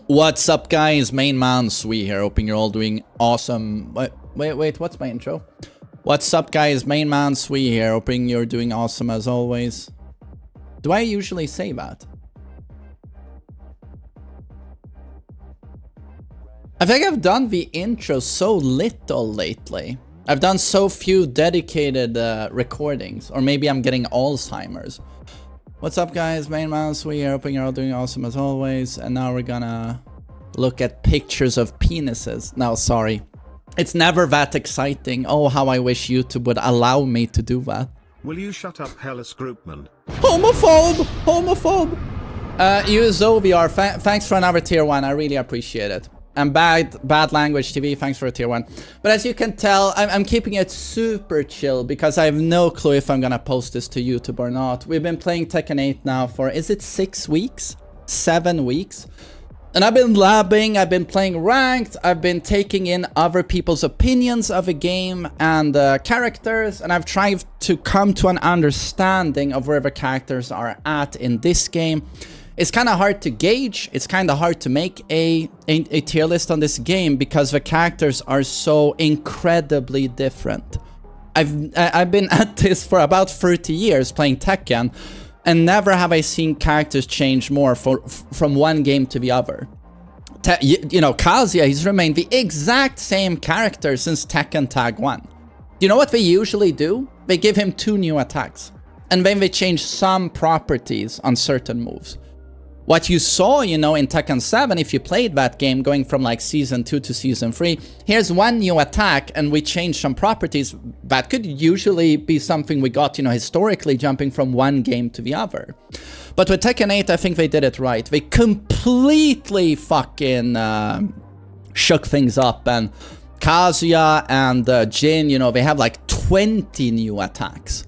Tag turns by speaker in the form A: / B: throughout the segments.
A: What's up, guys? MainManSWE here. Hoping you're all doing awesome. Wait, what's my intro? What's up, guys? MainManSWE here. Hoping you're doing awesome as always. Do I usually say that? I think I've done the intro so little lately. I've done so few dedicated recordings. Or maybe I'm getting Alzheimer's. What's up, guys? MainManSWE here. Hoping you're all doing awesome as always. And now we're gonna look at pictures of penises. No, sorry. It's never that exciting. Oh, how I wish YouTube would allow me to do that.
B: Will you shut up, Hellas Groupman?
A: Homophobe! Homophobe! USOVR, thanks for another tier 1. I really appreciate it. And bad language TV, thanks for a tier 1. But as you can tell, I'm keeping it super chill because I have no clue if I'm gonna post this to YouTube or not. We've been playing Tekken 8 now for, is it 6 weeks? 7 weeks? And I've been labbing, I've been playing ranked, I've been taking in other people's opinions of a game and characters, and I've tried to come to an understanding of where the characters are at in this game. It's kind of hard to gauge, it's kind of hard to make a tier list on this game because the characters are so incredibly different. I've been at this for about 30 years playing Tekken, and never have I seen characters change more from one game to the other. You know, Kazuya, he's remained the exact same character since Tekken Tag 1. You know what they usually do? They give him 2 new attacks, and then they change some properties on certain moves. What you saw, you know, in Tekken 7, if you played that game going from like Season 2 to Season 3, here's one new attack and we changed some properties. That could usually be something we got, you know, historically jumping from one game to the other. But with Tekken 8, I think they did it right. They completely fucking shook things up, and Kazuya and Jin, you know, they have like 20 new attacks.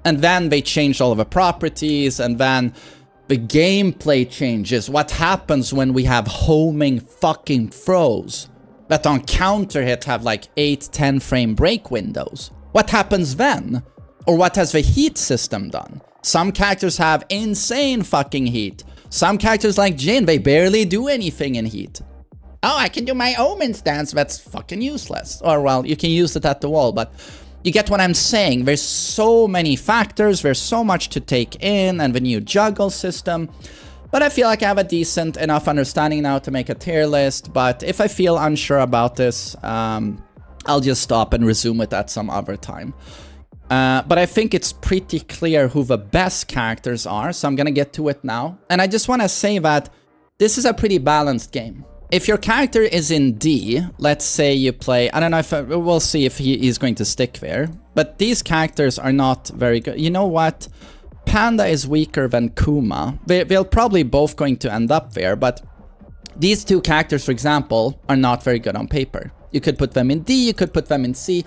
A: And then they changed all of the properties, and then the gameplay changes. What happens when we have homing fucking throws that on counter hit have like 8-10 frame break windows? What happens then? Or what has the heat system done? Some characters have insane fucking heat. Some characters like Jin, they barely do anything in heat. Oh, I can do my Omen stance, that's fucking useless. Or well, you can use it at the wall, but you get what I'm saying. There's so many factors, there's so much to take in, and the new juggle system. But I feel like I have a decent enough understanding now to make a tier list, but if I feel unsure about this, I'll just stop and resume it at some other time. But I think it's pretty clear who the best characters are, so I'm gonna get to it now. And I just want to say that this is a pretty balanced game. If your character is in D, let's say you play, I don't know if, we'll see if he's going to stick there, but these characters are not very good. You know what? Panda is weaker than Kuma. They're probably both going to end up there, but these two characters, for example, are not very good on paper. You could put them in D, you could put them in C.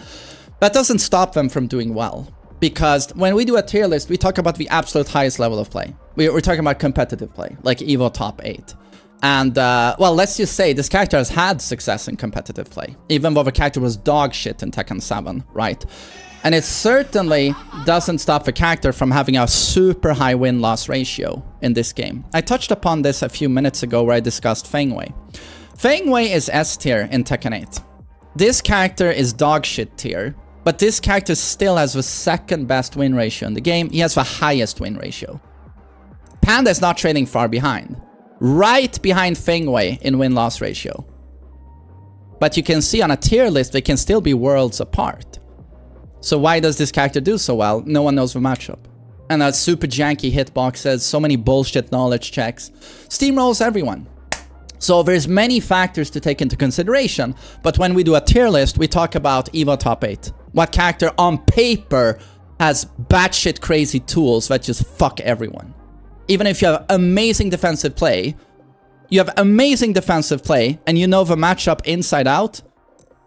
A: That doesn't stop them from doing well, because when we do a tier list, we talk about the absolute highest level of play. We're talking about competitive play, like Evo Top 8. And, well, let's just say this character has had success in competitive play, even though the character was dog shit in Tekken 7, right? And it certainly doesn't stop the character from having a super high win-loss ratio in this game. I touched upon this a few minutes ago where I discussed Feng Wei. Feng Wei is S tier in Tekken 8. This character is dog shit tier, but this character still has the second best win ratio in the game. He has the highest win ratio. Panda is not trailing far behind. Right behind Feng Wei in win-loss ratio. But you can see on a tier list, they can still be worlds apart. So why does this character do so well? No one knows the matchup. And that's super janky hitboxes, so many bullshit knowledge checks. Steamrolls everyone. So there's many factors to take into consideration, but when we do a tier list, we talk about Evo Top 8. What character on paper has batshit crazy tools that just fuck everyone? Even if you have amazing defensive play, and you know the matchup inside out,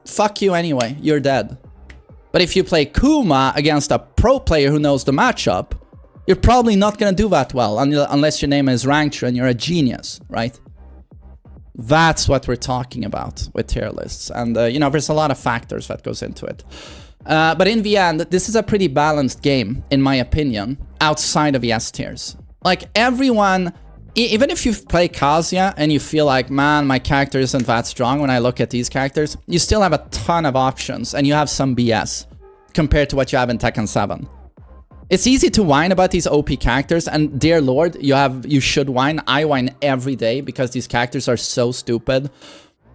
A: fuck you anyway, you're dead. But if you play Kuma against a pro player who knows the matchup, you're probably not gonna do that well, unless your name is Ranked and you're a genius, right? That's what we're talking about with tier lists. And, you know, there's a lot of factors that goes into it. But in the end, this is a pretty balanced game, in my opinion, outside of the S tiers. Like, everyone even if you play Kazuya and you feel like, man, my character isn't that strong when I look at these characters, you still have a ton of options and you have some BS compared to what you have in Tekken 7. It's easy to whine about these OP characters, and dear lord, you should whine. I whine every day because these characters are so stupid.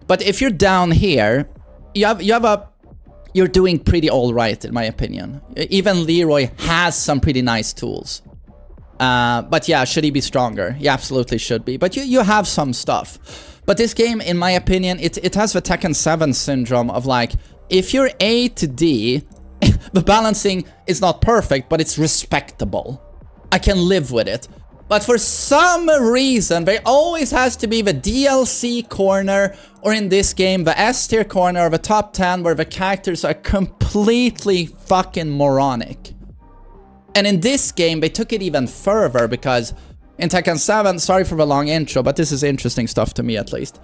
A: But if you're down here, you're doing pretty alright in my opinion. Even Leroy has some pretty nice tools. But yeah, should he be stronger? He absolutely should be. But you have some stuff. But this game, in my opinion, it has the Tekken 7 syndrome of like, if you're A to D, the balancing is not perfect, but it's respectable. I can live with it. But for some reason, there always has to be the DLC corner, or in this game, the S tier corner of the top 10, where the characters are completely fucking moronic. And in this game, they took it even further, because in Tekken 7, sorry for the long intro, but this is interesting stuff to me at least.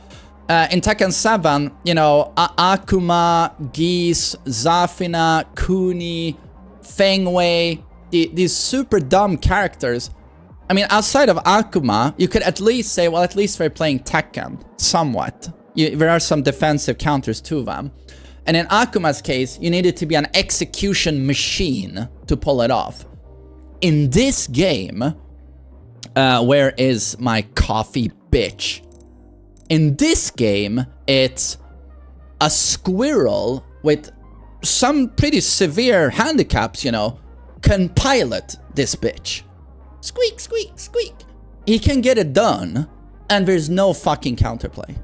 A: In Tekken 7, you know, Akuma, Geese, Zafina, Kuni, Feng Wei, these super dumb characters. I mean, outside of Akuma, you could at least say, well, at least they're playing Tekken, somewhat. There are some defensive counters to them. And in Akuma's case, you needed to be an execution machine to pull it off. In this game, where is my coffee, bitch? In this game, it's a squirrel with some pretty severe handicaps, you know, can pilot this bitch. Squeak, squeak, squeak. He can get it done, and there's no fucking counterplay.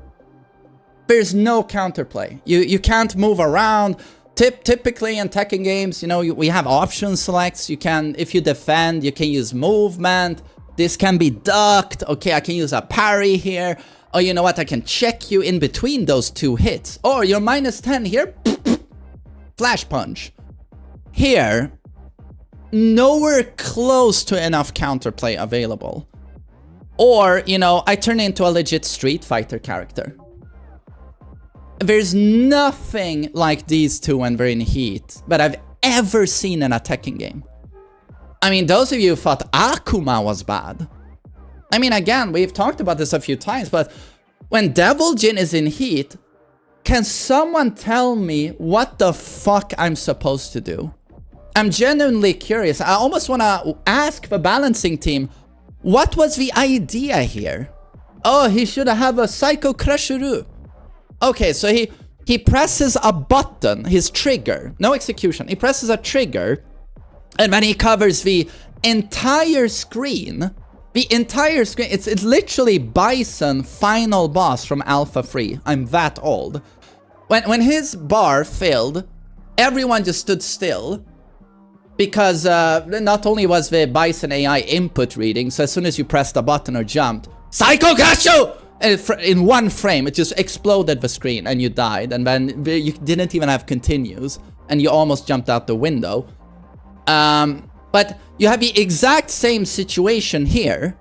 A: There's no counterplay. You can't move around. Typically in Tekken games, you know, we have option selects. You can, if you defend, you can use movement. This can be ducked. Okay, I can use a parry here. Oh, you know what? I can check you in between those two hits. Or you're minus 10 here. Flash punch. Here, nowhere close to enough counterplay available. Or, you know, I turn into a legit Street Fighter character. There's nothing like these two when they're in heat that I've ever seen in a Tekken game. I mean, those of you who thought Akuma was bad. I mean, again, we've talked about this a few times, but when Devil Jin is in heat, can someone tell me what the fuck I'm supposed to do? I'm genuinely curious. I almost want to ask the balancing team, what was the idea here? Oh, he should have a Psycho Crusheroo. Okay, so he presses a button, his trigger, no execution. He presses a trigger, and then he covers the entire screen. The entire screen, it's literally Bison final boss from Alpha 3. I'm that old. When his bar filled, everyone just stood still. Because not only was the Bison AI input reading, so as soon as you pressed a button or jumped, Psycho Gasho! And in one frame, it just exploded the screen and you died. And then you didn't even have continues. And you almost jumped out the window. But you have the exact same situation here,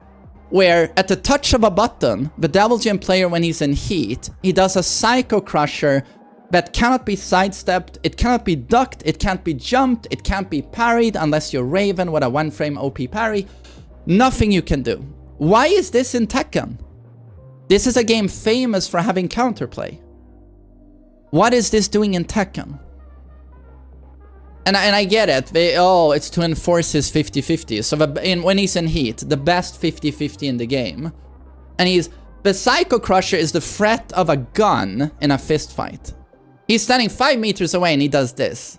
A: where at the touch of a button, the Devil Jin player, when he's in heat, he does a Psycho Crusher that cannot be sidestepped, it cannot be ducked, it can't be jumped, it can't be parried unless you're Raven with a one-frame OP parry. Nothing you can do. Why is this in Tekken? This is a game famous for having counterplay. What is this doing in Tekken? And I get it. It's to enforce his 50-50. So when he's in heat, the best 50-50 in the game. And the Psycho Crusher is the threat of a gun in a fist fight. He's standing 5 meters away and he does this.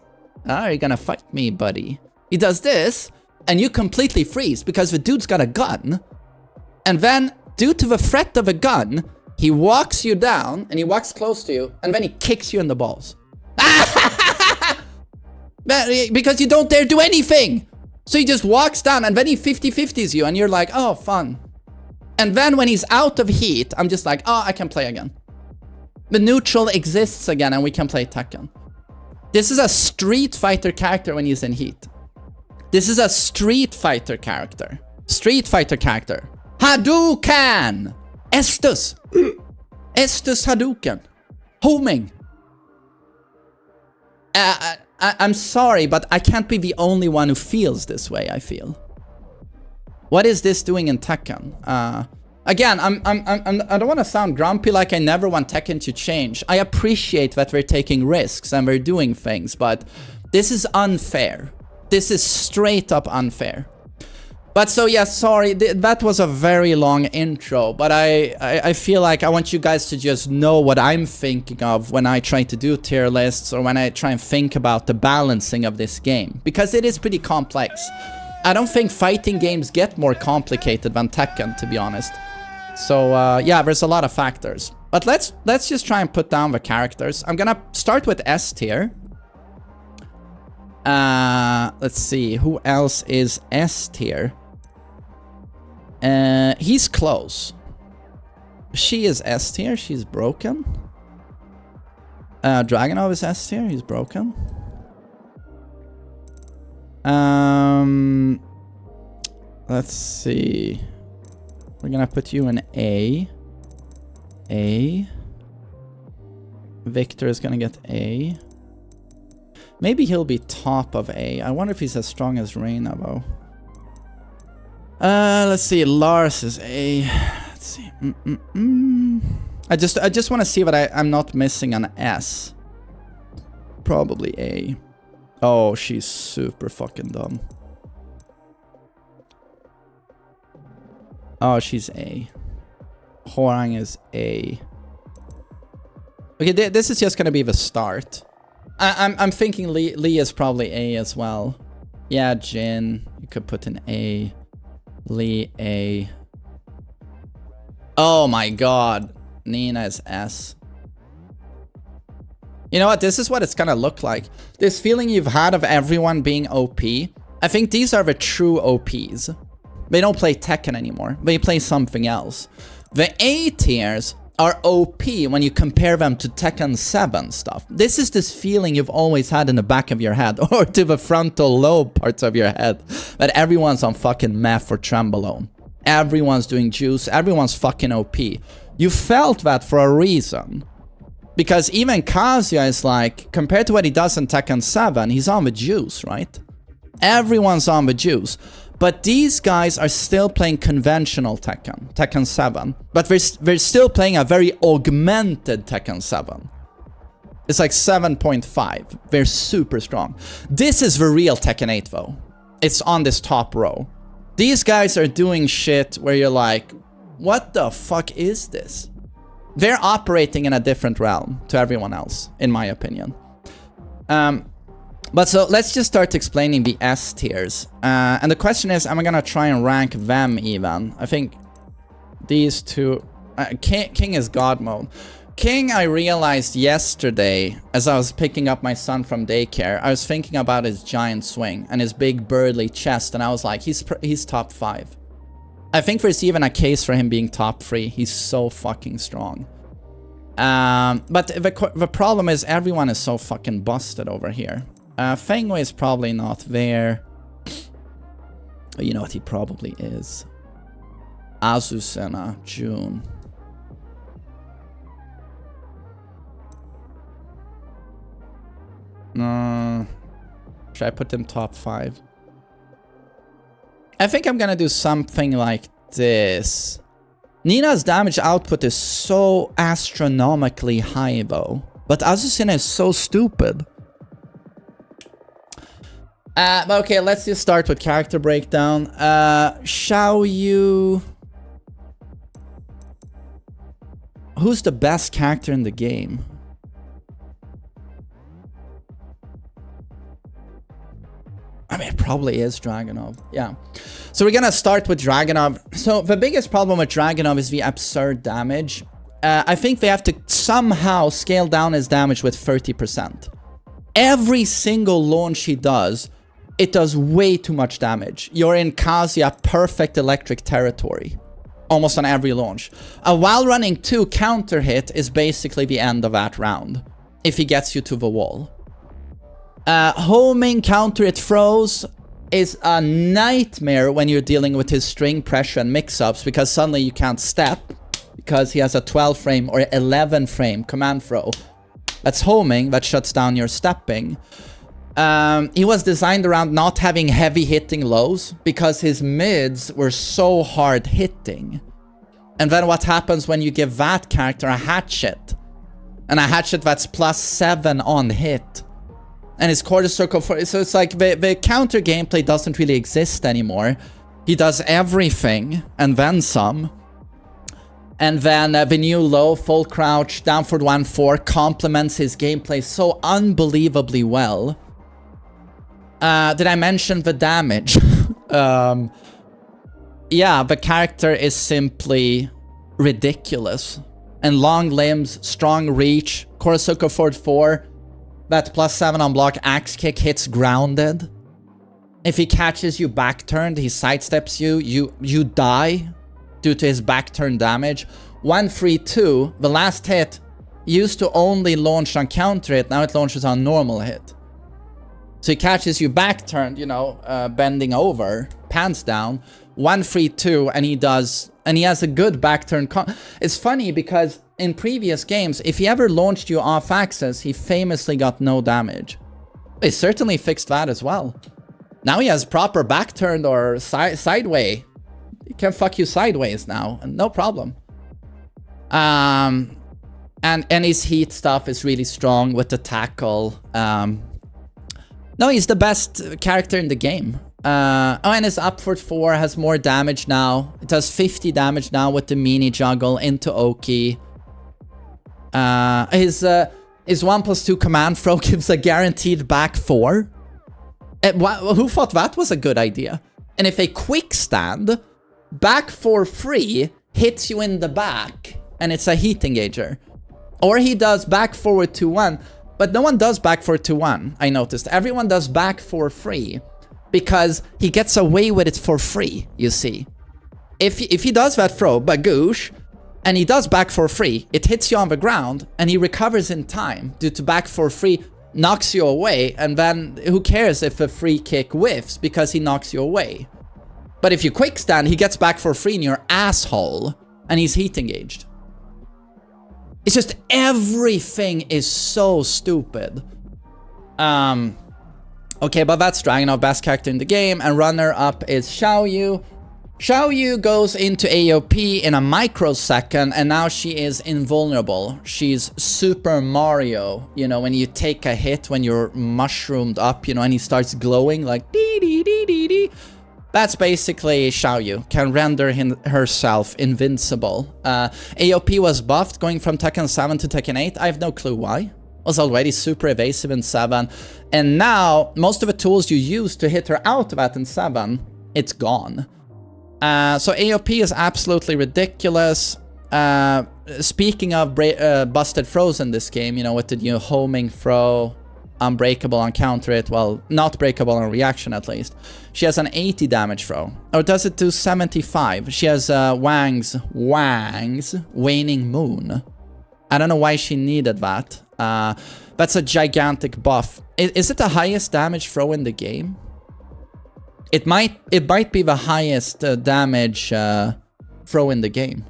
A: Oh, you're gonna fight me, buddy. He does this, and you completely freeze because the dude's got a gun. And then, due to the threat of a gun, he walks you down, and he walks close to you, and then he kicks you in the balls. Because you don't dare do anything! So he just walks down, and then he 50-50s you, and you're like, oh, fun. And then when he's out of heat, I'm just like, oh, I can play again. The neutral exists again, and we can play Tekken. This is a Street Fighter character when he's in heat. This is a Street Fighter character. Street Fighter character. Hadouken! Estus! Estus Hadouken. Homing. I'm sorry, but I can't be the only one who feels this way, I feel. What is this doing in Tekken? Again, I don't want to sound grumpy like I never want Tekken to change. I appreciate that we're taking risks and we're doing things, but this is unfair. This is straight up unfair. But so yeah, sorry, that was a very long intro, but I feel like I want you guys to just know what I'm thinking of when I try to do tier lists or when I try and think about the balancing of this game, because it is pretty complex. I don't think fighting games get more complicated than Tekken, to be honest. So yeah, there's a lot of factors. But let's just try and put down the characters. I'm gonna start with S tier. Let's see, who else is S tier? He's close. She is S tier, she's broken. Dragunov is S tier, he's broken. Let's see. We're gonna put you in A. A. Victor is gonna get A. Maybe he'll be top of A. I wonder if he's as strong as Reina, though. Let's see. Lars is A. Let's see. I just want to see that I'm not missing an S. Probably A. Oh, she's super fucking dumb. Oh, she's A. Hwoarang is A. Okay, this is just gonna be the start. I'm thinking Lee is probably A as well. Yeah, Jin, you could put an A. Lee A. Oh my god, Nina is S. You know what, this is what it's gonna look like. This feeling you've had of everyone being OP, I think these are the true OPs. They don't play Tekken anymore, they play something else. The A tiers are OP when you compare them to Tekken 7 stuff. This is this feeling you've always had in the back of your head, or to the frontal lobe parts of your head, that everyone's on fucking meth or trembolone. Everyone's doing juice, everyone's fucking OP. You felt that for a reason. Because even Kazuya is like, compared to what he does in Tekken 7, he's on the juice, right? Everyone's on the juice. But these guys are still playing conventional Tekken, Tekken 7. But they're still playing a very augmented Tekken 7. It's like 7.5. They're super strong. This is the real Tekken 8 though. It's on this top row. These guys are doing shit where you're like, what the fuck is this? They're operating in a different realm to everyone else, in my opinion. But so let's just start explaining the S tiers. And the question is, am I gonna try and rank them even? I think these two... King is God mode. King, I realized yesterday, as I was picking up my son from daycare, I was thinking about his giant swing and his big burly chest, and I was like, he's top 5. I think there's even a case for him being top 3. He's so fucking strong. But the problem is everyone is so fucking busted over here. Feng Wei is probably not there. You know what he probably is? Azucena, June. Should I put him top 5? I think I'm gonna do something like this. Nina's damage output is so astronomically high though. But Azucena is so stupid. But okay, let's just start with character breakdown. Xiaoyu. Who's the best character in the game? I mean, it probably is Dragunov. Yeah. So we're gonna start with Dragunov. So the biggest problem with Dragunov is the absurd damage. I think they have to somehow scale down his damage with 30%. Every single launch he does, it does way too much damage. You're in Kazuya perfect electric territory. Almost on every launch. A while running 2 counter hit is basically the end of that round. If he gets you to the wall. Homing counter it throws is a nightmare when you're dealing with his string pressure and mix-ups, because suddenly you can't step because he has a 12 frame or 11 frame command throw. That's homing, that shuts down your stepping. He was designed around not having heavy hitting lows because his mids were so hard hitting. And then what happens when you give that character a hatchet? And a hatchet that's +7 on hit. And his quarter circle for... So it's like the counter gameplay doesn't really exist anymore. He does everything and then some. And then the new low, full crouch, down for 1-4 complements his gameplay so unbelievably well. Did I mention the damage? Yeah, the character is simply ridiculous. And long limbs, strong reach, Kurasuka forward 4, that +7 on block axe kick hits grounded. If he catches you back turned, he sidesteps you, you die due to his back turn damage. 1-3-2, the last hit used to only launch on counter hit, now it launches on normal hit. So he catches you back turned, you know, bending over, pants down, 1-3-2, and he has a good back turn. It's funny because in previous games, if he ever launched you off axis, he famously got no damage. They certainly fixed that as well. Now he has proper back turned or sideway. He can fuck you sideways now, no problem. And his heat stuff is really strong with the tackle. No, he's the best character in the game. Oh, and his upward 4 has more damage now. It does 50 damage now with the meanie juggle into Oki. His 1+2 command throw gives a guaranteed back 4. Who thought that was a good idea? And if a quick stand, back 4 free hits you in the back, and it's a heat engager. Or he does back forward 2-1, but no one does back 4-2-1, I noticed. Everyone does back 4 free, because he gets away with it for free, you see. If he does that throw, bagoosh, and he does back 4 free, it hits you on the ground, and he recovers in time due to back 4 free, knocks you away, and then who cares if a free kick whiffs, because he knocks you away. But if you quick stand, he gets back 4 free in your asshole, and he's heat engaged. It's just everything is so stupid. Okay, but that's Dragunov, best character in the game, and runner-up is Xiaoyu. Xiaoyu goes into AOP in a microsecond, and now she is invulnerable. She's Super Mario, you know, when you take a hit, when you're mushroomed up, you know, and he starts glowing like dee-dee-dee-dee-dee. That's basically Xiaoyu, can render herself invincible. AOP was buffed going from Tekken 7 to Tekken 8, I have no clue why. Was already super evasive in 7, and now most of the tools you use to hit her out of that in 7, it's gone. So AOP is absolutely ridiculous. Speaking of busted throws in this game, you know, with the new homing throw, unbreakable on counter it, well, not breakable on reaction at least. She has an 80 damage throw, or does it do 75? She has Wang's Waning Moon. I don't know why she needed that. That's a gigantic buff. Is it the highest damage throw in the game? It might be the highest damage throw in the game.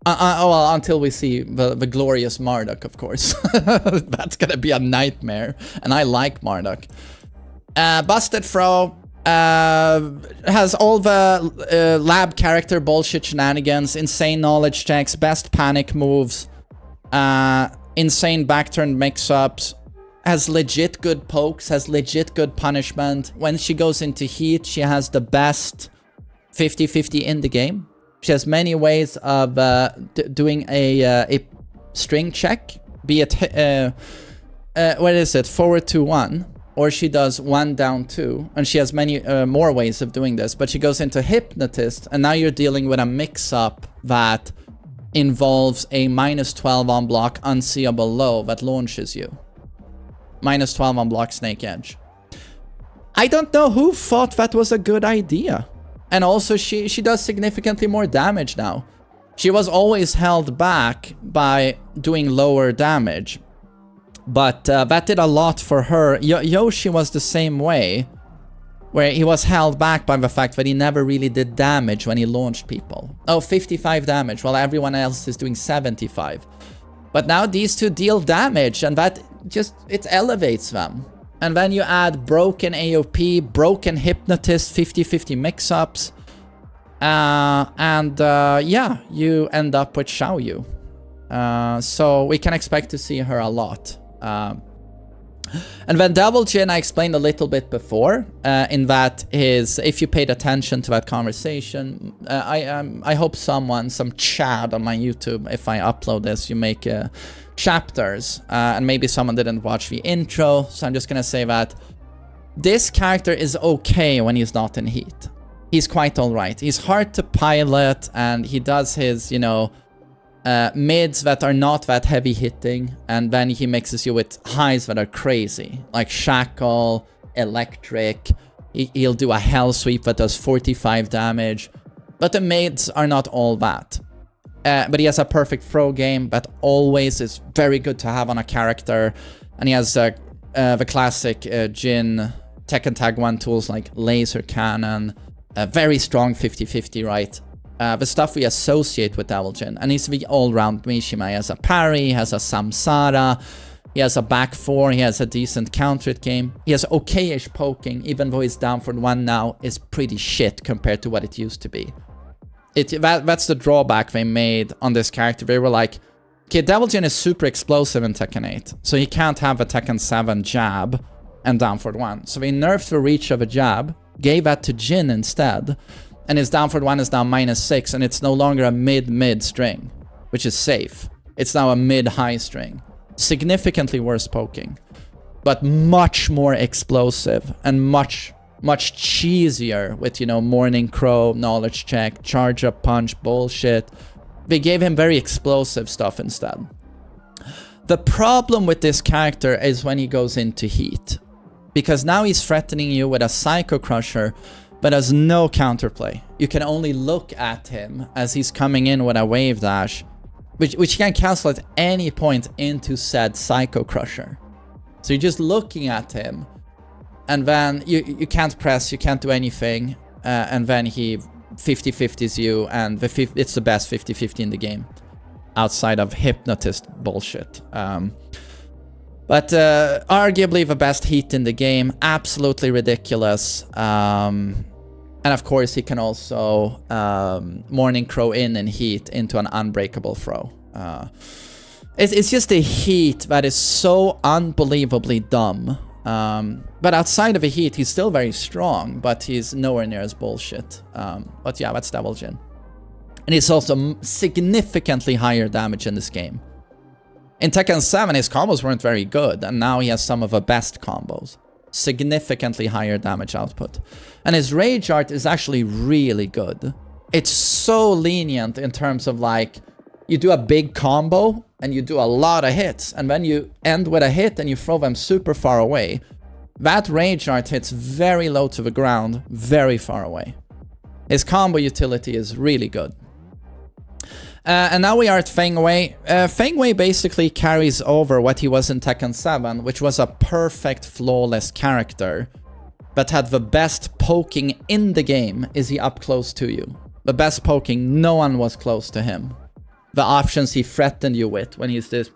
A: Well, until we see the glorious Marduk, of course. That's gonna be a nightmare, and I like Marduk. Busted throw has all the lab character bullshit shenanigans, insane knowledge checks, best panic moves, insane backturn mix-ups, has legit good pokes, has legit good punishment. When she goes into heat, she has the best 50-50 in the game. She has many ways of doing a string check, be it, what is it, forward 2-1, or she does 1 down 2, and she has many more ways of doing this, but she goes into hypnotist, and now you're dealing with a mix-up that involves a -12 on block unseeable low that launches you. -12 on block snake edge. I don't know who thought that was a good idea. And also she does significantly more damage now. She was always held back by doing lower damage. But that did a lot for her. Yoshi was the same way, where he was held back by the fact that he never really did damage when he launched people. Oh, 55 damage, while everyone else is doing 75. But now these two deal damage, and that just, it elevates them. And then you add broken AOP, broken hypnotist, 50-50 mix-ups. Yeah, you end up with Xiaoyu. So we can expect to see her a lot. And then Devil Jin, I explained a little bit before, in that if you paid attention to that conversation, I hope some Chad on my YouTube, if I upload this, you make chapters, and maybe someone didn't watch the intro, so I'm just gonna say that this character is okay when he's not in heat. He's quite alright. He's hard to pilot, and he does his, you know, mids that are not that heavy hitting, and then he mixes you with highs that are crazy, like Shackle, Electric. He'll do a Hell Sweep that does 45 damage, but the mids are not all that. But he has a perfect throw game that always is very good to have on a character, and he has the classic Jin Tekken Tag 1 tools like Laser Cannon, a very strong 50-50, right? The stuff we associate with Devil Jin, and he's the all-round Mishima. He has a parry, he has a samsara, he has a back four, he has a decent counter-hit game. He has okay-ish poking, even though his down for one now is pretty shit compared to what it used to be. That's the drawback they made on this character. They were like, okay, Devil Jin is super explosive in Tekken 8, so he can't have a Tekken 7 jab and down for one. So they nerfed the reach of a jab, gave that to Jin instead, and his down for one is now -6, and it's no longer a mid-mid string, which is safe. It's now a mid-high string. Significantly worse poking, but much more explosive and much cheesier with, you know, Morning Crow, Knowledge Check, Charge Up Punch, bullshit. They gave him very explosive stuff instead. The problem with this character is when he goes into heat, because now he's threatening you with a Psycho Crusher, but has no counterplay. You can only look at him as he's coming in with a wave dash, which you can cancel at any point into said Psycho Crusher. So you're just looking at him, and then you can't press, you can't do anything, and then he 50-50s you, and it's the best 50-50 in the game, outside of Hypnotist bullshit. But arguably the best heat in the game, absolutely ridiculous. And of course he can also Morning Crow in and heat into an unbreakable throw. It's just a heat that is so unbelievably dumb. But outside of a heat, he's still very strong, but he's nowhere near as bullshit. But yeah, that's Devil Jin. And he's also significantly higher damage in this game. In Tekken 7, his combos weren't very good, and now he has some of the best combos. Significantly higher damage output. And his rage art is actually really good. It's so lenient in terms of, like, you do a big combo and you do a lot of hits, and then you end with a hit and you throw them super far away. That rage art hits very low to the ground, very far away. His combo utility is really good. And now we are at Feng Wei. Feng Wei basically carries over what he was in Tekken 7, which was a perfect, flawless character that had the best poking in the game. Is he up close to you? The best poking, no one was close to him. The options he threatened you with when he's this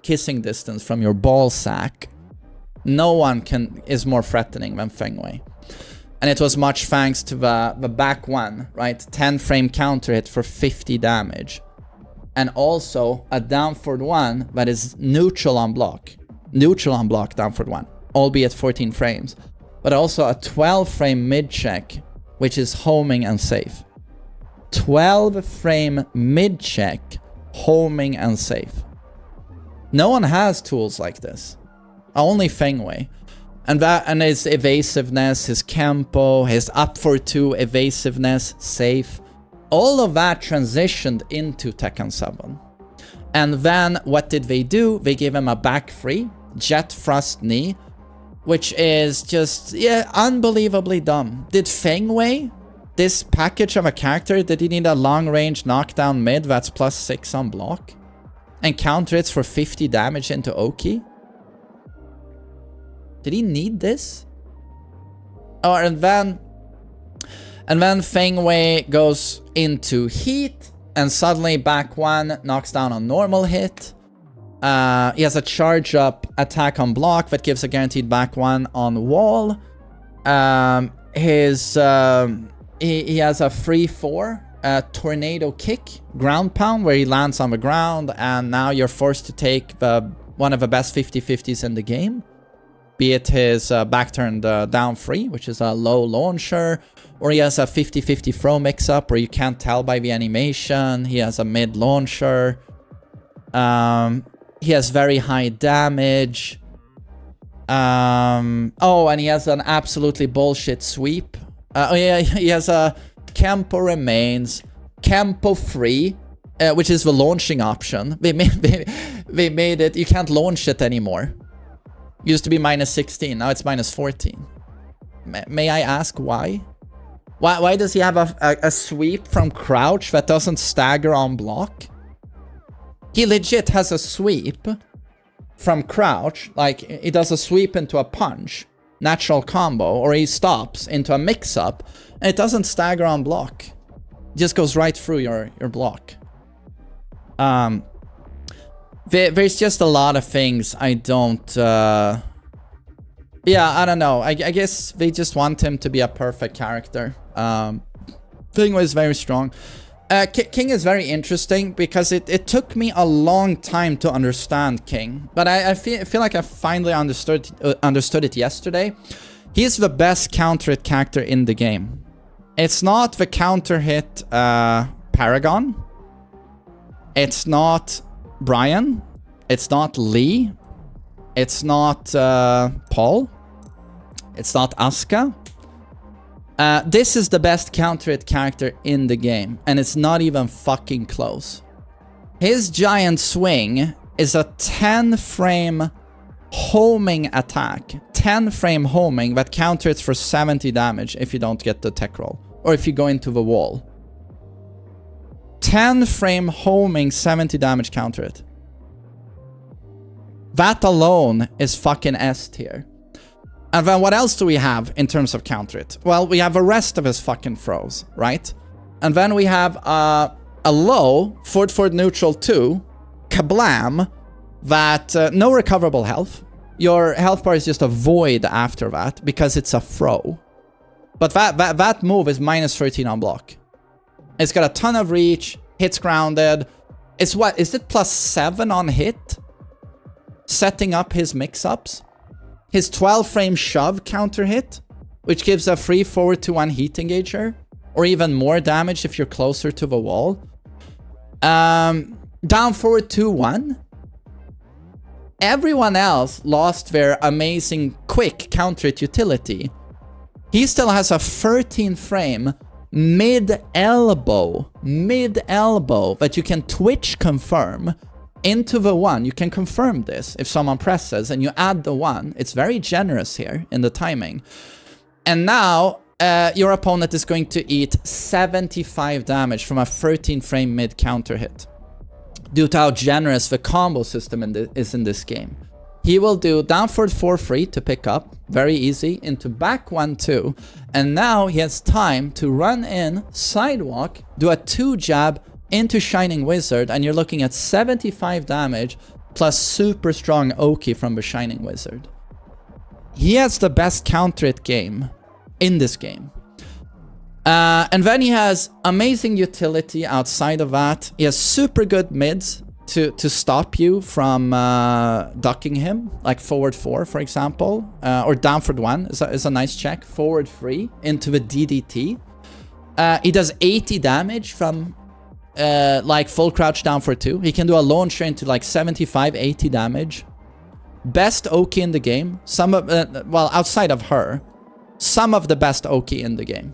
A: kissing distance from your ball sack, no one is more threatening than Feng Wei. And it was much thanks to the back one, right? 10 frame counter hit for 50 damage. And also a down forward one that is neutral on block. Neutral on block down forward one, albeit 14 frames. But also a 12 frame mid check, which is homing and safe. 12 frame mid check, homing and safe. No one has tools like this. Only Feng Wei. And his evasiveness, his Kempo, his up for 2 evasiveness, safe. All of that transitioned into Tekken 7. And then what did they do? They gave him a back 3, Jet Thrust Knee, which is just, yeah, unbelievably dumb. Did Feng Wei, this package of a character, did he need a long range knockdown mid that's +6 on block? And counter hits for 50 damage into Oki? Did he need this? Oh, and then Feng Wei goes into heat, and suddenly back 1 knocks down a normal hit. He has a charge up attack on block that gives a guaranteed back 1 on wall. His he has a free 4 tornado kick, ground pound, where he lands on the ground, and now you're forced to take one of the best 50-50s in the game. Be it his back turned down free, which is a low launcher, or he has a 50-50 throw mix-up where you can't tell by the animation. He has a mid launcher. He has very high damage. Oh, and he has an absolutely bullshit sweep. Oh yeah, he has a Kempo remains, Kempo free, which is the launching option. They made it, you can't launch it anymore. Used to be minus 16, now it's minus 14. May I ask why? Why does he have a sweep from crouch that doesn't stagger on block? He legit has a sweep from crouch, like he does a sweep into a punch, natural combo, or he stops into a mix-up, and it doesn't stagger on block. It just goes right through your block. There's just a lot of things I don't... yeah, I don't know. I guess they just want him to be a perfect character. Feng Wei is very strong. King is very interesting because it took me a long time to understand King. But I feel like I finally understood it yesterday. He's the best counter hit character in the game. It's not the counter hit Paragon. It's not Bryan. It's not Lee. It's not Paul. It's not Asuka. This is the best counter hit character in the game, and it's not even fucking close. His giant swing is a 10 frame homing attack. 10 frame homing that counter hits for 70 damage if you don't get the tech roll, or if you go into the wall. 10 frame homing 70 damage counter hit. That alone is fucking S tier. And then what else do we have in terms of counter hit? Well, we have the rest of his fucking throws, right? And then we have a low forward neutral 2 kablam that no recoverable health. Your health bar is just a void after that because it's a throw. But that move is minus 13 on block. It's got a ton of reach, hits grounded. It's what? Is it plus 7 on hit? Setting up his mix-ups. His 12 frame shove counter hit, which gives a free forward to 1 heat engager, or even more damage if you're closer to the wall. Down forward 2-1. Everyone else lost their amazing quick counter hit utility. He still has a 13 frame mid-elbow that you can twitch confirm into the 1. You can confirm this if someone presses and you add the 1. It's very generous here in the timing. And now your opponent is going to eat 75 damage from a 13 frame mid counter hit due to how generous the combo system is in this game. He will do down forward 4 free to pick up, very easy, into back 1-2, and now he has time to run in, sidewalk, do a 2 jab into Shining Wizard, and you're looking at 75 damage plus super strong Oki from the Shining Wizard. He has the best counter hit game in this game. And then he has amazing utility outside of that. He has super good mids to stop you from ducking him, like forward 4, for example, or down forward 1 is a nice check. Forward 3 into the DDT. He does 80 damage from like full crouch down for 2. He can do a launcher into like 75, 80 damage. Best Oki in the game. Some of, well, outside of her, some of the best Oki in the game.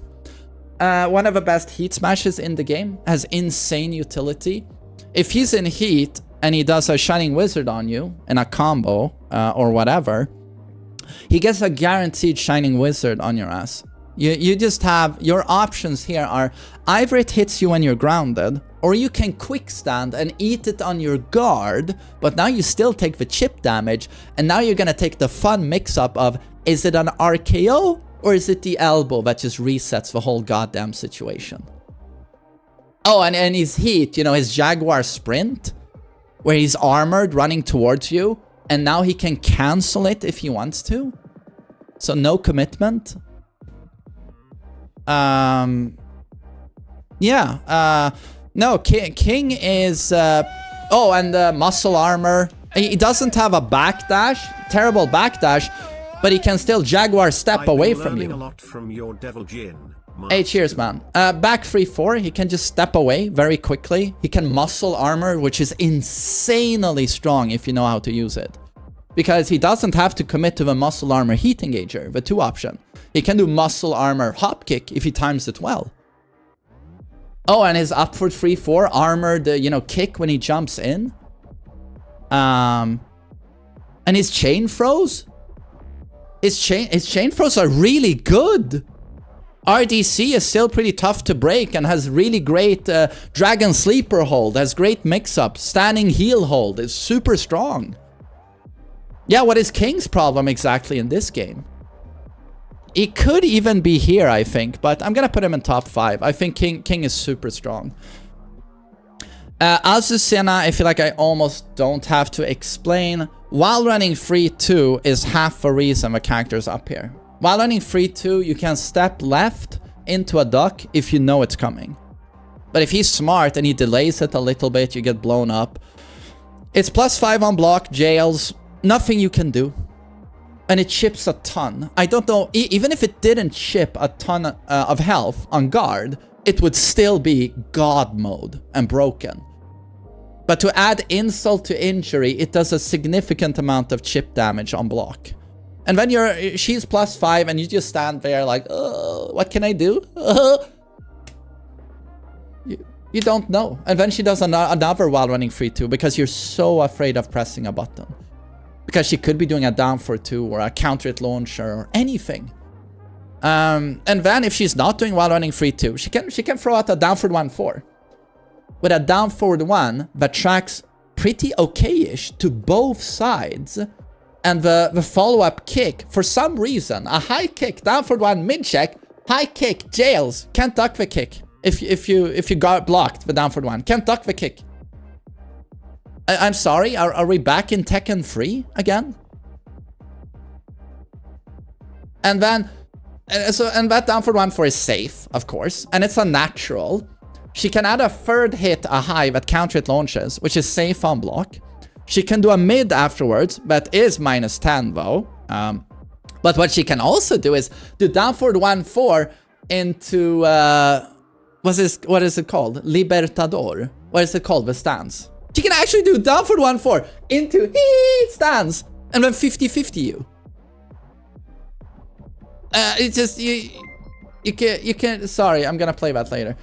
A: One of the best heat smashes in the game. Has insane utility. If he's in heat and he does a Shining Wizard on you in a combo or whatever, he gets a guaranteed Shining Wizard on your ass. You just have, your options here are either it hits you when you're grounded, or you can quick stand and eat it on your guard, but now you still take the chip damage, and now you're gonna take the fun mix-up of, is it an RKO, or is it the elbow that just resets the whole goddamn situation? Oh, and his heat, you know, his Jaguar sprint, where he's armored running towards you, and now he can cancel it if he wants to. So no commitment. Yeah. No, King is... oh, and muscle armor. He doesn't have a backdash. Terrible backdash. But he can still Jaguar step away from you.
B: A lot from your Devil Jin,
A: hey, cheers, man. Back 3-4, he can just step away very quickly. He can muscle armor, which is insanely strong if you know how to use it. Because he doesn't have to commit to the muscle armor heat engager, the 2 option. He can do muscle armor hop kick if he times it well. Oh, and his upward 3-4 armored, kick when he jumps in. And his chain throws? His chain throws are really good. RDC is still pretty tough to break and has really great Dragon Sleeper hold, has great mix-up. Standing heel hold is super strong. Yeah, what is King's problem exactly in this game? He could even be here, I think, but I'm gonna put him in top 5. I think King is super strong. Azucena, I feel like I almost don't have to explain. While running 3-2 is half the reason the character's up here. While running 3-2, you can step left into a duck if you know it's coming. But if he's smart and he delays it a little bit, you get blown up. It's +5 on block, jails, nothing you can do. And it chips a ton. I don't know, even if it didn't chip a ton of health on guard, it would still be God mode and broken. But to add insult to injury, it does a significant amount of chip damage on block. And when she's +5 and you just stand there like, what can I do? You don't know. And then she does another while running 3-2 because you're so afraid of pressing a button. Because she could be doing a down for 2 or a counter hit launcher or anything. And then if she's not doing while running 3-2, she can throw out a down forward 1-4. With a down forward 1 that tracks pretty okay-ish to both sides. And the follow-up kick, for some reason, a high kick, down forward 1 mid-check, high kick, jails, can't duck the kick. If you got blocked the down forward 1, can't duck the kick. I'm sorry, are we back in Tekken 3 again? And then, and that down forward 1-4 is safe, of course, and it's a natural. She can add a third hit, a high that counter hit launches, which is safe on block. She can do a mid afterwards, that is -10 though. But what she can also do is do down forward 1-4 into, what is it called? Libertador. What is it called? The stance. She can actually do down forward 1-4 into stance and then 50-50 you. It's just, you can't, sorry, I'm gonna play that later.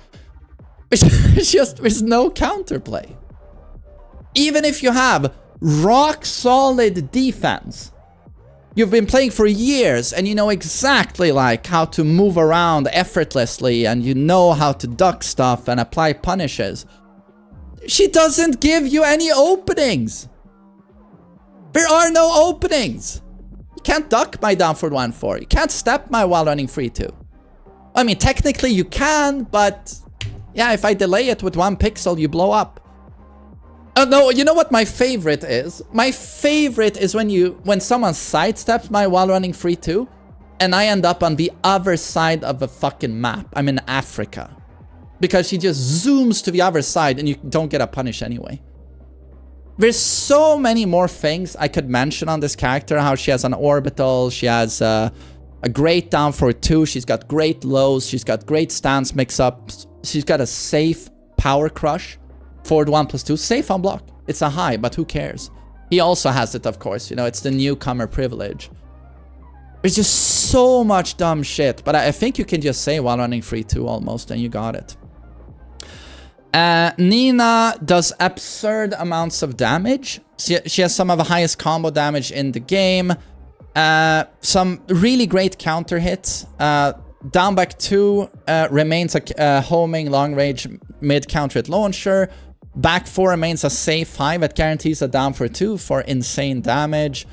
A: It's just, there's no counterplay. Even if you have rock solid defense, you've been playing for years and you know exactly like how to move around effortlessly and you know how to duck stuff and apply punishes. She doesn't give you any openings. There are no openings. You can't duck my down forward 1-4. You can't step my while running 3-2. I mean, technically you can, but yeah, if I delay it with 1 pixel, you blow up. Oh no, you know what my favorite is? My favorite is when someone sidesteps my while running 3-2 and I end up on the other side of the fucking map. I'm in Africa. Because she just zooms to the other side and you don't get a punish anyway. There's so many more things I could mention on this character. How she has an orbital, she has a great down for 2, she's got great lows, she's got great stance mix-ups, she's got a safe power crush. Forward 1+2, safe on block. It's a high, but who cares? He also has it, of course. You know, it's the newcomer privilege. There's just so much dumb shit, but I think you can just say while running 3-2 almost, and you got it. Nina does absurd amounts of damage. She has some of the highest combo damage in the game. Some really great counter hits. Down back 2 remains a homing long range mid counter hit launcher. Back 4 remains a safe high that guarantees a down for 2 for insane damage.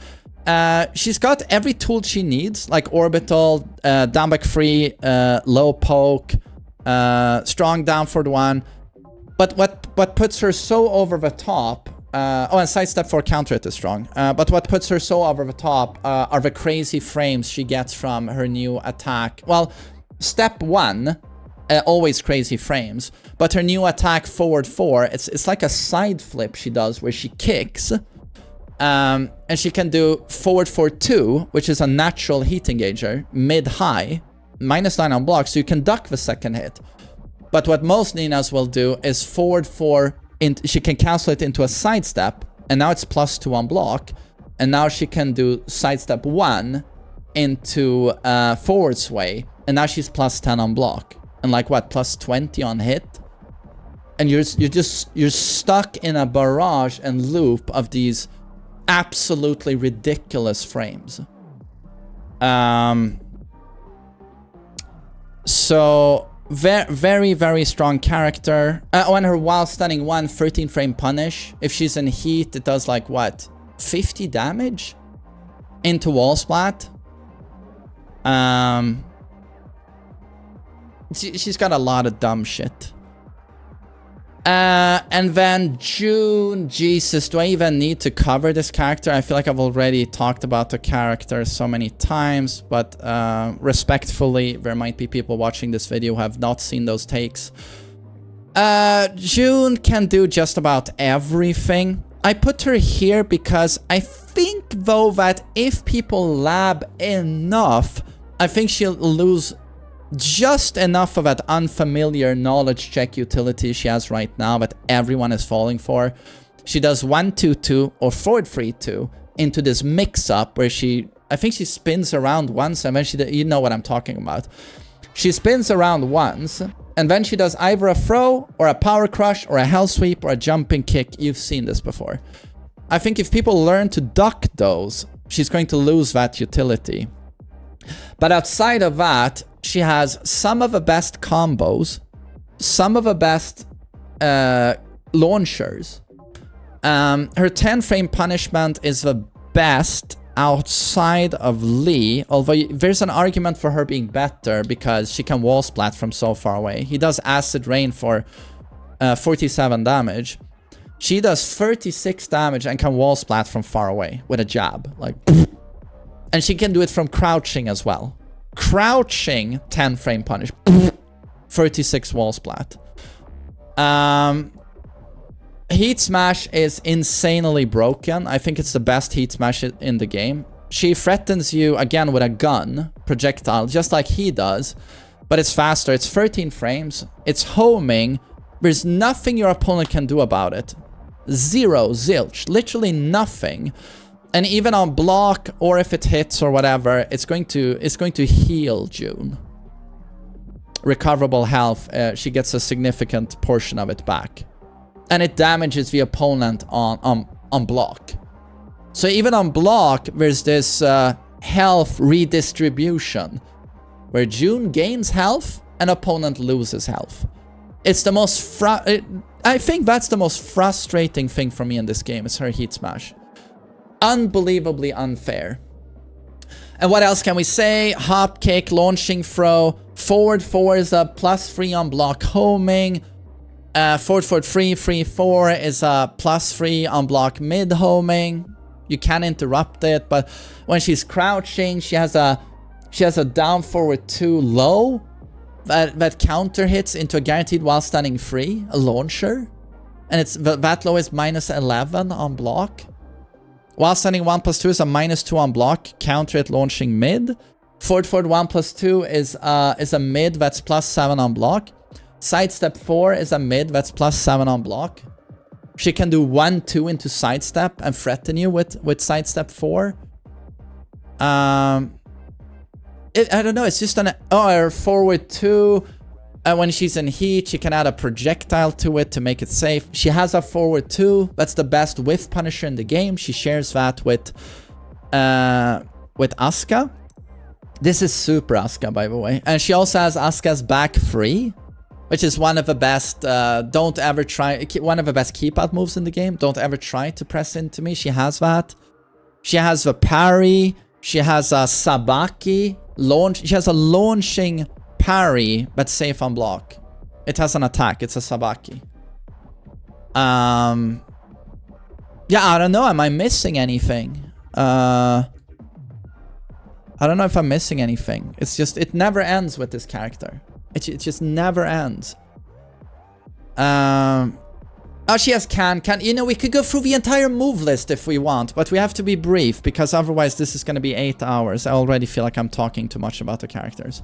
A: She's got every tool she needs, like orbital, down back 3, low poke, strong down forward 1. But what puts her so over the top, oh, and sidestep 4 counter hit is strong. But what puts her so over the top are the crazy frames she gets from her new attack. Well, step 1, always crazy frames. But her new attack, forward 4, it's like a side flip she does where she kicks. And she can do forward 4-2, which is a natural heat engager, mid-high, -9 on block, so you can duck the second hit. But what most Ninas will do is forward 4, she can cancel it into a sidestep, and now it's +2 on block. And now she can do sidestep 1 into forward sway, and now she's +10 on block. And like what, +20 on hit? And you're stuck in a barrage and loop of these absolutely ridiculous frames. So very, very strong character. On her while stunning 1, 13 frame punish. If she's in heat, it does like what, 50 damage into wall splat. She's got a lot of dumb shit. And then June, Jesus, do I even need to cover this character? I feel like I've already talked about the character so many times, but respectfully, there might be people watching this video who have not seen those takes. June can do just about everything. I put her here because I think, though, that if people lab enough, I think she'll lose just enough of that unfamiliar knowledge check utility she has right now that everyone is falling for. She does 1-2-2 or forward 3-2 into this mix-up where I think she spins around once and then you know what I'm talking about. She spins around once and then she does either a throw or a power crush or a hell sweep or a jumping kick. You've seen this before. I think if people learn to duck those, she's going to lose that utility. But outside of that, she has some of the best combos, some of the best launchers. Her 10 frame punishment is the best outside of Lee, although there's an argument for her being better because she can wall splat from so far away. He does acid rain for 47 damage. She does 36 damage and can wall splat from far away with a jab. Like, and she can do it from crouching as well. Crouching 10 frame punish. 36 wall splat. Heat smash is insanely broken. I think it's the best heat smash in the game. She threatens you again with a gun projectile, just like he does, but it's faster. It's 13 frames. It's homing. There's nothing your opponent can do about it. Zero, zilch, literally nothing. And even on block, or if it hits or whatever, it's going to heal June. Recoverable health, she gets a significant portion of it back. And it damages the opponent on block. So even on block, there's this health redistribution, where June gains health and opponent loses health. It's the most I think that's the most frustrating thing for me in this game, is her heat smash. Unbelievably unfair. And what else can we say? Hop kick, launching throw, forward 4 is a +3 on block homing. Forward 3, 4 is a +3 on block mid homing. You can interrupt it, but when she's crouching, she has a down forward 2 low that counter hits into a guaranteed while standing free, a launcher. And it's that low is -11 on block. While standing 1+2 is a -2 on block, counter it launching mid. Forward 1+2 is a mid that's +7 on block. Sidestep 4 is a mid that's +7 on block. She can do 1-2 into sidestep and threaten you with sidestep 4. I don't know, it's just her forward 2. When she's in heat, she can add a projectile to it to make it safe. She has a forward 2. That's the best whiff punisher in the game. She shares that with Asuka. This is super Asuka, by the way. And she also has Asuka's back 3, which is one of the best, one of the best keep out moves in the game. Don't ever try to press into me. She has that. She has the parry. She has a sabaki launch. She has a launching parry, but safe on block. It has an attack. It's a sabaki. Yeah, I don't know. Am I missing anything? I don't know if I'm missing anything. It's just, it never ends with this character. It just never ends. Oh, she has can. You know, we could go through the entire move list if we want, but we have to be brief because otherwise this is going to be 8 hours. I already feel like I'm talking too much about the characters.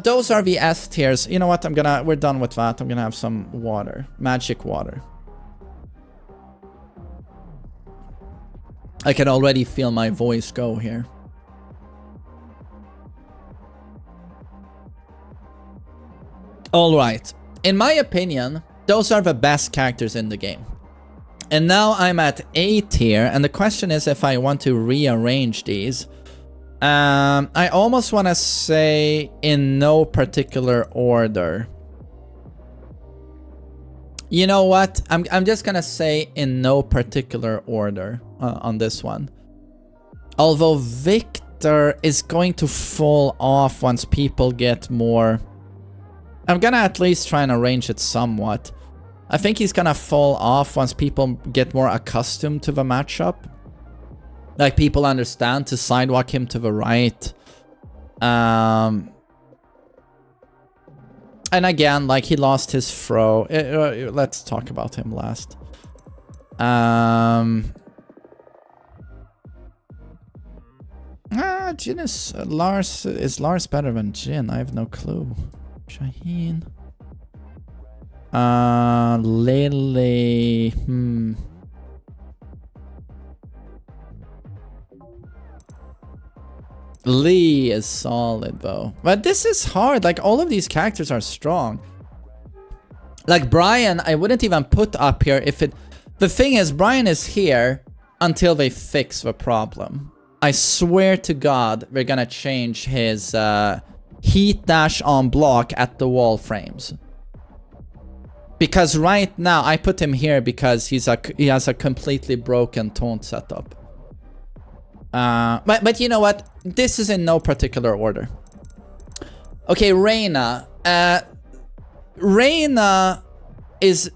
A: Those are the S tiers. You know what? We're done with that. I'm gonna have some water. Magic water. I can already feel my voice go here. Alright. In my opinion, those are the best characters in the game. And now I'm at A tier, and the question is if I want to rearrange these. I almost want to say in no particular order. You know what? I'm just gonna say in no particular order on this one. Although Victor is going to fall off once people get more... I'm gonna at least try and arrange it somewhat. I think he's gonna fall off once people get more accustomed to the matchup. Like, people understand to sidewalk him to the right. And again, like, he lost his throw. Let's talk about him last. Jin is... Lars... Is Lars better than Jin? I have no clue. Shaheen. Lili... Lee is solid though. But this is hard. Like, all of these characters are strong. Like, Bryan, I wouldn't even put up here if it... The thing is, Bryan is here until they fix the problem. I swear to God, we're gonna change his heat dash on block at the wall frames. Because right now, I put him here because he has a completely broken taunt setup. But you know what? This is in no particular order. Okay, Reina. Reina is...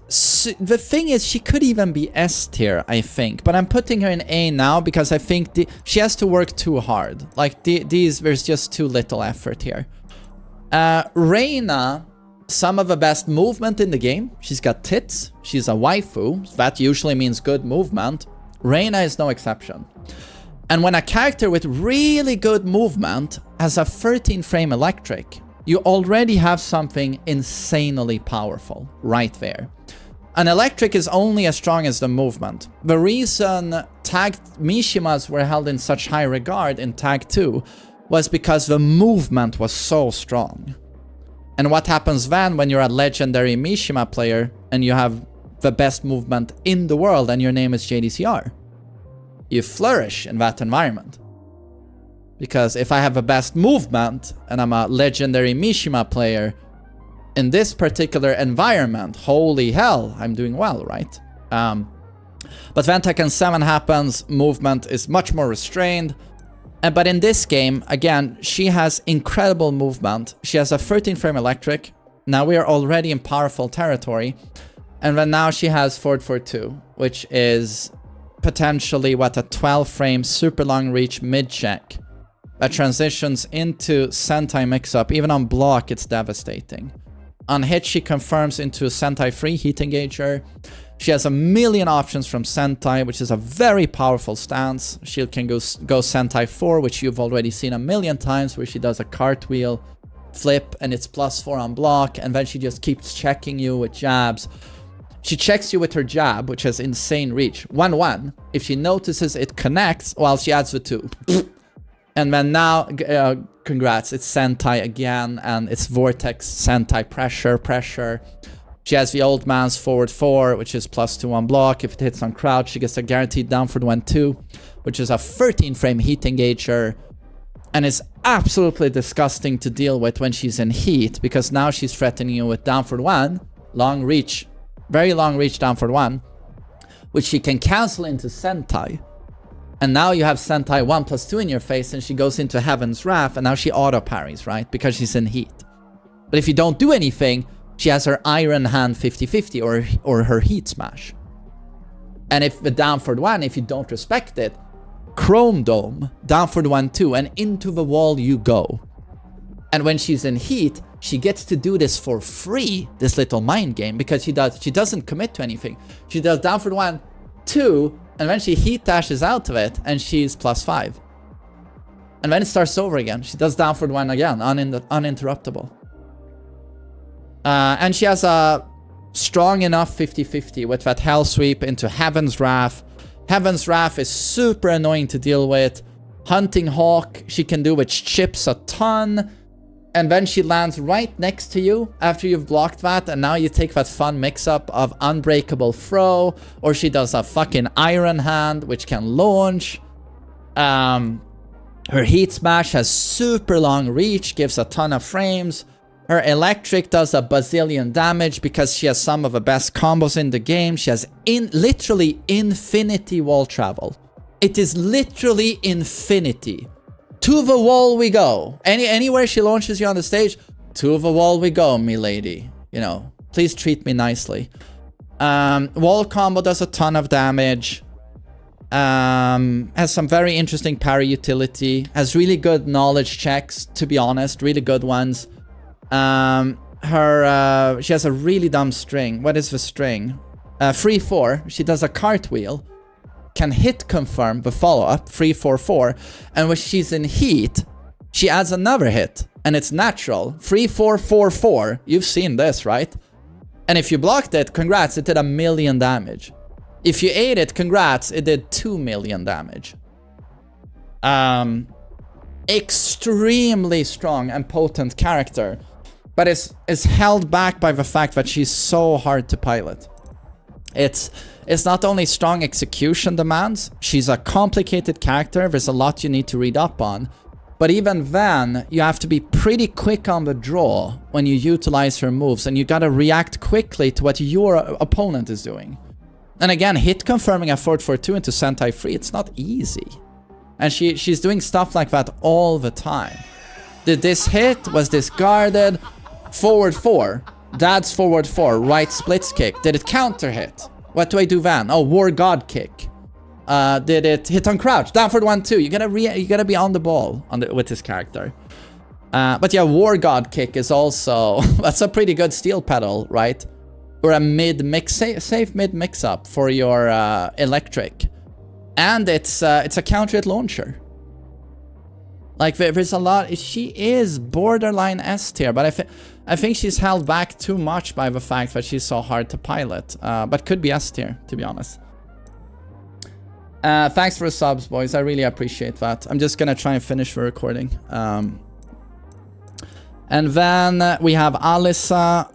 A: The thing is, she could even be S tier, I think. But I'm putting her in A now because I think she has to work too hard. Like, there's just too little effort here. Reina, some of the best movement in the game. She's got tits. She's a waifu. That usually means good movement. Reina is no exception. And when a character with really good movement has a 13 frame electric, you already have something insanely powerful right there. An electric is only as strong as the movement. The reason tagged Mishimas were held in such high regard in Tag 2 was because the movement was so strong. And what happens then when you're a legendary Mishima player and you have the best movement in the world and your name is JDCR? You flourish in that environment. Because if I have the best movement and I'm a legendary Mishima player in this particular environment, holy hell, I'm doing well, right? But when Tekken 7 happens, movement is much more restrained. But in this game, again, she has incredible movement. She has a 13 frame electric. Now we are already in powerful territory. And then now she has forward 4-2, which is potentially what, a 12 frame super long reach mid check that transitions into Sentai mix-up. Even on block, it's devastating. On hit, she confirms into Sentai free heat engager. She has a million options from Sentai, which is a very powerful stance. She can go Sentai 4, which you've already seen a million times, where she does a cartwheel flip and it's +4 on block, and then she just keeps checking you with jabs. She checks you with her jab, which has insane reach. 1-1. If she notices it connects, well, she adds the 2. And then now, congrats, it's Sentai again, and it's Vortex Sentai pressure. She has the old man's forward 4, which is +2 on block. If it hits on crouch, she gets a guaranteed downward 1-2, which is a 13 frame heat engager. And it's absolutely disgusting to deal with when she's in heat, because now she's threatening you with downward 1, long reach. Very long reach downward 1, which she can cancel into Sentai. And now you have Sentai 1+2 in your face, and she goes into Heaven's Wrath, and now she auto parries, right? Because she's in heat. But if you don't do anything, she has her Iron Hand 50-50 or her Heat Smash. And if the downward 1, if you don't respect it, Chrome Dome, down for the 1-2, and into the wall you go. And when she's in heat, she gets to do this for free, this little mind game, because she doesn't commit to anything. She does down for the 1-2, and then she heat dashes out of it, and she's +5. And then it starts over again. She does down for the 1 again, uninterruptible. And she has a strong enough 50-50 with that Hell Sweep into Heaven's Wrath. Heaven's Wrath is super annoying to deal with. Hunting Hawk, she can do, which chips a ton. And then she lands right next to you after you've blocked that, and now you take that fun mix-up of Unbreakable Throw, or she does a fucking Iron Hand, which can launch. Her Heat Smash has super long reach, gives a ton of frames. Her Electric does a bazillion damage because she has some of the best combos in the game. She has literally infinity wall travel. It is literally infinity. To the wall we go. Anywhere she launches you on the stage, to the wall we go, milady. You know, please treat me nicely. Wall combo does a ton of damage. Has some very interesting parry utility. Has really good knowledge checks, to be honest. Really good ones. She has a really dumb string. What is the string? 3-4. She does a cartwheel. Can hit confirm the follow-up, 3-4-4, and when she's in heat, she adds another hit, and it's natural, 3-4-4-4. You've seen this, right? And if you blocked it, congrats, it did 1 million damage. If you ate it, congrats, it did 2 million damage. Extremely strong and potent character, but is held back by the fact that she's so hard to pilot. It's not only strong execution demands, she's a complicated character, there's a lot you need to read up on, but even then, you have to be pretty quick on the draw when you utilize her moves, and you gotta react quickly to what your opponent is doing. And again, hit confirming a 4-4-2 into Sentai 3, it's not easy. And she's doing stuff like that all the time. Did this hit? Was this guarded? Forward 4. Dad's forward 4, right splits kick. Did it counter hit? What do I do then? Oh, War God kick. Did it hit on crouch? Down for the 1-2. You gotta be on the ball with this character. But yeah, War God kick is also that's a pretty good steel pedal, right? Or a mid mix, safe mid mix up for your electric, and it's a counter hit launcher. Like there's a lot. She is borderline S tier, but I think she's held back too much by the fact that she's so hard to pilot. But could be S tier, to be honest. Thanks for the subs, boys. I really appreciate that. I'm just gonna try and finish the recording. And then we have Alisa.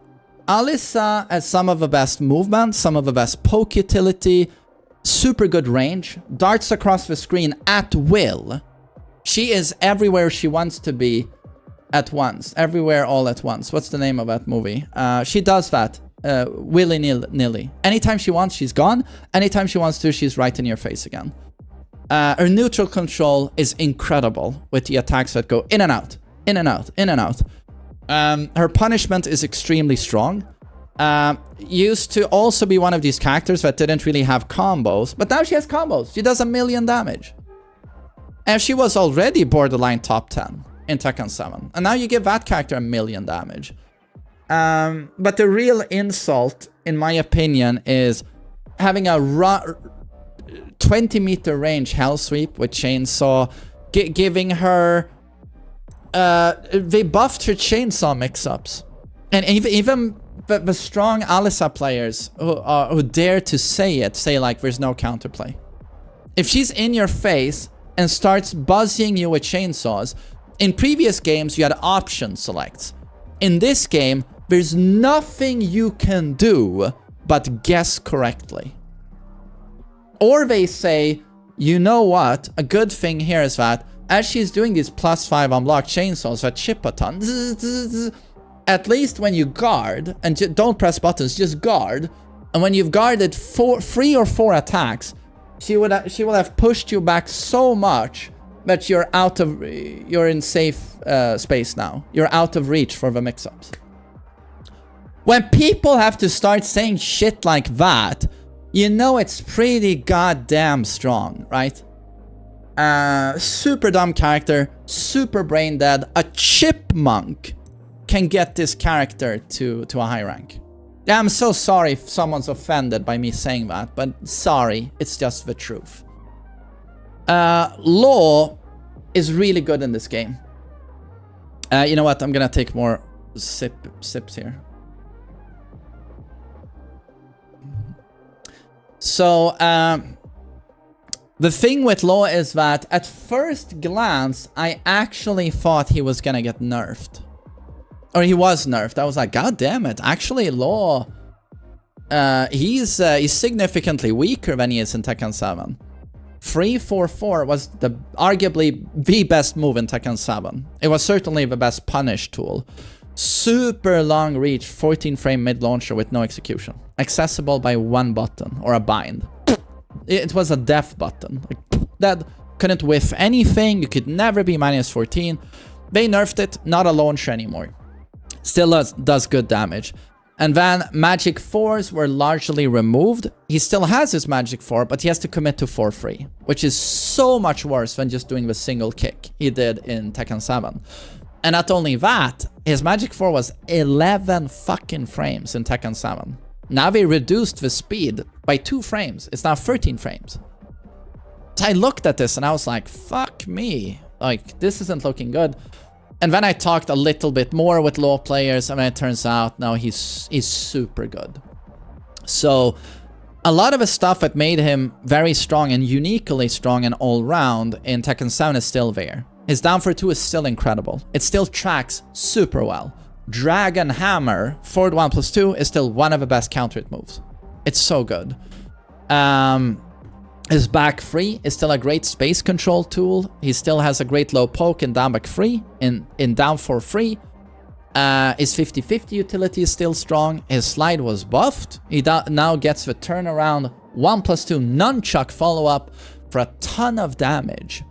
A: Alisa has some of the best movement, some of the best poke utility, super good range, darts across the screen at will. She is everywhere she wants to be at once. Everywhere all at once. What's the name of that movie? She does that willy-nilly. Anytime she wants, she's gone. Anytime she wants to, she's right in your face again. Her neutral control is incredible with the attacks that go in and out, in and out, in and out. Her punishment is extremely strong. Used to also be one of these characters that didn't really have combos, but now she has combos. She does 1 million damage. And she was already borderline top 10 in Tekken 7. And now you give that character 1 million damage. But the real insult, in my opinion, is having a 20-meter range Hell Sweep with Chainsaw, giving her... they buffed her Chainsaw mix-ups. And even the strong Alisa players who dare to say it, say like there's no counterplay. If she's in your face and starts buzzing you with chainsaws, in previous games you had option selects. In this game, there's nothing you can do but guess correctly. Or they say, you know what, a good thing here is that as she's doing these +5 unblocked chainsaws that chip a ton, at least when you guard, and don't press buttons, just guard, and when you've guarded 3 or 4 attacks, she will have pushed you back so much that you're in safe space now. You're out of reach for the mix-ups. When people have to start saying shit like that, you know it's pretty goddamn strong, right? Super dumb character, super brain dead. A chipmunk can get this character to a high rank. Yeah, I'm so sorry if someone's offended by me saying that, but sorry, it's just the truth. Law is really good in this game. You know what? I'm gonna take more sips here. So, the thing with Law is that at first glance, I actually thought he was gonna get nerfed. Or he was nerfed. I was like, God damn it. Actually, Law, he's significantly weaker than he is in Tekken 7. 344 was arguably the best move in Tekken 7. It was certainly the best punish tool. Super long reach, 14 frame mid launcher with no execution. Accessible by one button or a bind. It was a death button. Like, that couldn't whiff anything. You could never be minus 14. They nerfed it, not a launcher anymore. Still does good damage. And then Magic 4s were largely removed. He still has his Magic 4, but he has to commit to 4 free, which is so much worse than just doing the single kick he did in Tekken 7. And not only that, his Magic 4 was 11 fucking frames in Tekken 7. Now they reduced the speed by 2 frames. It's now 13 frames. So I looked at this and I was like, fuck me. Like, this isn't looking good. And then I talked a little bit more with Law players, and it turns out now he's super good. So a lot of the stuff that made him very strong and uniquely strong and all-round in Tekken 7 is still there. His down for 2 is still incredible. It still tracks super well. Dragon Hammer, forward 1+2, is still one of the best counter hit moves. It's so good. His back 3 is still a great space control tool. He still has a great low poke in down back 3, in down 4 free. His 50-50 utility is still strong. His slide was buffed. He now gets the turnaround 1+2 nunchuck follow-up for a ton of damage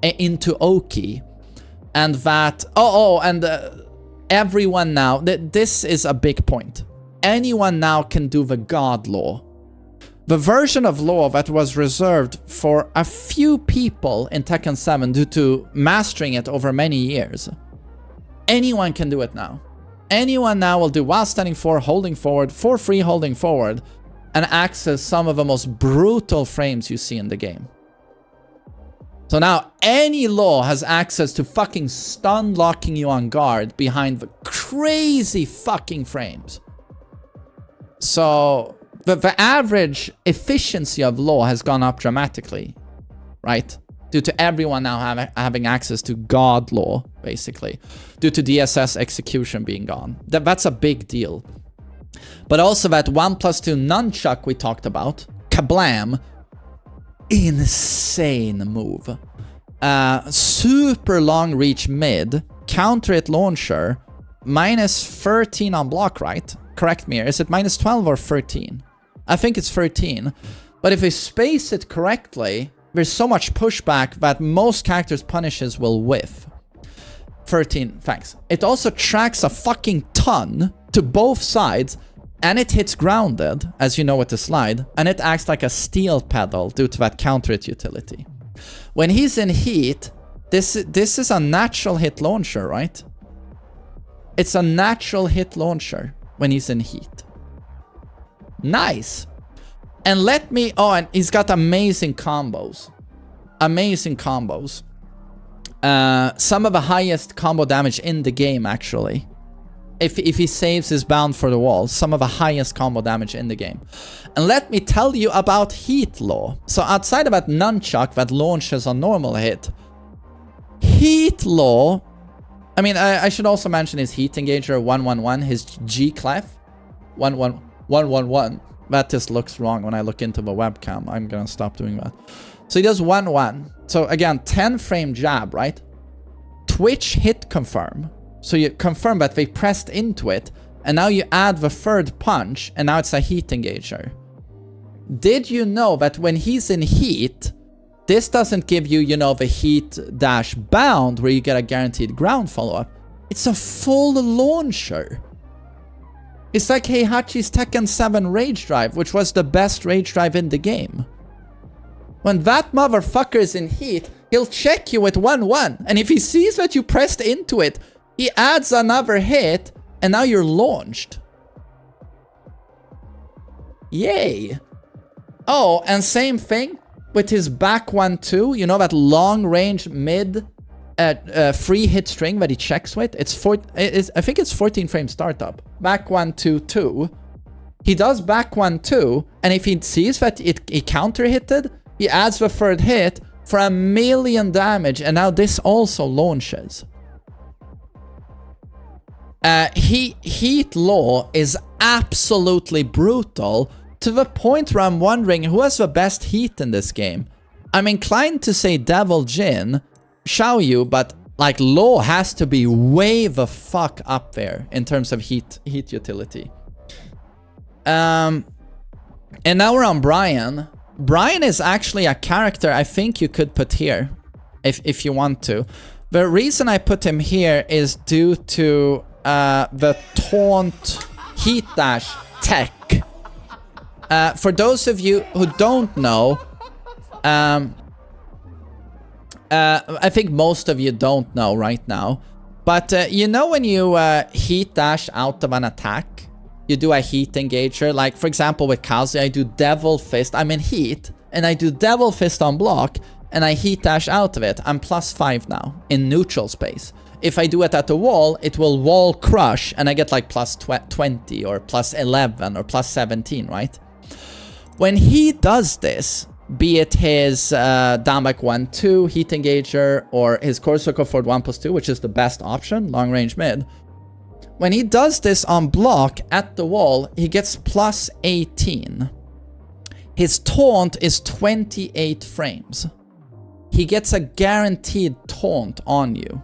A: into Oki. And that... everyone now... This is a big point. Anyone now can do the God Law. The version of Law that was reserved for a few people in Tekken 7 due to mastering it over many years. Anyone can do it now. Anyone now will do while standing 4, holding forward, 4 free holding forward, and access some of the most brutal frames you see in the game. So now any Law has access to fucking stun locking you on guard behind the crazy fucking frames. So... The average efficiency of Law has gone up dramatically, right? Due to everyone now having access to God Law, basically. Due to DSS execution being gone. That's a big deal. But also that 1+2 nunchuck we talked about, kablam, insane move. Super long reach mid, counter hit launcher, minus 13 on block, right? Correct me here, is it minus 12 or 13? I think it's 13. But if we space it correctly, there's so much pushback that most characters' punishes will whiff. 13, thanks. It also tracks a fucking ton to both sides, and it hits grounded, as you know with the slide, and it acts like a steel pedal due to that counter hit utility. When he's in heat, this is a natural hit launcher, right? It's a natural hit launcher when he's in heat. Nice. And let me... Oh, and he's got amazing combos. Amazing combos. Some of the highest combo damage in the game, actually. If he saves his bound for the wall. Some of the highest combo damage in the game. And let me tell you about Heat Law. So outside of that nunchuck that launches on normal hit, Heat Law... I mean, I should also mention his Heat Engager 111, his G-Clef. 111. That just looks wrong when I look into the webcam. I'm gonna stop doing that. So he does 1-1. So again, 10 frame jab, right? Twitch hit confirm. So you confirm that they pressed into it, and now you add the third punch, and now it's a heat engager. Did you know that when he's in heat, this doesn't give you, you know, the heat dash bound where you get a guaranteed ground follow-up. It's a full launcher. It's like Heihachi's Tekken 7 Rage Drive, which was the best Rage Drive in the game. When that motherfucker is in heat, he'll check you with 1-1. And if he sees that you pressed into it, he adds another hit, and now you're launched. Yay. Oh, and same thing with his back 1-2. You know that long range mid free hit string that he checks with? I think it's 14 frame startup. Back 1-2-2. He does back 1-2, and if he sees that he counter hitted, he adds the third hit for 1,000,000 damage, and now this also launches. Heat law is absolutely brutal, to the point where I'm wondering who has the best heat in this game. I'm inclined to say Devil Jin, Xiaoyu, but like law has to be way the fuck up there in terms of heat utility. And now we're on Bryan. Bryan is actually a character I think you could put here if you want to. The reason I put him here is due to the taunt heat dash tech. For those of you who don't know, I think most of you don't know right now, but you know when you heat dash out of an attack, you do a heat engager, like for example with Kazuya, I do Devil Fist, I'm in heat, and I do Devil Fist on block, and I heat dash out of it. I'm +5 now, in neutral space. If I do it at the wall, it will wall crush, and I get like +20, or +11, or +17, right? When he does this, be it his down back 1-2 heat engager, or his core circle forward 1+2, which is the best option, long range mid. When he does this on block at the wall, he gets +18. His taunt is 28 frames. He gets a guaranteed taunt on you.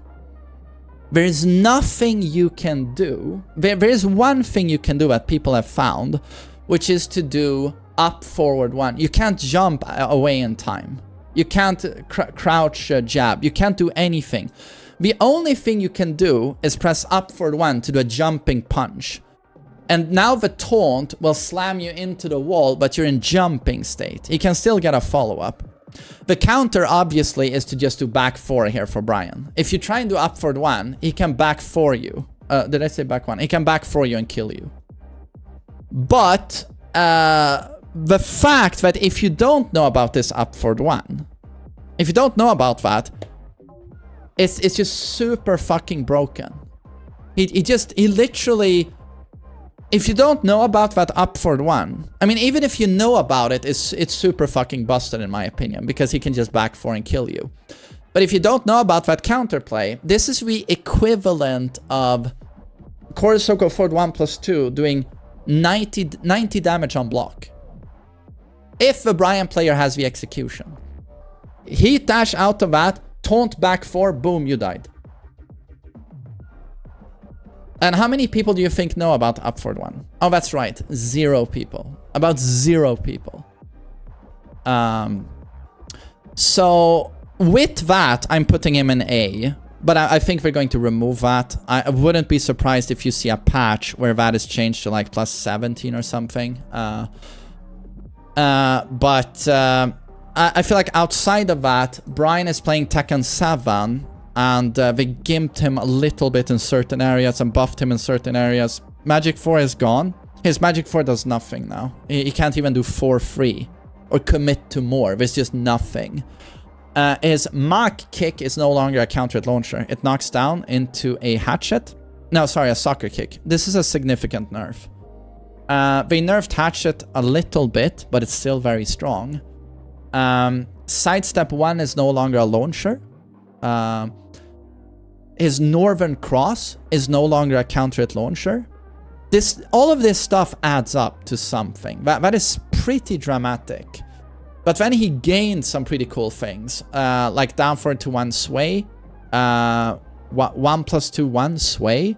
A: There is nothing you can do. There is one thing you can do that people have found, which is to do up forward 1. You can't jump away in time. You can't crouch jab. You can't do anything. The only thing you can do is press up forward 1 to do a jumping punch. And now the taunt will slam you into the wall, but you're in jumping state. You can still get a follow-up. The counter obviously is to just do back 4 here for Bryan. If you try and do up forward 1, he can back 4 you. Did I say back 1? He can back 4 you and kill you. But the fact that if you don't know about this up forward 1, if you don't know about that, it's just super fucking broken. He literally, if you don't know about that up forward 1, I mean, even if you know about it, it's super fucking busted in my opinion, because he can just back 4 and kill you. But if you don't know about that counterplay, this is the equivalent of core circle forward 1+2 doing 90 damage on block. If the Bryan player has the execution. Heat dash out of that, taunt back 4, boom, you died. And how many people do you think know about up forward 1? Oh, that's right, 0 people. About 0 people. So with that, I'm putting him in A. But I think we're going to remove that. I wouldn't be surprised if you see a patch where that is changed to like +17 or something. I feel like outside of that, Bryan is playing Tekken 7, and they gimped him a little bit in certain areas and buffed him in certain areas. Magic 4 is gone. His Magic 4 does nothing now. He can't even do 4 free or commit to more. There's just nothing. His Mach kick is no longer a counter hit launcher. It knocks down into a hatchet. No, sorry, a soccer kick. This is a significant nerf. They nerfed hatchet a little bit, but it's still very strong. Sidestep 1 is no longer a launcher. His Northern Cross is no longer a counter hit launcher. All of this stuff adds up to something. That is pretty dramatic. But then he gained some pretty cool things, like down forward to 1 sway, 1+2 1 sway.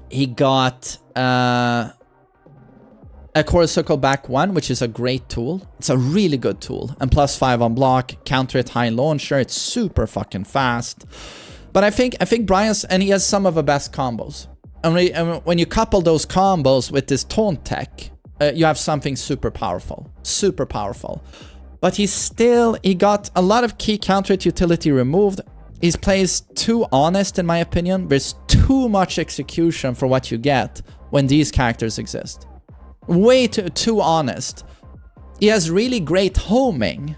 A: He got a core circle back 1, which is a great tool. It's a really good tool. And +5 on block, counter hit high launcher. It's super fucking fast. But I think Bryan's, and he has some of the best combos. And when you couple those combos with this taunt tech, you have something super powerful. Super powerful. But he got a lot of key counter hit utility removed. His play is too honest in my opinion. There's too much execution for what you get when these characters exist. Way too honest. He has really great homing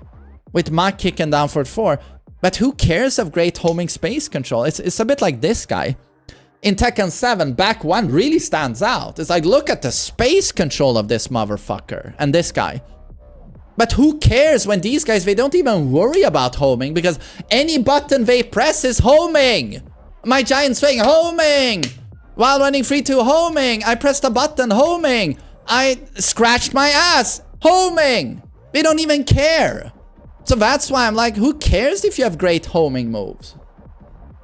A: with Mach Kick and down forward 4. But who cares of great homing space control? It's a bit like this guy. In Tekken 7, back 1 really stands out. It's like, look at the space control of this motherfucker and this guy. But who cares when these guys, they don't even worry about homing because any button they press is homing. My giant swing, homing. While running 3-2, homing. I pressed a button, homing. I scratched my ass, homing. They don't even care. So that's why I'm like, who cares if you have great homing moves?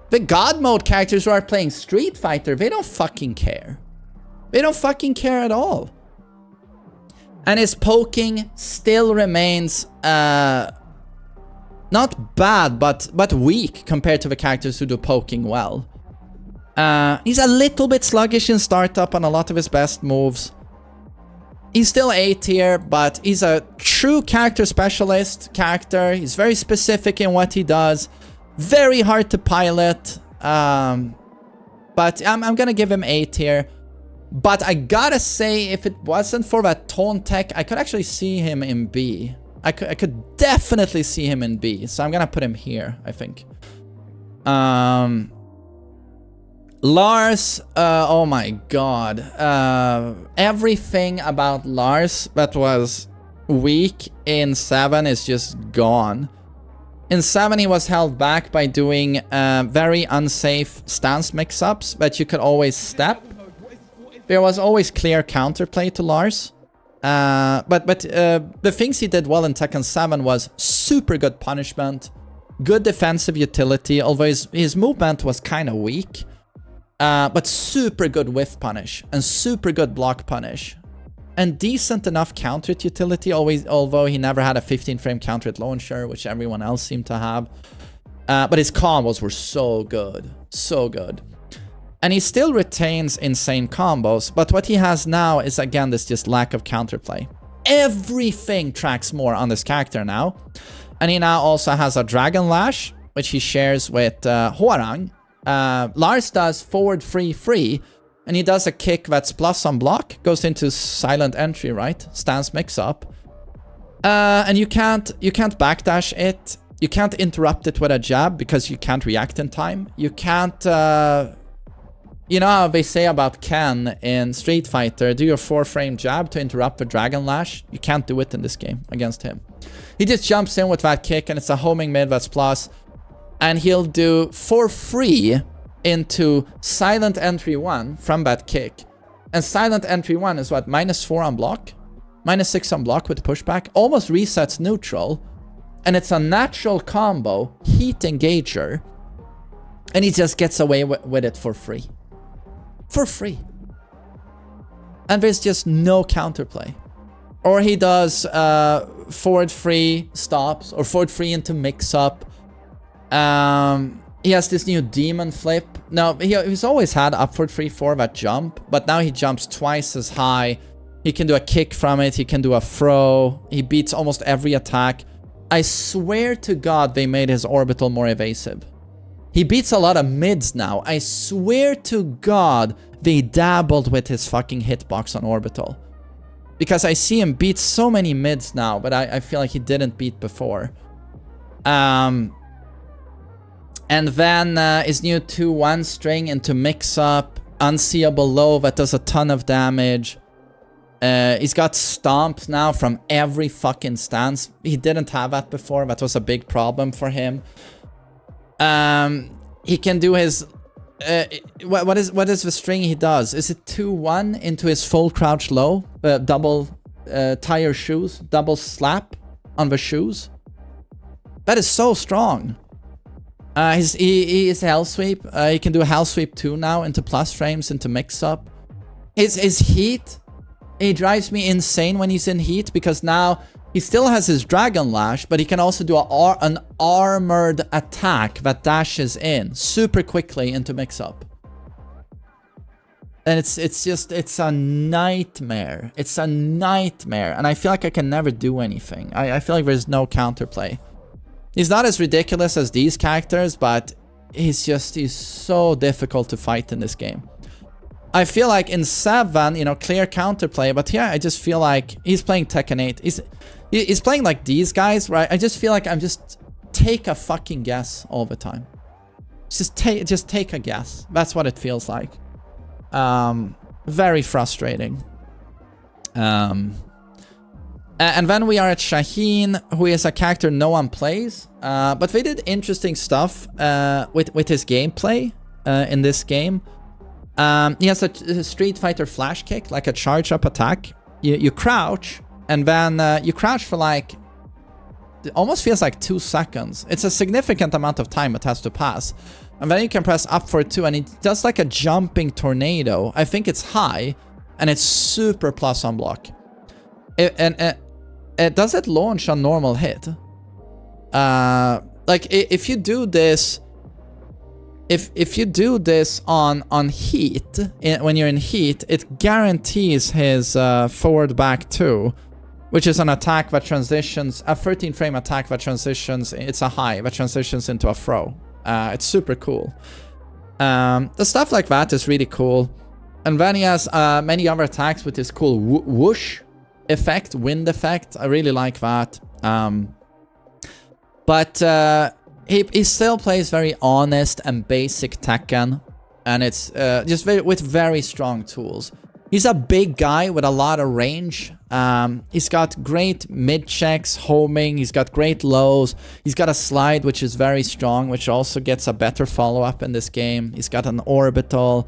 A: The God mode characters who are playing Street Fighter, they don't fucking care. They don't fucking care at all. And his poking still remains not bad, but weak compared to the characters who do poking well. He's a little bit sluggish in startup on a lot of his best moves. He's still A tier, but he's a true character specialist character. He's very specific in what he does. Very hard to pilot. But I'm gonna give him A tier. But I gotta say, if it wasn't for that tone tech, I could actually see him in B. I could definitely see him in B. So I'm gonna put him here, I think. Lars, oh my god. Everything about Lars that was weak in 7 is just gone. In 7, he was held back by doing very unsafe stance mix-ups that you could always step. There was always clear counterplay to Lars. But the things he did well in Tekken 7 was super good punishment, good defensive utility, although his movement was kind of weak. But super good whiff punish and super good block punish. And decent enough counter hit utility, although he never had a 15-frame counter hit launcher, which everyone else seemed to have. But his combos were so good. So good. And he still retains insane combos, but what he has now is, again, this just lack of counterplay. Everything tracks more on this character now. And he now also has a Dragon Lash, which he shares with Hwoarang. Lars does forward free, and he does a kick that's plus on block, goes into silent entry, right? Stance mix-up. And you can't backdash it. You can't interrupt it with a jab because you can't react in time. You can't... you know how they say about Ken in Street Fighter, do your 4-frame jab to interrupt the Dragon Lash? You can't do it in this game against him. He just jumps in with that kick, and it's a homing mid that's plus. And he'll do for free into silent entry 1 from that kick. And silent entry 1 is what? -4 on block? -6 on block with pushback? Almost resets neutral. And it's a natural combo, heat engager. And he just gets away with it for free. For free. And there's just no counterplay. Or he does forward free stops, or forward free into mix-up. He has this new demon flip. No, he's always had upward free for that jump, but now he jumps twice as high. He can do a kick from it, he can do a throw. He beats almost every attack. I swear to God they made his orbital more evasive. He beats a lot of mids now. I swear to God they dabbled with his fucking hitbox on orbital. Because I see him beat so many mids now, but I feel like he didn't beat before. And then his new 2-1 string into mix-up. Unseeable low that does a ton of damage. He's got stomps now from every fucking stance. He didn't have that before. That was a big problem for him. He can do his... what is the string he does? Is it 2-1 into his full crouch low? Double tire shoes? Double slap on the shoes? That is so strong. He is Hell Sweep. He can do a Hell Sweep 2 now into plus frames, into mix-up. His heat... He drives me insane when he's in heat, because now he still has his Dragon Lash, but he can also do an armored attack that dashes in super quickly into mix-up. And it's a nightmare. It's a nightmare. And I feel like I can never do anything. I feel like there's no counterplay. He's not as ridiculous as these characters, but he's so difficult to fight in this game. I feel like in 7, you know, clear counterplay, but here I just feel like he's playing Tekken 8. He's playing like these guys, right? I just feel like I'm just take a fucking guess all the time. Just take a guess. That's what it feels like. Very frustrating. And then we are at Shaheen, who is a character no one plays. But they did interesting stuff with his gameplay in this game. He has a Street Fighter flash kick, like a charge up attack. You crouch, and then you crouch for like, it almost feels like 2 seconds. It's a significant amount of time it has to pass. And then you can press up for 2, and it does like a jumping tornado. I think it's high, and it's super plus on block. Does it launch on normal hit? Like if you do this, if you do this on heat, when you're in heat, it guarantees his forward back 2, which is an attack that transitions, a 13 frame attack that transitions, it's a high that transitions into a throw. It's super cool. The stuff like that is really cool. And then he has many other attacks with this cool whoosh effect, wind effect. I really like that. But he still plays very honest and basic Tekken. And it's just with very strong tools. He's a big guy with a lot of range. He's got great mid checks, homing. He's got great lows. He's got a slide, which is very strong, which also gets a better follow-up in this game. He's got an orbital,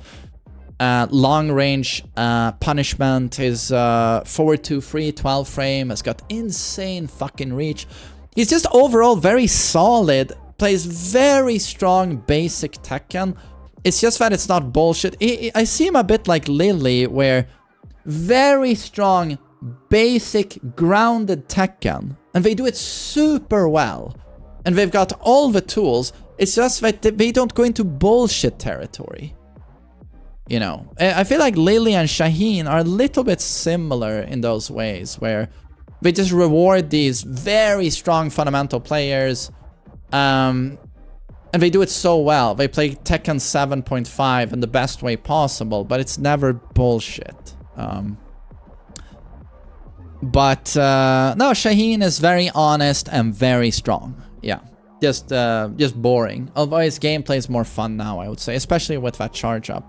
A: long range punishment. His forward 2-3, 12 frame has got insane fucking reach. He's just overall very solid. Plays very strong basic Tekken. It's just that it's not bullshit. I see him a bit like Lili, where very strong, basic, grounded Tekken. And they do it super well. And they've got all the tools. It's just that they don't go into bullshit territory. You know, I feel like Lili and Shaheen are a little bit similar in those ways, where they just reward these very strong fundamental players. And they do it so well. They play Tekken 7.5 in the best way possible, but it's never bullshit. No, Shaheen is very honest and very strong. Yeah, just boring. Although his gameplay is more fun now, I would say, especially with that charge up.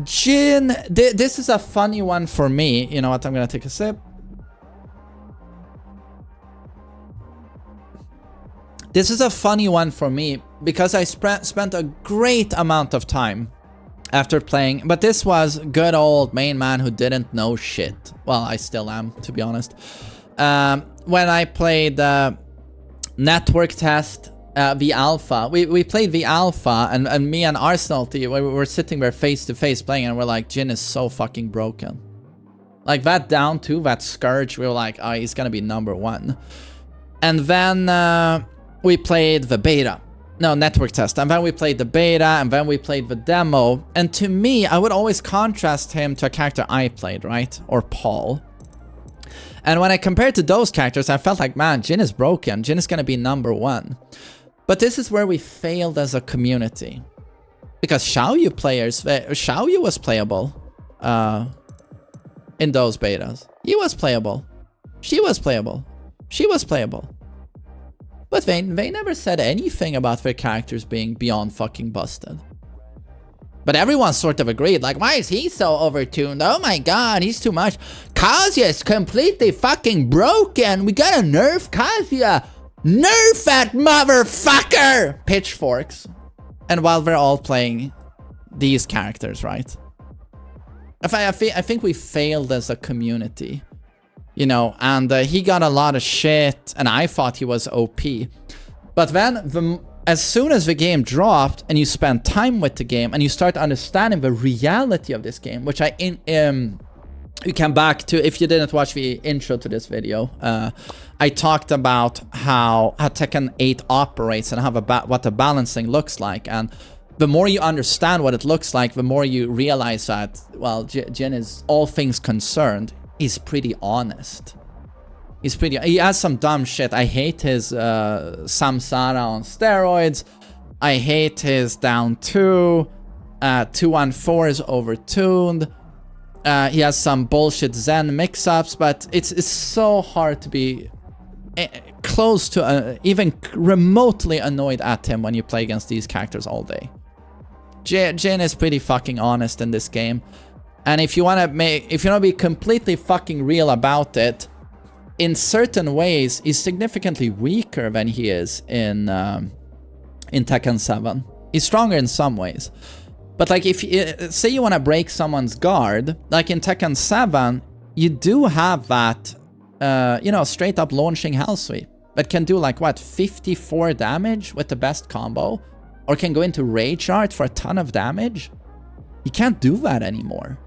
A: Jin, this is a funny one for me. You know what? I'm gonna take a sip. This is a funny one for me because I spent a great amount of time after playing, but this was good old main man who didn't know shit. Well, I still am, to be honest. When I played Network Test, the Alpha, we played the Alpha, and me and Arsenal, we were sitting there face to face playing, and we're like, Jin is so fucking broken. Like that down 2, that Scourge, we were like, oh, he's gonna be #1. And then we played the beta. No, network test. And then we played the beta, and then we played the demo. And to me, I would always contrast him to a character I played, right? Or Paul. And when I compared to those characters, I felt like, man, Jin is broken. Jin is gonna be #1. But this is where we failed as a community. Because Xiaoyu players, Xiaoyu was playable in those betas. He was playable. She was playable. She was playable. But they never said anything about their characters being beyond fucking busted. But everyone sort of agreed, like, why is he so overtuned? Oh my god, he's too much. Kazuya is completely fucking broken. We gotta nerf Kazuya. Nerf that motherfucker! Pitchforks. And while we're all playing these characters, right? I think we failed as a community. You know, and he got a lot of shit, and I thought he was OP. But then, as soon as the game dropped, and you spend time with the game, and you start understanding the reality of this game, which you come back to, if you didn't watch the intro to this video, I talked about how Tekken 8 operates, and how what the balancing looks like, and the more you understand what it looks like, the more you realize that, well, Jin is, all things concerned, he's pretty honest. He has some dumb shit. I hate his Samsara on steroids. I hate his down 2. 214 is overtuned. He has some bullshit Zen mix-ups, but it's so hard to be close to even remotely annoyed at him when you play against these characters all day. Jin is pretty fucking honest in this game, and if you want to be completely fucking real about it, in certain ways he's significantly weaker than he is in Tekken 7. He's stronger in some ways, but like if say you want to break someone's guard, like in Tekken 7, you do have that you know, straight up launching hell sweep that can do like what, 54 damage with the best combo, or can go into rage art for a ton of damage. You can't do that anymore.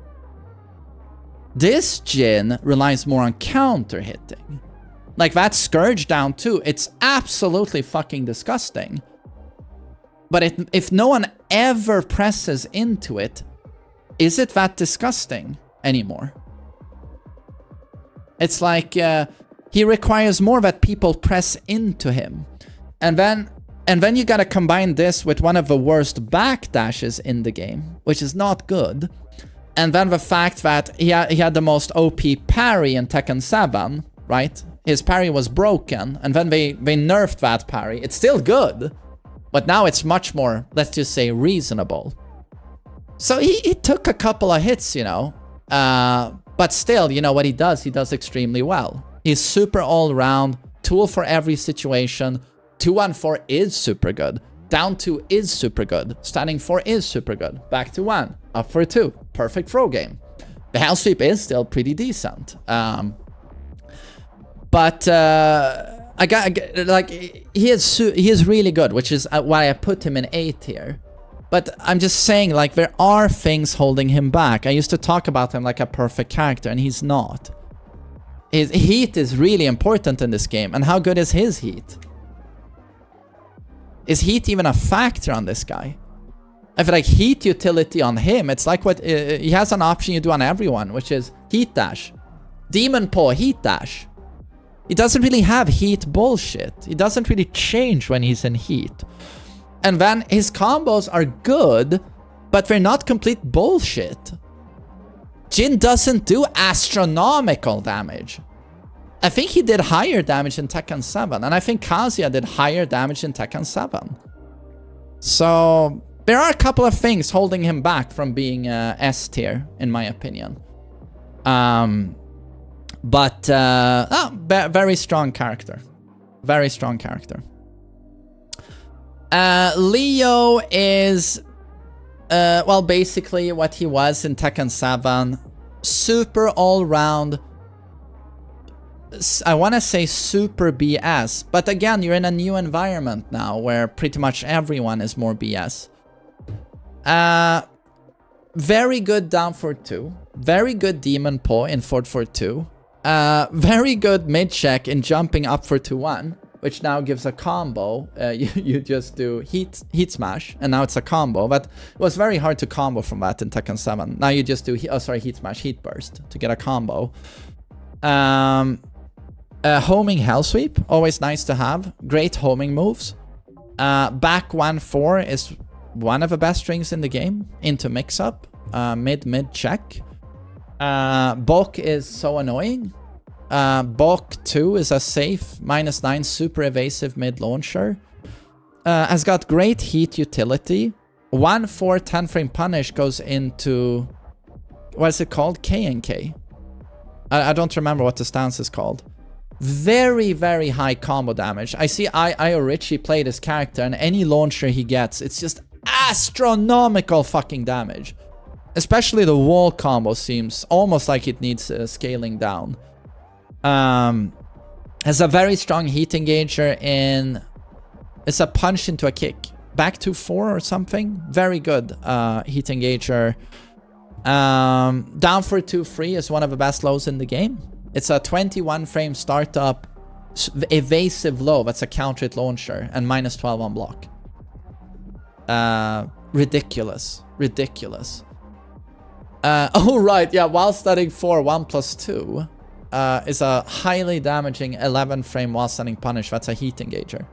A: This Jin relies more on counter hitting. Like that Scourge down 2, it's absolutely fucking disgusting. But if no one ever presses into it, is it that disgusting anymore? It's like he requires more that people press into him. And then you gotta combine this with one of the worst backdashes in the game, which is not good. And then the fact that he had the most OP parry in Tekken 7, right? His parry was broken, and then they nerfed that parry. It's still good, but now it's much more, let's just say, reasonable. So he took a couple of hits, you know. But still, you know what he does extremely well. He's super all-round, tool for every situation. 214 is super good. Down 2 is super good. Standing 4 is super good. Back to 1. Up for 2. Perfect throw game. The hell sweep is still pretty decent. But I got like he is really good, which is why I put him in 8 here. But I'm just saying, like, there are things holding him back. I used to talk about him like a perfect character, and he's not. His heat is really important in this game. And how good is his heat? Is heat even a factor on this guy? I feel like heat utility on him, it's like what he has an option you do on everyone, which is heat dash. Demon paw, heat dash. He doesn't really have heat bullshit. He doesn't really change when he's in heat. And then his combos are good, but they're not complete bullshit. Jin doesn't do astronomical damage. I think he did higher damage in Tekken 7, and I think Kazuya did higher damage in Tekken 7. So there are a couple of things holding him back from being S tier, in my opinion. Very strong character. Very strong character. Leo is, well, basically what he was in Tekken 7. Super all-round. I want to say super BS, but again, you're in a new environment now where pretty much everyone is more BS. Very good down for 2. Very good demon paw in forward for 2. Very good mid check in jumping up for 2-1, which now gives a combo. You just do heat smash, and now it's a combo. But it was very hard to combo from that in Tekken 7. Now you just do heat smash, heat burst to get a combo. Homing hell sweep, always nice to have. Great homing moves. Back 1-4 is one of the best strings in the game. Into mix up, mid check. Bok is so annoying. Bok 2 is a safe -9 super evasive mid launcher. Has got great heat utility. 1-4 10 frame punish goes into, what is it called? K&K. I don't remember what the stance is called. Very, very high combo damage. I see Io Richie play this character, and any launcher he gets, it's just astronomical fucking damage. Especially the wall combo seems almost like it needs scaling down. Has a very strong heat engager in... It's a punch into a kick. Back to 4 or something. Very good heat engager. Down for 2 free is one of the best lows in the game. It's a 21 frame startup evasive low. That's a counter hit launcher and -12 on block. ridiculous. Ridiculous. Oh, right. Yeah, while studying 4, 1+2 is a highly damaging 11 frame while standing punish. That's a heat engager.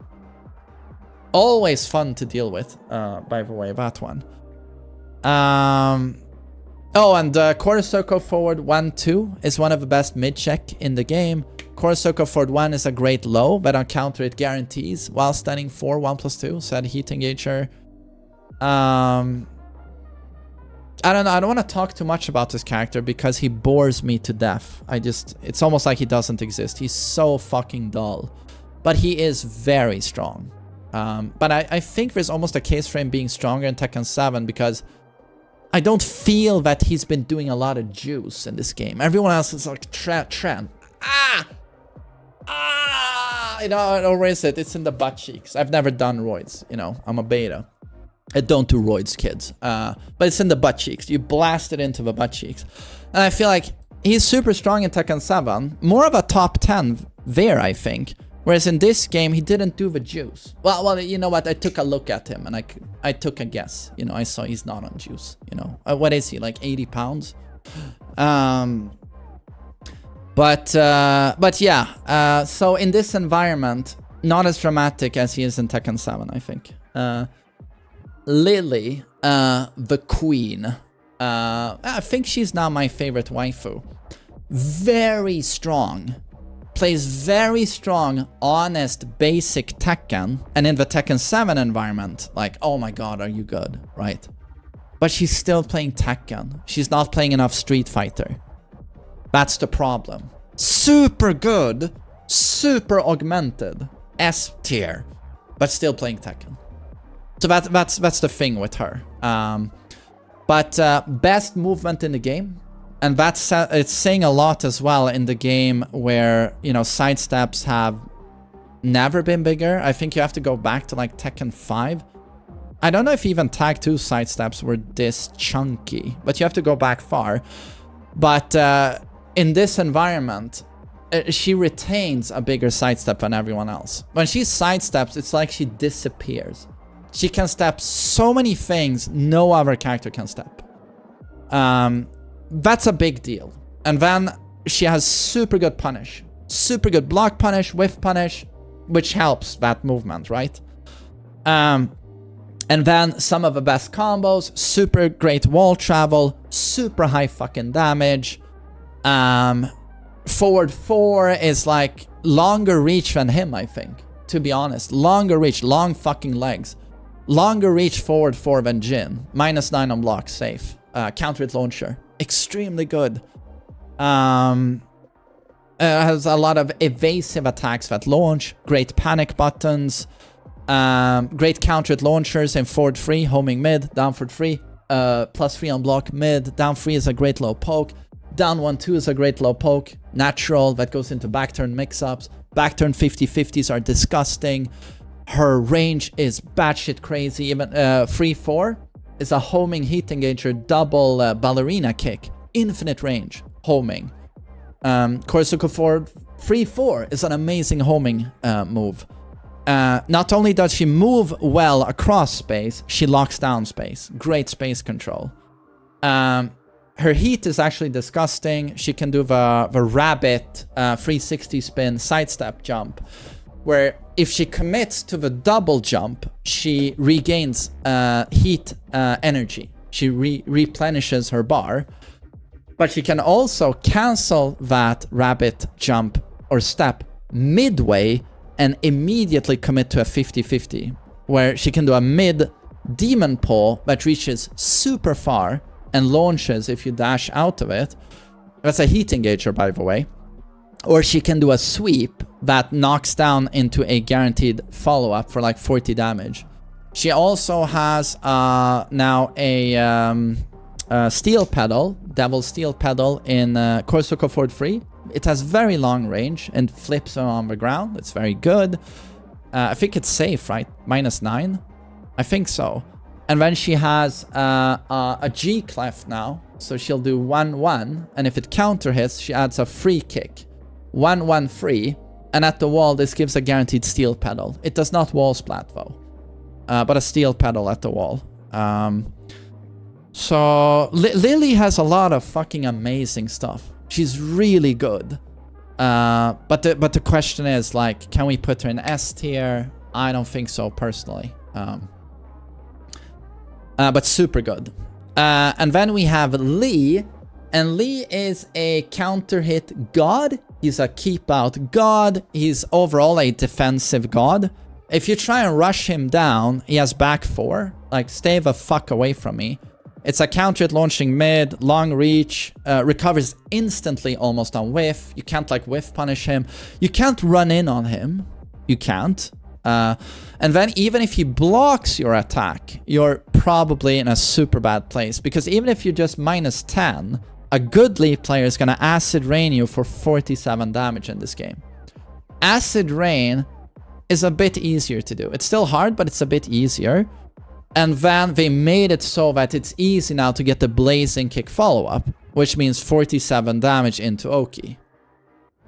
A: Always fun to deal with, by the way, that one. Oh, and quarter circle forward 1-2 is one of the best mid check in the game. Quarter circle forward 1 is a great low, but on counter it guarantees while standing 4, 1+2, said heat engager. I don't know, I don't want to talk too much about this character because he bores me to death. It's almost like he doesn't exist. He's so fucking dull. But he is very strong. But I think there's almost a case for him being stronger in Tekken 7 because I don't feel that he's been doing a lot of juice in this game. Everyone else is like, Trent. You know, or is it? It's in the butt cheeks. I've never done roids, you know, I'm a beta. I don't do roids, kids. But it's in the butt cheeks. You blast it into the butt cheeks. And I feel like he's super strong in Tekken 7. More of a top 10 there, I think. Whereas in this game, he didn't do the juice. Well, you know what? I took a look at him and I took a guess. You know, I saw he's not on juice. You know, what is he? Like 80 pounds? But yeah. So in this environment, not as dramatic as he is in Tekken 7, I think. Lili, the queen. I think she's now my favorite waifu. Very strong. Plays very strong, honest, basic Tekken. And in the Tekken 7 environment, like, oh my god, are you good, right? But she's still playing Tekken. She's not playing enough Street Fighter. That's the problem. Super good, super augmented, S tier, but still playing Tekken. So that's the thing with her. But best movement in the game. And it's saying a lot as well in the game where, you know, sidesteps have never been bigger. I think you have to go back to like Tekken 5. I don't know if even Tag 2 sidesteps were this chunky, but you have to go back far. But in this environment, she retains a bigger sidestep than everyone else. When she sidesteps, it's like she disappears. She can step so many things no other character can step. That's a big deal. And then she has super good punish. Super good block punish, whiff punish, which helps that movement, right? And then some of the best combos, super great wall travel, super high fucking damage. Forward 4 is like longer reach than him, I think, to be honest. Longer reach, long fucking legs. Longer reach forward 4 than Jin. -9 on block, safe. Counter hit launcher. Extremely good. Has a lot of evasive attacks that launch. Great panic buttons. Great counter hit launchers in forward 3, homing mid, down forward 3. +3 on block mid. Down 3 is a great low poke. Down 1-2 is a great low poke. Natural, that goes into back turn mix-ups. Back turn 50-50s are disgusting. Her range is batshit crazy. Even 3-4 is a homing heat engager, double ballerina kick. Infinite range, homing. Corsico forward 3-4 is an amazing homing move. Not only does she move well across space, she locks down space. Great space control. Her heat is actually disgusting. She can do the rabbit 360 spin sidestep jump, where if she commits to the double jump, she regains heat energy. She replenishes her bar. But she can also cancel that rabbit jump or step midway and immediately commit to a 50-50, where she can do a mid demon pull that reaches super far and launches if you dash out of it. That's a heat engager, by the way. Or she can do a sweep that knocks down into a guaranteed follow-up for like 40 damage. She also has now a steel pedal, Devil Steel Pedal in Corsico Forward 3. It has very long range and flips on the ground. It's very good. I think it's safe, right? -9? I think so. And then she has a G clef now. So she'll do 1-1. And if it counter hits, she adds a free kick. 1-1 free. And at the wall, this gives a guaranteed steel pedal. It does not wall splat though. But a steel pedal at the wall. So Lili has a lot of fucking amazing stuff. She's really good. But the question is, like, can we put her in S tier? I don't think so personally. But super good. And then we have Lee. And Lee is a counter hit god. He's a keep out god. He's overall a defensive god. If you try and rush him down, he has back 4. Like, stay the fuck away from me. It's a counter hit launching mid, long reach, recovers instantly almost on whiff. You can't like whiff punish him. You can't run in on him. You can't. And then even if he blocks your attack, you're probably in a super bad place. Because even if you're just -10, a good Lee player is going to acid rain you for 47 damage in this game. Acid rain is a bit easier to do. It's still hard, but it's a bit easier. And then they made it so that it's easy now to get the blazing kick follow-up, which means 47 damage into Oki.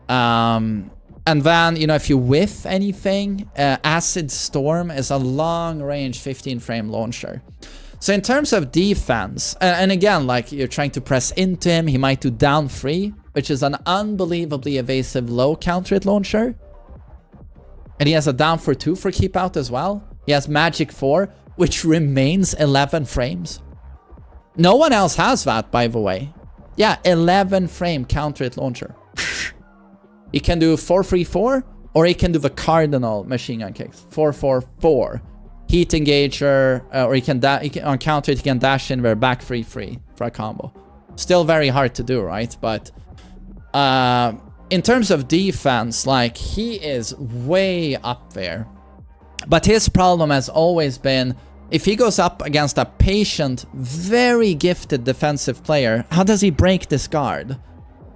A: And then, you know, if you whiff anything, Acid Storm is a long-range 15-frame launcher. So in terms of defense, and again, like, you're trying to press into him, he might do down 3, which is an unbelievably evasive low counter hit launcher. And he has a down for 2 for keep out as well. He has magic 4, which remains 11 frames. No one else has that, by the way. Yeah, 11 frame counter hit launcher. He can do 4-3-4, or he can do the cardinal machine gun kicks. 4-4-4. Heat engager, or he can on counter hit, he can dash in there back 3-3 for a combo. Still very hard to do, right? But in terms of defense, like, he is way up there. But his problem has always been, if he goes up against a patient, very gifted defensive player, how does he break this guard?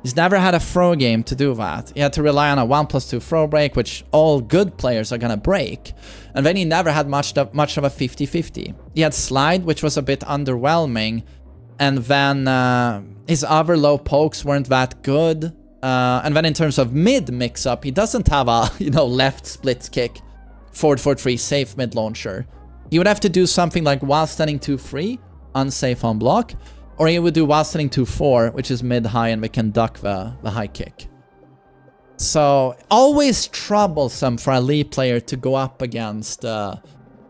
A: He's never had a throw game to do that. He had to rely on a 1+2 throw break, which all good players are gonna break. And then he never had much of a 50-50. He had slide, which was a bit underwhelming. And then his other low pokes weren't that good. And then in terms of mid mix-up, he doesn't have a, you know, left splits kick, forward 4-3 safe mid launcher. He would have to do something like while standing 2-3, unsafe on block, or he would do while standing 2-4, which is mid-high, and we can duck the high kick. So, always troublesome for a lead player to go up against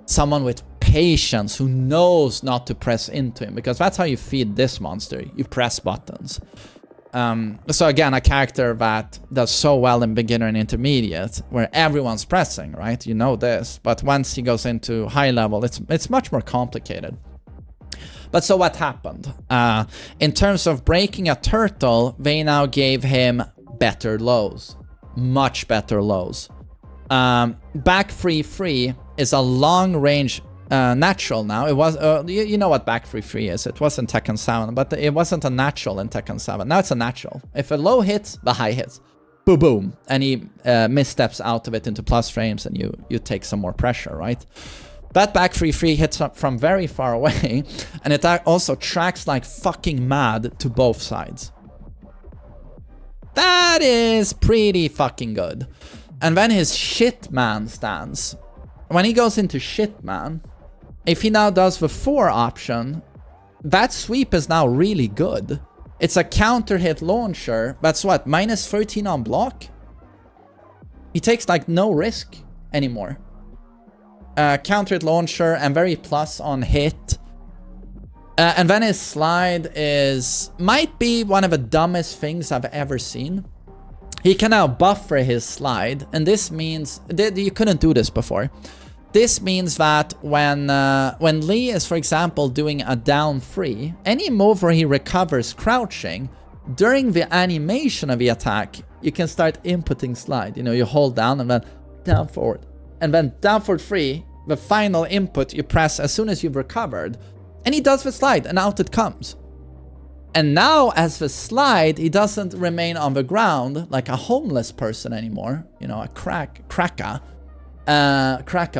A: someone with patience who knows not to press into him, because that's how you feed this monster. You press buttons. So again, a character that does so well in beginner and intermediate, where everyone's pressing, right? You know this. But once he goes into high level, it's much more complicated. But so what happened? In terms of breaking a turtle, they now gave him better lows. Much better lows. Back 3-3 is a long-range natural now. It was, you know what back 3-3 is. It wasn't Tekken 7, but it wasn't a natural in Tekken 7. Now it's a natural. If a low hits, the high hits. Boom, boom. And he missteps out of it into plus frames, and you take some more pressure, right? That back 3-3 hits up from very far away, and it also tracks like fucking mad to both sides. That is pretty fucking good. And then his shit man stance. When he goes into shit man, if he now does the 4 option, that sweep is now really good. It's a counter hit launcher. That's what, -13 on block? He takes like no risk anymore. Counter hit launcher and very plus on hit. And then his slide might be one of the dumbest things I've ever seen. He can now buffer his slide, and this means you couldn't do this before. This means that when Lee is, for example, doing a down 3, any move where he recovers crouching, during the animation of the attack, you can start inputting slide. You know, you hold down and then down forward. And then down forward 3, the final input you press as soon as you've recovered. And he does the slide, and out it comes. And now, as the slide, he doesn't remain on the ground like a homeless person anymore. You know, a cracker. Cracker,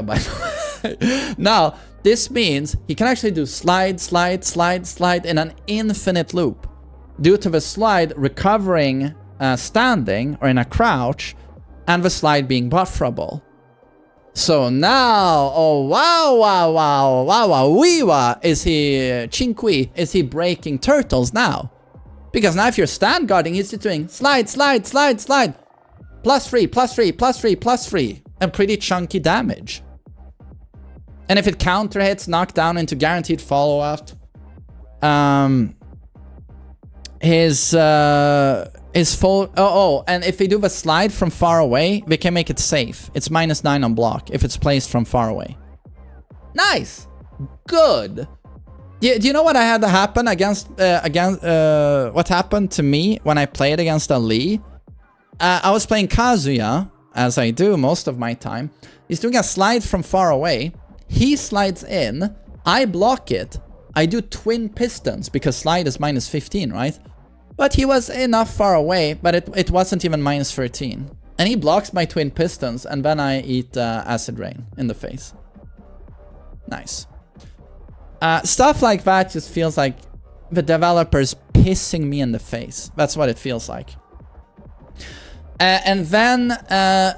A: by the way. Now, this means he can actually do slide, slide, slide, slide in an infinite loop. Due to the slide recovering standing or in a crouch, and the slide being bufferable. So now, oh wow, Wiwa, is he, Chinkui, is he breaking turtles now? Because now if you're stand guarding, he's just doing slide, slide, slide, slide. +3, +3, +3, +3. And pretty chunky damage. And if it counter hits, knock down into guaranteed follow-up. His full... Oh, and if we do the slide from far away, we can make it safe. It's -9 on block if it's placed from far away. Nice! Good! Do you know what I had to happen against... what happened to me when I played against Ali? I was playing Kazuya, as I do most of my time. He's doing a slide from far away. He slides in. I block it. I do twin pistons because slide is -15, right? But he was enough far away, but it wasn't even -13. And he blocks my twin pistons, and then I eat acid rain in the face. Nice. Stuff like that just feels like the developers pissing me in the face. That's what it feels like. And then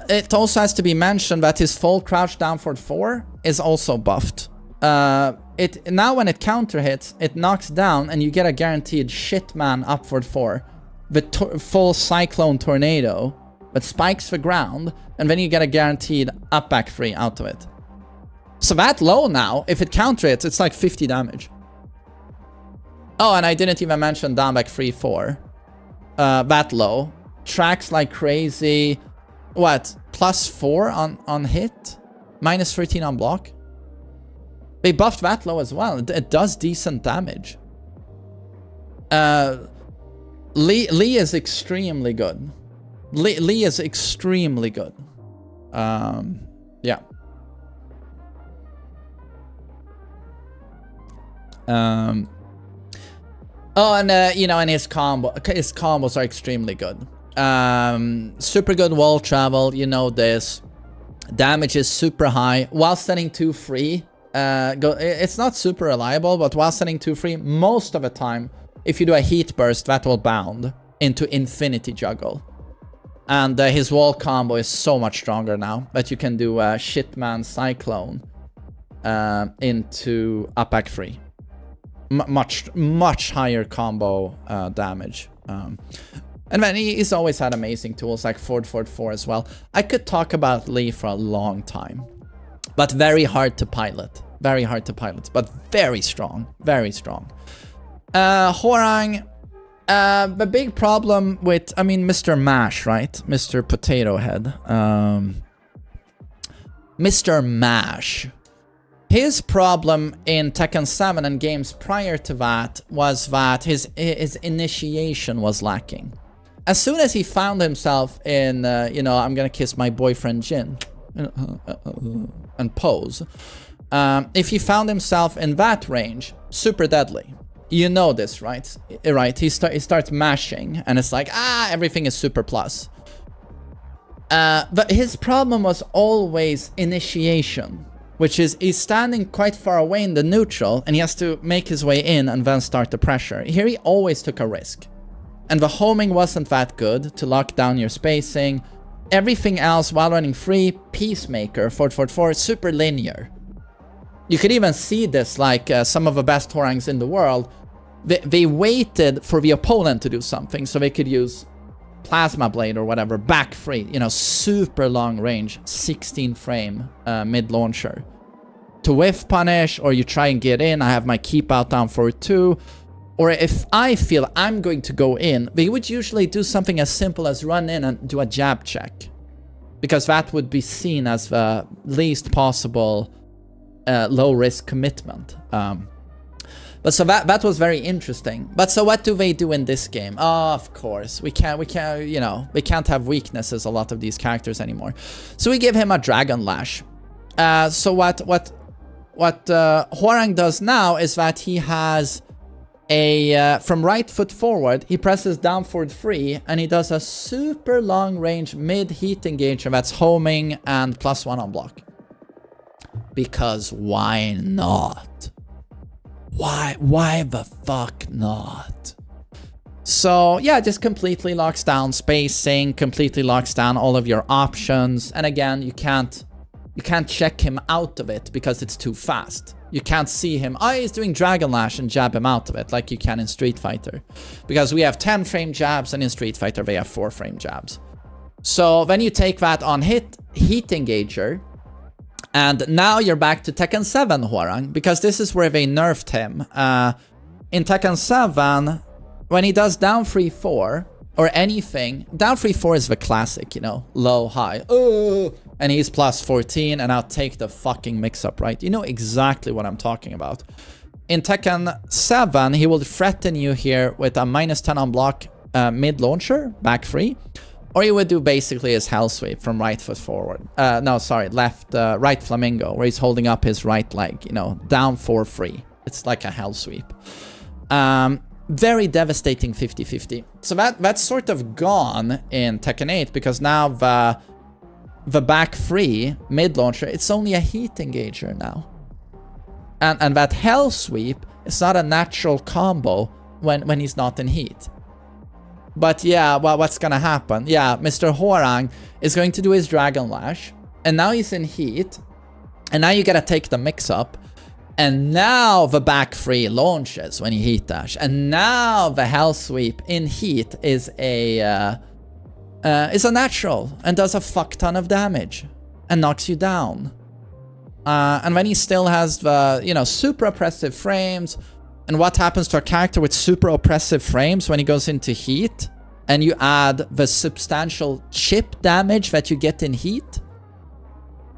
A: it also has to be mentioned that his full crouch down forward 4 is also buffed. Now when it counter hits, it knocks down and you get a guaranteed shitman upward 4. The full cyclone tornado that spikes the ground, and then you get a guaranteed up back 3 out of it. So that low now, if it counter hits, it's like 50 damage. Oh, and I didn't even mention down back 3-4. That low. Tracks like crazy. What? +4 on hit? -13 on block? They buffed that low as well. It does decent damage. Lee is extremely good. Lee is extremely good. Yeah. Oh, and you know, and his combos are extremely good. Super good wall travel, you know this. Damage is super high. While setting 2 free, it's not super reliable, but while setting 2 free, most of the time, if you do a heat burst, that will bound into infinity juggle. And his wall combo is so much stronger now that you can do a shitman cyclone into up back 3. Much higher combo damage. And then he's always had amazing tools like forward 4 as well. I could talk about Lee for a long time, but very hard to pilot. Very hard to pilot, but very strong. Very strong. Hwoarang, the big problem with, I mean, Mr. Mash, right? Mr. Potato Head. Mr. Mash. His problem in Tekken 7 and games prior to that was that his initiation was lacking. As soon as he found himself in, you know, I'm gonna kiss my boyfriend Jin and pose. If he found himself in that range, super deadly. You know this, right? Right, he starts mashing, and it's like, everything is super plus. But his problem was always initiation, which is he's standing quite far away in the neutral, and he has to make his way in and then start the pressure. Here he always took a risk. And the homing wasn't that good to lock down your spacing. Everything else, while running free, Peacemaker, forward 4, super linear. You could even see this, like some of the best Hwoarangs in the world. They waited for the opponent to do something, so they could use Plasma Blade or whatever, back free. You know, super long range, 16 frame mid-launcher. To whiff punish, or you try and get in, I have my keep out down forward 2. Or if I feel I'm going to go in, they would usually do something as simple as run in and do a jab check. Because that would be seen as the least possible low-risk commitment. But so that was very interesting. But so what do they do in this game? Oh, of course. We can't, you know, we can't have weaknesses, a lot of these characters anymore. So we give him a Dragon Lash. So what Hwoarang does now is that he has from right foot forward, he presses down forward 3, and he does a super long range mid heat engager that's homing and +1 on block. Because why not? Why the fuck not? So yeah, just completely locks down spacing, completely locks down all of your options. And again, you can't You can't check him out of it because it's too fast. You can't see him, oh, he's doing Dragon Lash and jab him out of it like you can in Street Fighter. Because we have 10 frame jabs and in Street Fighter they have 4 frame jabs. So when you take that on heat engager, and now you're back to Tekken 7 Hwoarang, because this is where they nerfed him. In Tekken 7, when he does down 3-4, or anything, down 3-4 is the classic, you know, low, high, and he's plus 14, and I'll take the fucking mix-up, right? You know exactly what I'm talking about. In Tekken 7, he will threaten you here with a -10 on block mid-launcher, back 3, or you would do basically his hell sweep from right foot forward. Right flamingo, where he's holding up his right leg, you know, down 4-3. It's like a hell sweep. Very devastating 50-50. So that's sort of gone in Tekken 8, because now the back 3 mid launcher, it's only a heat engager now. And that hell sweep is not a natural combo when he's not in heat. But yeah, well, what's gonna happen? Yeah, Mr. Hwoarang is going to do his Dragon Lash, and now he's in heat, and now you gotta take the mix up. And now the back 3 launches when you heat dash. And now the hell sweep in heat is a natural and does a fuck ton of damage and knocks you down. And when he still has the, you know, super oppressive frames, and what happens to a character with super oppressive frames when he goes into heat, and you add the substantial chip damage that you get in heat?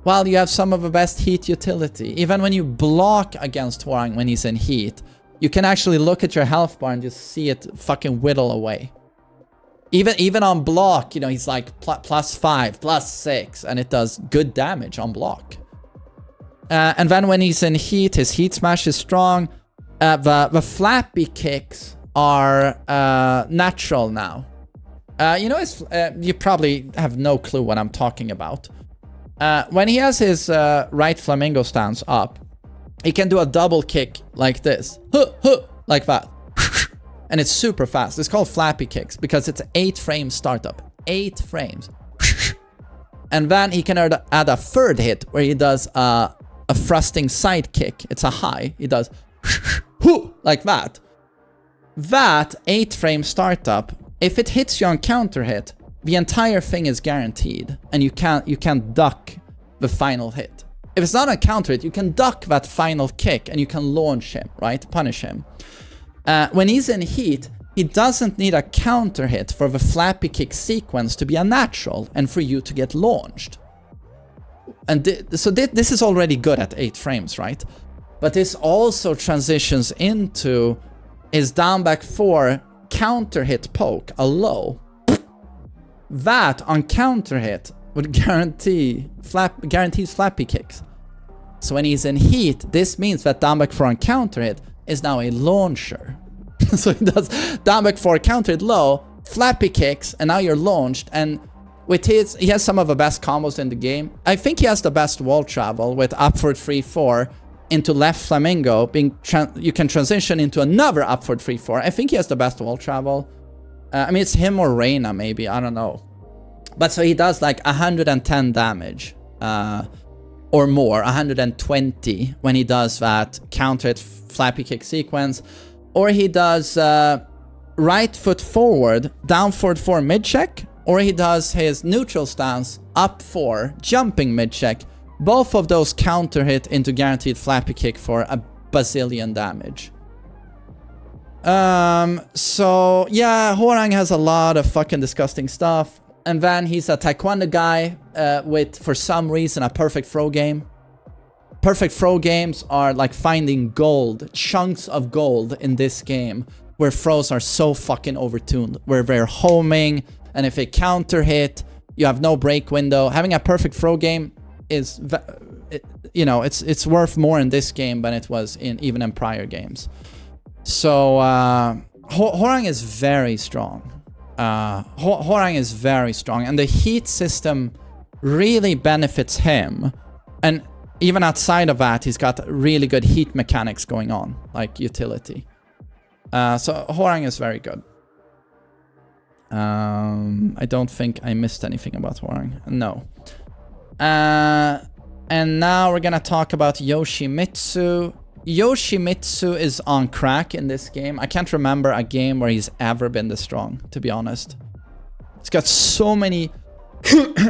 A: Well, you have some of the best heat utility. Even when you block against Hwoarang when he's in heat, you can actually look at your health bar and just see it fucking whittle away. Even on block, you know, he's like +5, +6, and it does good damage on block. And then when he's in heat, his heat smash is strong. The flappy kicks are natural now. You know, you probably have no clue what I'm talking about. When he has his right flamingo stance up, he can do a double kick like this. Like that. And it's super fast. It's called flappy kicks because it's 8 frames startup. 8 frames. And then he can add a third hit where he does a thrusting side kick. It's a high. He does like that. That 8 frame startup, if it hits you on counter hit, the entire thing is guaranteed, and you can't duck the final hit. If it's not a counter hit, you can duck that final kick, and you can launch him, right? Punish him. When he's in heat, he doesn't need a counter hit for the flappy kick sequence to be a natural, and for you to get launched. And this is already good at 8 frames, right? But this also transitions into his down back 4 counter hit poke, a low. That on counter hit would guarantees flappy kicks. So when he's in heat, this means that down back 4 on counter hit is now a launcher. So he does down back 4 counter hit low, flappy kicks, and now you're launched. And with his, he has some of the best combos in the game. I think he has the best wall travel with upward 3-4 into left flamingo. You can transition into another upward 3-4. I think he has the best wall travel. I mean, it's him or Reina, maybe. I don't know. But so he does like 110 damage. Or more. 120 when he does that counter hit flappy kick sequence. Or he does right foot forward, down forward 4 mid check. Or he does his neutral stance, up 4, jumping mid check. Both of those counter hit into guaranteed flappy kick for a bazillion damage. So yeah, Hwoarang has a lot of fucking disgusting stuff. And then he's a taekwondo guy with, for some reason, a perfect throw game. Perfect throw games are like finding gold, chunks of gold in this game, where throws are so fucking overtuned, where they're homing, and if they counter hit, you have no break window. Having a perfect throw game is, you know, it's worth more in this game than it was even in prior games. So Hwoarang is very strong. Hwoarang is very strong, and the heat system really benefits him. And even outside of that, he's got really good heat mechanics going on, like utility. So Hwoarang is very good. I don't think I missed anything about Hwoarang. No. And And now we're gonna talk about Yoshimitsu. Yoshimitsu is on crack in this game. I can't remember a game where he's ever been this strong, to be honest. He's got so many,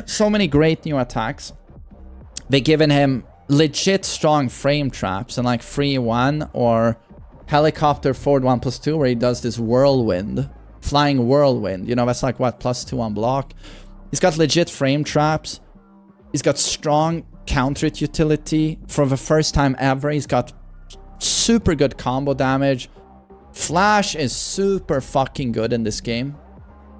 A: so many great new attacks. They've given him legit strong frame traps and like free 1 or helicopter forward 1+2 where he does this whirlwind, flying whirlwind. You know, that's like what, +2 on block. He's got legit frame traps. He's got strong counter hit utility. For the first time ever, he's got super good combo damage. Flash is super fucking good in this game.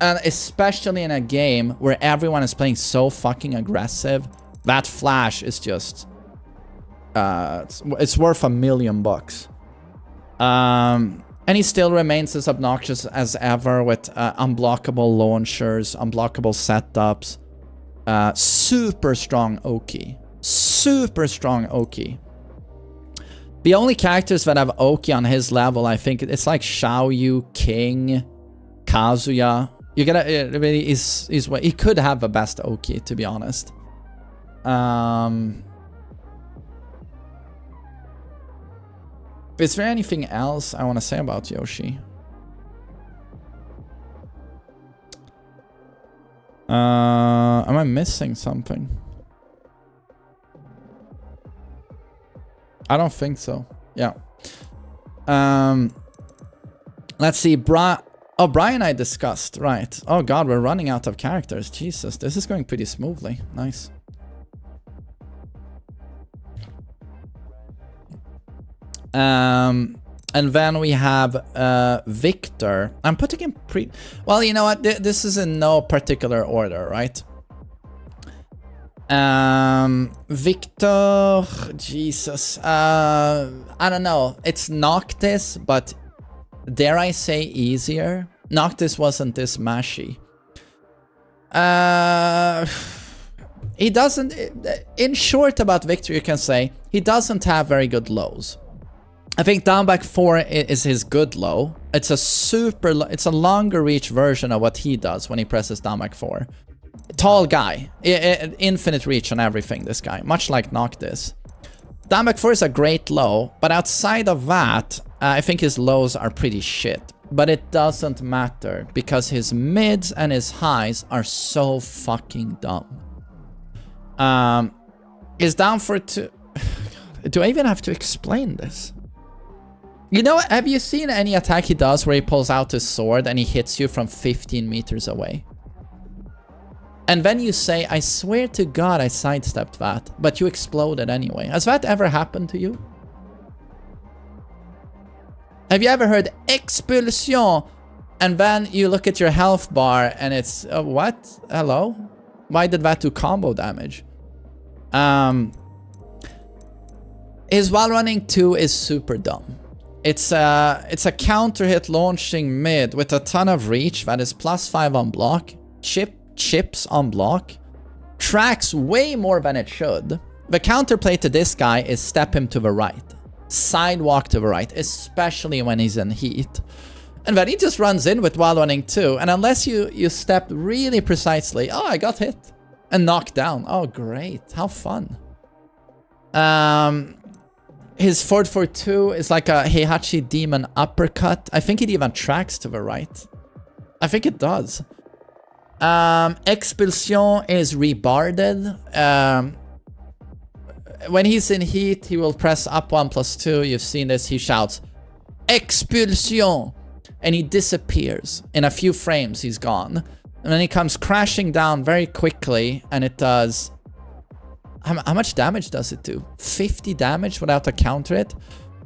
A: And especially in a game where everyone is playing so fucking aggressive, that flash is just... it's worth $1 million. And he still remains as obnoxious as ever with unblockable launchers, unblockable setups. Super strong Oki. Super strong Oki. The only characters that have Oki on his level, I think, it's like Xiaoyu, King, Kazuya. You gotta, he could have the best Oki, to be honest. Is there anything else I want to say about Yoshi? Am I missing something? I don't think so. Yeah. Let's see. Bryan I discussed. Right. Oh god, we're running out of characters. Jesus, this is going pretty smoothly. Nice. And then we have Victor. I'm putting him well, you know what? This is in no particular order, right? Victor, Jesus. I don't know. It's Noctis, but dare I say easier? Noctis wasn't this mashy. He doesn't... In short about Victor, you can say he doesn't have very good lows. I think down back 4 is his good low. It's a longer reach version of what he does when he presses down back 4. Tall guy. Infinite reach on everything, this guy. Much like Noctis. Down back 4 is a great low, but outside of that, I think his lows are pretty shit. But it doesn't matter, because his mids and his highs are so fucking dumb. Is down for 2... Do I even have to explain this? You know, have you seen any attack he does where he pulls out his sword and he hits you from 15 meters away? And then you say, I swear to God I sidestepped that, but you exploded anyway. Has that ever happened to you? Have you ever heard expulsion and then you look at your health bar and it's, what? Hello? Why did that do combo damage? His while running 2 is super dumb. It's a counter hit launching mid with a ton of reach that is +5 on block, chips on block, tracks way more than it should. The counterplay to this guy is step him to the right, sidewalk to the right, especially when he's in heat. And then he just runs in with while running 2, and unless you step really precisely, oh, I got hit and knocked down. Oh, great, how fun. His forward for 2 is like a Heihachi demon uppercut. I think it even tracks to the right. I think it does. Expulsion is rebarded. When he's in heat, he will press up 1+2. You've seen this. He shouts, Expulsion! And he disappears. In a few frames, he's gone. And then he comes crashing down very quickly, and it does... How much damage does it do? 50 damage without a counter hit?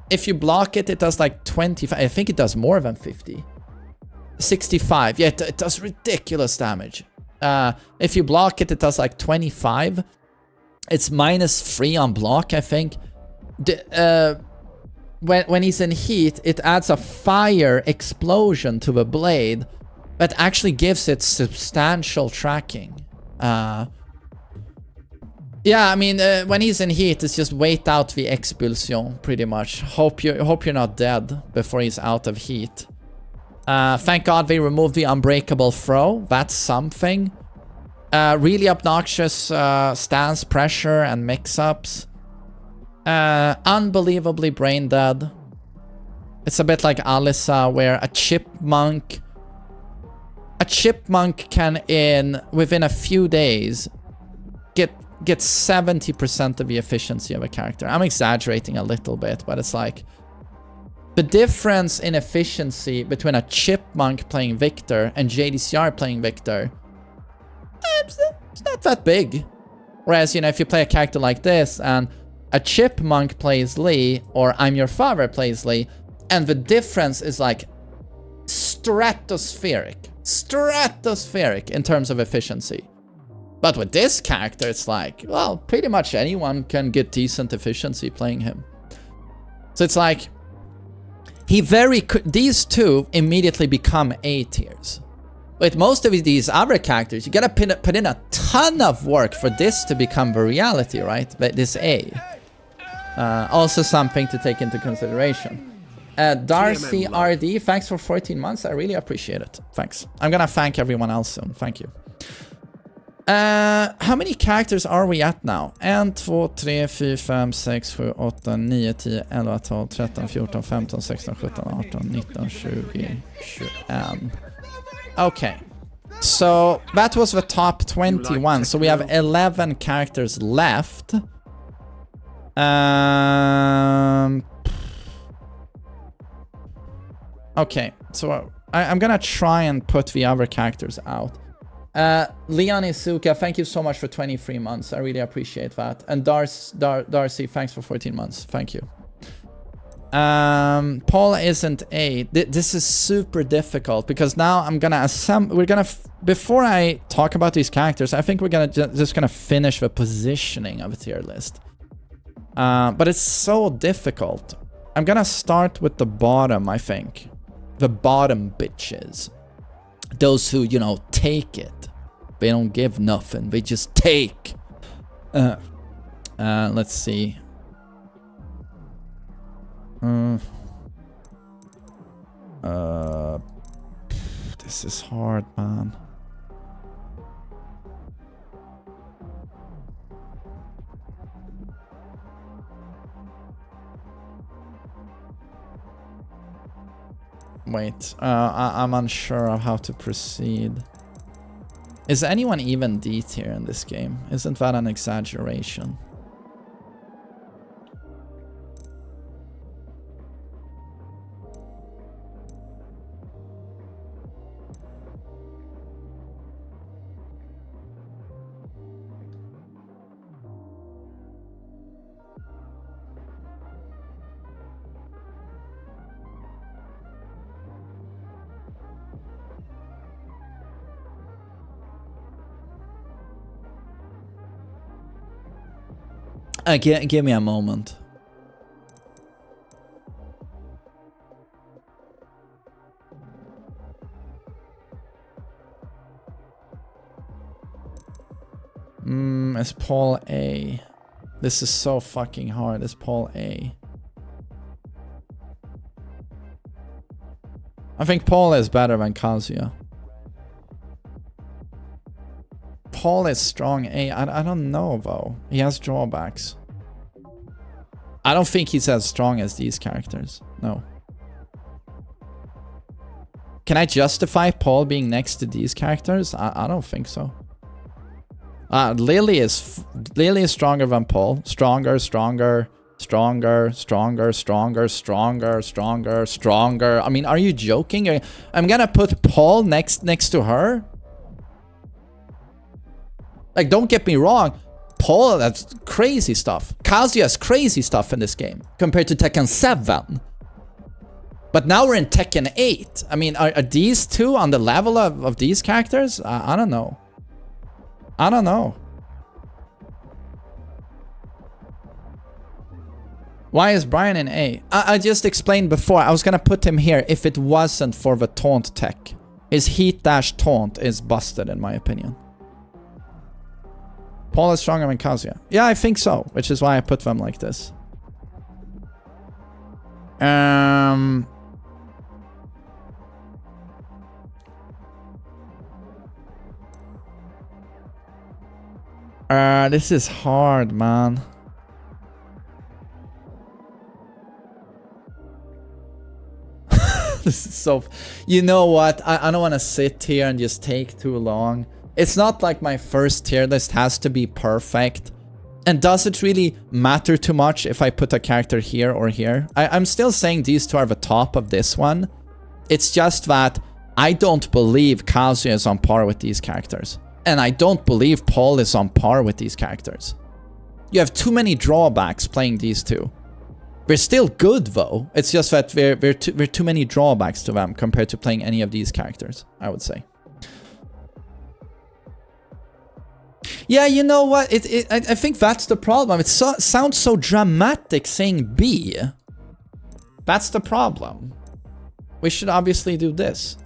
A: If you block it, it does like 25. I think it does more than 50. 65. Yeah, it does ridiculous damage. If you block it, it does like 25. It's -3 on block, I think. When he's in heat, it adds a fire explosion to the blade that actually gives it substantial tracking. Yeah, I mean, when he's in heat, it's just wait out the expulsion, pretty much. Hope you're not dead before he's out of heat. Thank God they removed the unbreakable throw. That's something. Really obnoxious stance pressure and mix-ups. Unbelievably brain dead. It's a bit like Alisa, where a chipmunk can within a few days get 70% of the efficiency of a character. I'm exaggerating a little bit, but it's like the difference in efficiency between a chipmunk playing Victor and JDCR playing Victor, it's not that big. Whereas, you know, if you play a character like this and a chipmunk plays Lee, or I'm Your Father plays Lee, and the difference is like stratospheric in terms of efficiency. But with this character, it's like, well, pretty much anyone can get decent efficiency playing him. So it's like, these two immediately become A tiers. With most of these other characters, you gotta put in a ton of work for this to become the reality, right? But this A. Also something to take into consideration. Darcy RD, thanks for 14 months. I really appreciate it. Thanks. I'm gonna thank everyone else soon. Thank you. How many characters are we at now? 1, 2, 3, 4, 5, 6, 7, 8, 9, 10, 11, 12, 13, 14, 15, 16, 17, 18, 19, 20, 21. Okay. So that was the top 21. So we have 11 characters left. Okay, so I'm gonna try and put the other characters out. Leon Asuka, thank you so much for 23 months. I really appreciate that. And Darcy, thanks for 14 months. Thank you. Paul isn't A. This is super difficult because now I'm gonna assemble. Before I talk about these characters, I think we're gonna just gonna finish the positioning of a tier list. But it's so difficult. I'm gonna start with the bottom, I think. The bottom bitches. Those who, you know, take it. They don't give nothing. They just take. Let's see. This is hard, man. Wait, I'm unsure of how to proceed. Is anyone even D tier in this game? Isn't that an exaggeration? Give me a moment. Is Paul A? This is so fucking hard. Is Paul A? I think Paul is better than Kazuya. Paul is strong A. I don't know though. He has drawbacks. I don't think he's as strong as these characters. No. Can I justify Paul being next to these characters? I don't think so. Lili is stronger than Paul. Stronger. I mean, are you joking? I'm gonna put Paul next to her? Like, don't get me wrong. Paul, that's crazy stuff. Kazuya has crazy stuff in this game compared to Tekken 7. But now we're in Tekken 8. I mean, are these two on the level of these characters? I don't know. I don't know. Why is Bryan in A? I just explained before. I was gonna put him here if it wasn't for the taunt tech. His heat dash taunt is busted in my opinion. Paul is stronger than Kazuya. Yeah, I think so, which is why I put them like this. This is hard, man. This is so... You know what? I don't want to sit here and just take too long. It's not like my first tier list has to be perfect. And does it really matter too much if I put a character here or here? I'm still saying these two are the top of this one. It's just that I don't believe Kazuya is on par with these characters. And I don't believe Paul is on par with these characters. You have too many drawbacks playing these two. We're still good though. It's just that we're too many drawbacks to them compared to playing any of these characters, I would say. Yeah, you know what? I think that's the problem. It sounds so dramatic saying B. That's the problem. We should obviously do this.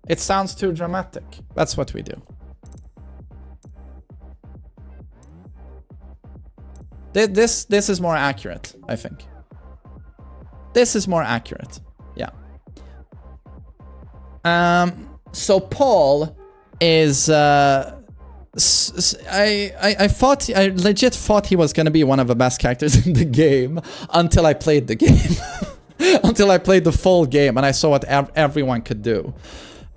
A: It sounds too dramatic. That's what we do. This is more accurate, I think. This is more accurate. Yeah. So Paul is I legit thought he was gonna be one of the best characters in the game until I played the game. Until I played the full game and I saw what everyone could do.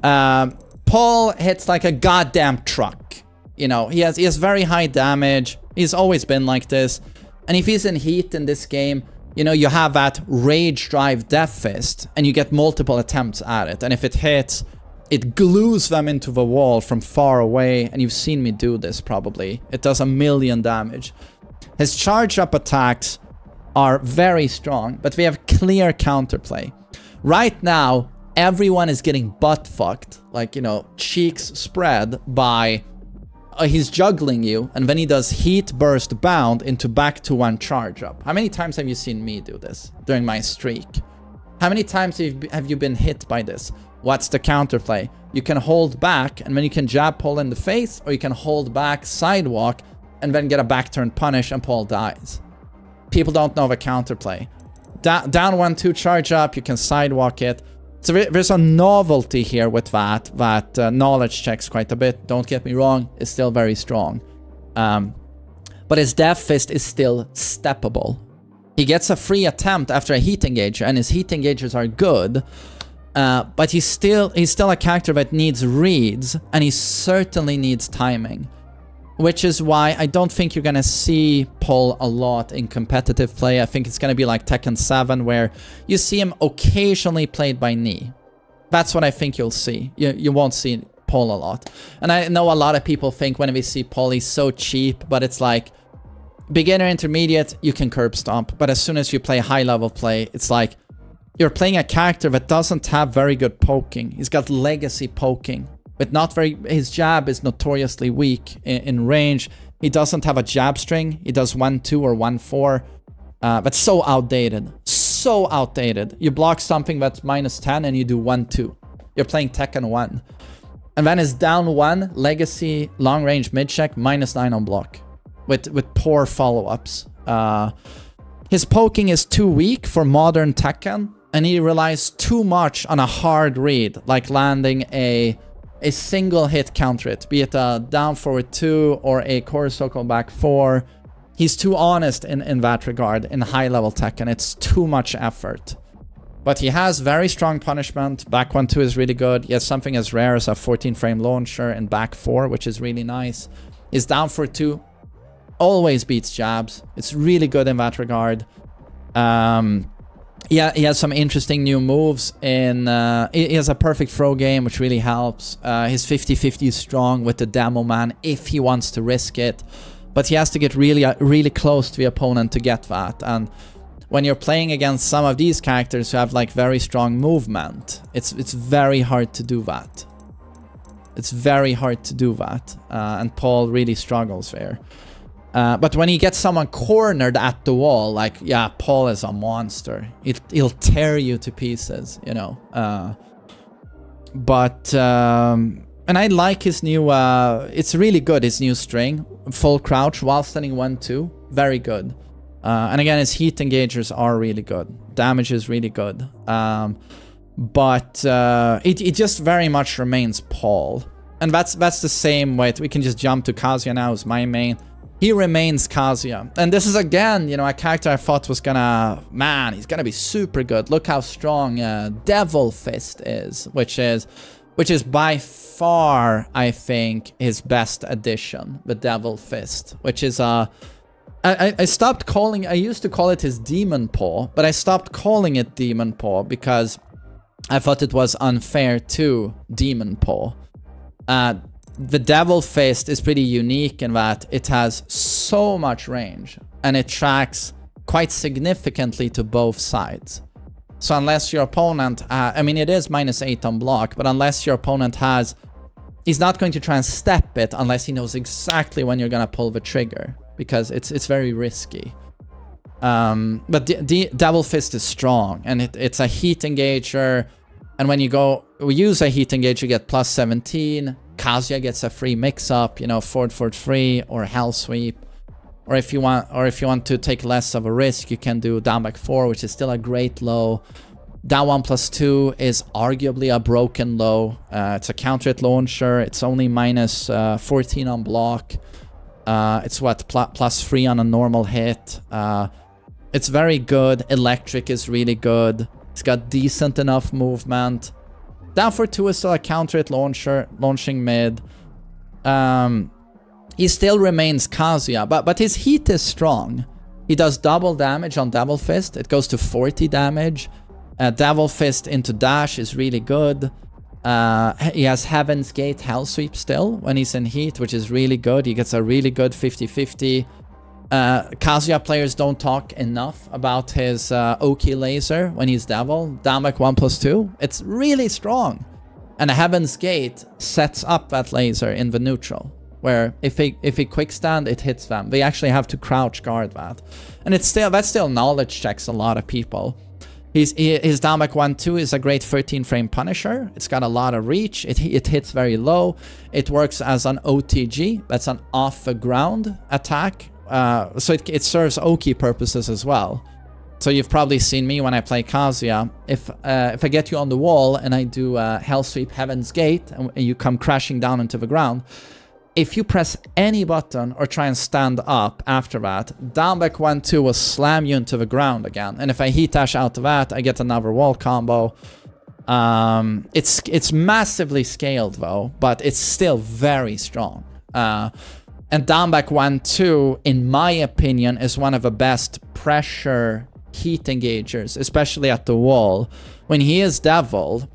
A: Paul hits like a goddamn truck. You know, he has very high damage. He's always been like this. And if he's in heat in this game, you know, you have that rage drive death fist and you get multiple attempts at it. And if it hits, it glues them into the wall from far away. And you've seen me do this probably. It does 1,000,000 damage. His charge up attacks are very strong, but we have clear counterplay. Right now, everyone is getting butt fucked, like, you know, cheeks spread by he's juggling you, and then he does heat burst bound into back to 1 charge up. How many times have you seen me do this during my streak? How many times have you been hit by this? What's the counterplay? You can hold back, and then you can jab Paul in the face, or you can hold back, sidewalk, and then get a back turn punish, and Paul dies. People don't know the counterplay. Down 1-2 charge up, you can sidewalk it. So there's a novelty here with that knowledge checks quite a bit. Don't get me wrong, it's still very strong. But his death fist is still steppable. He gets a free attempt after a heat engager, and his heat engagers are good. But he's still a character that needs reads, and he certainly needs timing. Which is why I don't think you're gonna see Paul a lot in competitive play. I think it's gonna be like Tekken 7, where you see him occasionally played by knee. That's what I think you'll see. You won't see Paul a lot. And I know a lot of people think when we see Paul, he's so cheap, but it's like beginner, intermediate, you can curb stomp. But as soon as you play high level play, it's like you're playing a character that doesn't have very good poking. He's got legacy poking. But not very, his jab is notoriously weak in range. He doesn't have a jab string. He does 1-2 or 1-4. But so outdated. So outdated. You block something that's -10 and you do 1-2. You're playing Tekken 1. And then his down 1, legacy, long range mid check, -9 on block. With poor follow-ups. His poking is too weak for modern Tekken. And he relies too much on a hard read. Like landing a single hit counter it, be it a down forward 2 or a core circle back 4. He's too honest in that regard in high level Tekken. It's too much effort. But he has very strong punishment. Back 1-2 is really good. He has something as rare as a 14 frame launcher and back 4, which is really nice. His down forward 2 always beats jabs. It's really good in that regard. Yeah, he has some interesting new moves in... he has a perfect throw game, which really helps. His 50-50 is strong with the Demo Man if he wants to risk it. But he has to get really close to the opponent to get that. And when you're playing against some of these characters who have like very strong movement, it's very hard to do that. It's very hard to do that. And Paul really struggles there. But when he gets someone cornered at the wall, like, yeah, Paul is a monster. He'll tear you to pieces, you know. And I like his new, it's really good, his new string. Full crouch while standing 1-2. Very good. And again, his heat engagers are really good. Damage is really good. But it just very much remains Paul. And that's the same way. We can just jump to Kazuya now as my main. He remains Kazuya. And this is again, you know, a character I thought was gonna, man, he's gonna be super good. Look how strong Devil Fist is, which is by far, I think, his best addition, the Devil Fist, which is I stopped calling, I used to call it his Demon Paw, but I stopped calling it Demon Paw because I thought it was unfair to Demon Paw. The Devil Fist is pretty unique in that it has so much range and it tracks quite significantly to both sides. So unless your opponent, I mean, it is -8 on block, but unless your opponent has, he's not going to try and step it unless he knows exactly when you're gonna pull the trigger, because it's very risky. But the Devil Fist is strong, and it's a heat engager, and when you use a heat engager, you get +17. Kazuya gets a free mix-up, you know, forward 3, or Hell Sweep. Or if you want to take less of a risk, you can do down back 4, which is still a great low. Down 1+2 is arguably a broken low. It's a counter hit launcher. It's only -14 on block. It's what, +3 on a normal hit. It's very good. Electric is really good. It's got decent enough movement. Down for 2 is still a counter hit launcher, launching mid. He still remains Kazuya, but his heat is strong. He does double damage on Devil Fist. It goes to 40 damage. Devil Fist into dash is really good. He has Heaven's Gate Hell Sweep still when he's in heat, which is really good. He gets a really good 50-50. Kazuya players don't talk enough about his Oki laser when he's Devil. Down back 1+2. It's really strong. And a Heaven's Gate sets up that laser in the neutral, where if he quick stand, it hits them. They actually have to crouch guard that. And that still knowledge checks a lot of people. His down back 1-2 is a great 13 frame Punisher. It's got a lot of reach. It hits very low. It works as an OTG. That's an off the ground attack. So it serves Oki purposes as well. So you've probably seen me when I play Kazuya. If I get you on the wall and I do Hell Sweep Heaven's Gate and you come crashing down into the ground, if you press any button or try and stand up after that, down back 1-2 will slam you into the ground again. And if I heat dash out of that, I get another wall combo. It's massively scaled though, but it's still very strong. And down back 1-2, in my opinion, is one of the best pressure heat engagers, especially at the wall. When he is Devil,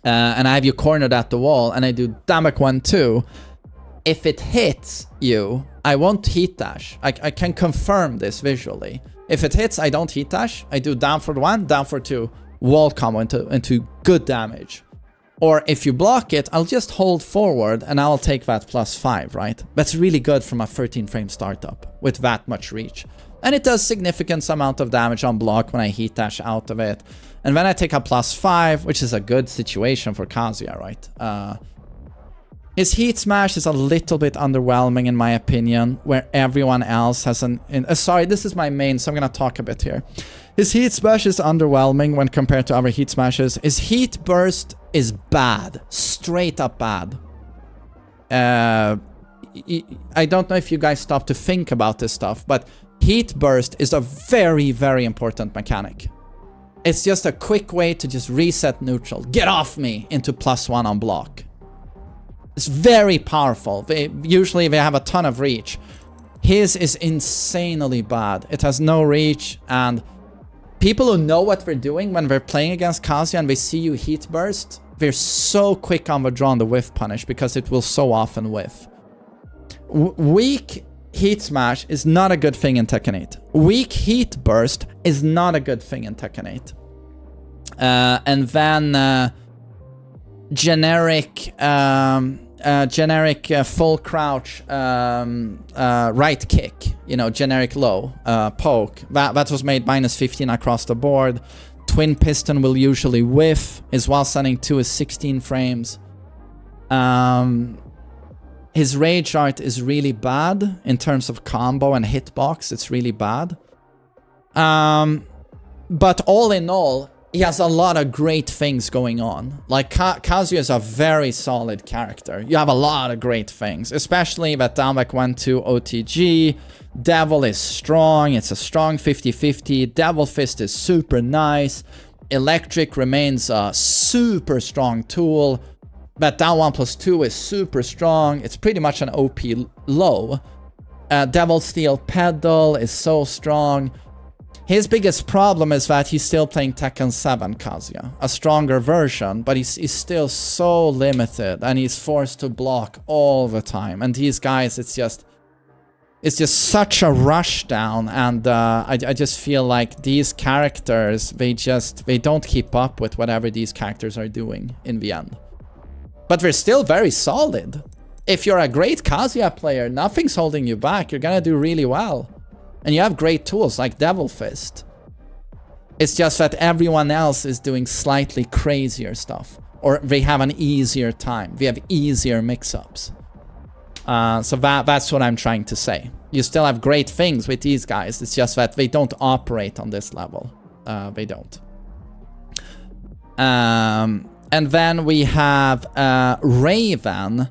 A: and I have you cornered at the wall, and I do down back 1-2, if it hits you, I won't heat dash. I can confirm this visually. If it hits, I don't heat dash. I do down for 1, down for 2, wall combo into good damage. Or if you block it, I'll just hold forward and I'll take that +5, right? That's really good from a 13 frame startup with that much reach. And it does significant amount of damage on block when I heat dash out of it. And then I take a +5, which is a good situation for Kazuya, right? His heat smash is a little bit underwhelming in my opinion, where everyone else has sorry, this is my main, so I'm gonna talk a bit here. His heat smash is underwhelming when compared to other heat smashes. His heat burst is bad, straight up bad. I don't know if you guys stop to think about this stuff, but heat burst is a very, very important mechanic. It's just a quick way to just reset neutral, get off me into +1 on block. It's very powerful. Usually they have a ton of reach. His is insanely bad. It has no reach, and people who know what they're doing when they're playing against Kazuya and they see you heat burst, they're so quick on the draw on the whiff punish because it will so often whiff. Weak heat smash is not a good thing in Tekken 8. Weak heat burst is not a good thing in Tekken 8. And then generic full crouch right kick, you know, generic low poke. That was made -15 across the board. Twin piston will usually whiff. His while sending 2 is 16 frames. His rage art is really bad in terms of combo and hitbox. It's really bad. But all in all, he has a lot of great things going on. Like, Kazuya is a very solid character. You have a lot of great things, especially that down back 1-2 OTG. Devil is strong. It's a strong 50-50. Devil Fist is super nice. Electric remains a super strong tool. That down 1+2 is super strong. It's pretty much an OP low. Devil Steel Pedal is so strong. His biggest problem is that he's still playing Tekken 7 Kazuya, a stronger version, but he's still so limited and he's forced to block all the time. And these guys, it's just such a rush down, and I just feel like these characters, they don't keep up with whatever these characters are doing in the end. But they're still very solid. If you're a great Kazuya player, nothing's holding you back. You're gonna do really well. And you have great tools like Devil Fist. It's just that everyone else is doing slightly crazier stuff. Or they have an easier time. They have easier mix-ups. So that's what I'm trying to say. You still have great things with these guys. It's just that they don't operate on this level. They don't. And then we have Raven.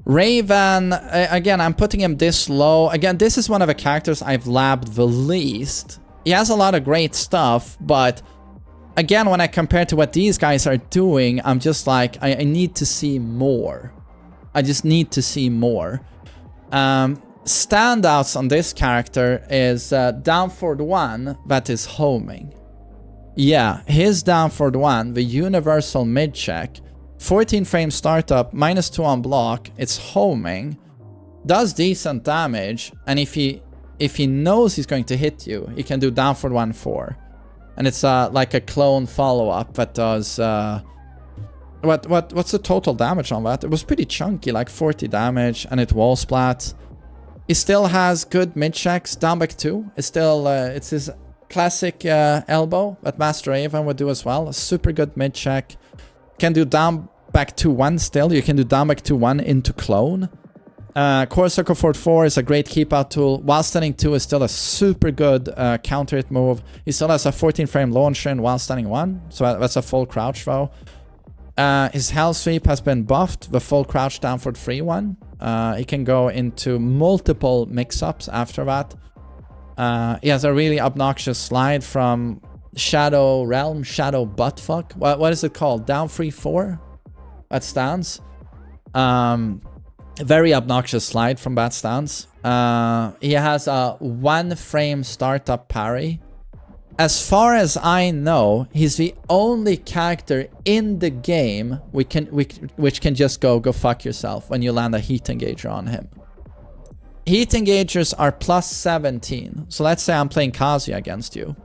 A: Raven, again, I'm putting him this low. Again, this is one of the characters I've labbed the least. He has a lot of great stuff, but again, when I compare to what these guys are doing, I'm just like, I need to see more. I just need to see more. Standouts on this character is down forward 1 that is homing. Yeah, his down forward 1, the universal mid check. 14 frame startup, -2 on block, it's homing, does decent damage, and if he knows he's going to hit you, he can do down forward 1-4. And it's like a clone follow-up that does what's the total damage on that? It was pretty chunky, like 40 damage, and it wall splats. He still has good mid checks. Down back 2 is still it's his classic elbow that Master Raven would do as well. A super good mid check. Can do down back 2-1 still. You can do down back 2-1 into clone. Core Circle Forward 4 is a great keep out tool. While standing 2 is still a super good counter hit move. He still has a 14 frame launcher in while standing 1. So that's a full crouch though. His Hell Sweep has been buffed. The full crouch down forward 3-1. He can go into multiple mix-ups after that. He has a really obnoxious slide from Shadow Realm, Shadow Buttfuck. What is it called? Down 3-4? That stance. Very obnoxious slide from that stance. He has a 1 frame startup parry. As far as I know, he's the only character in the game which can just go fuck yourself when you land a heat engager on him. Heat engagers are +17. So let's say I'm playing Kazuya against you.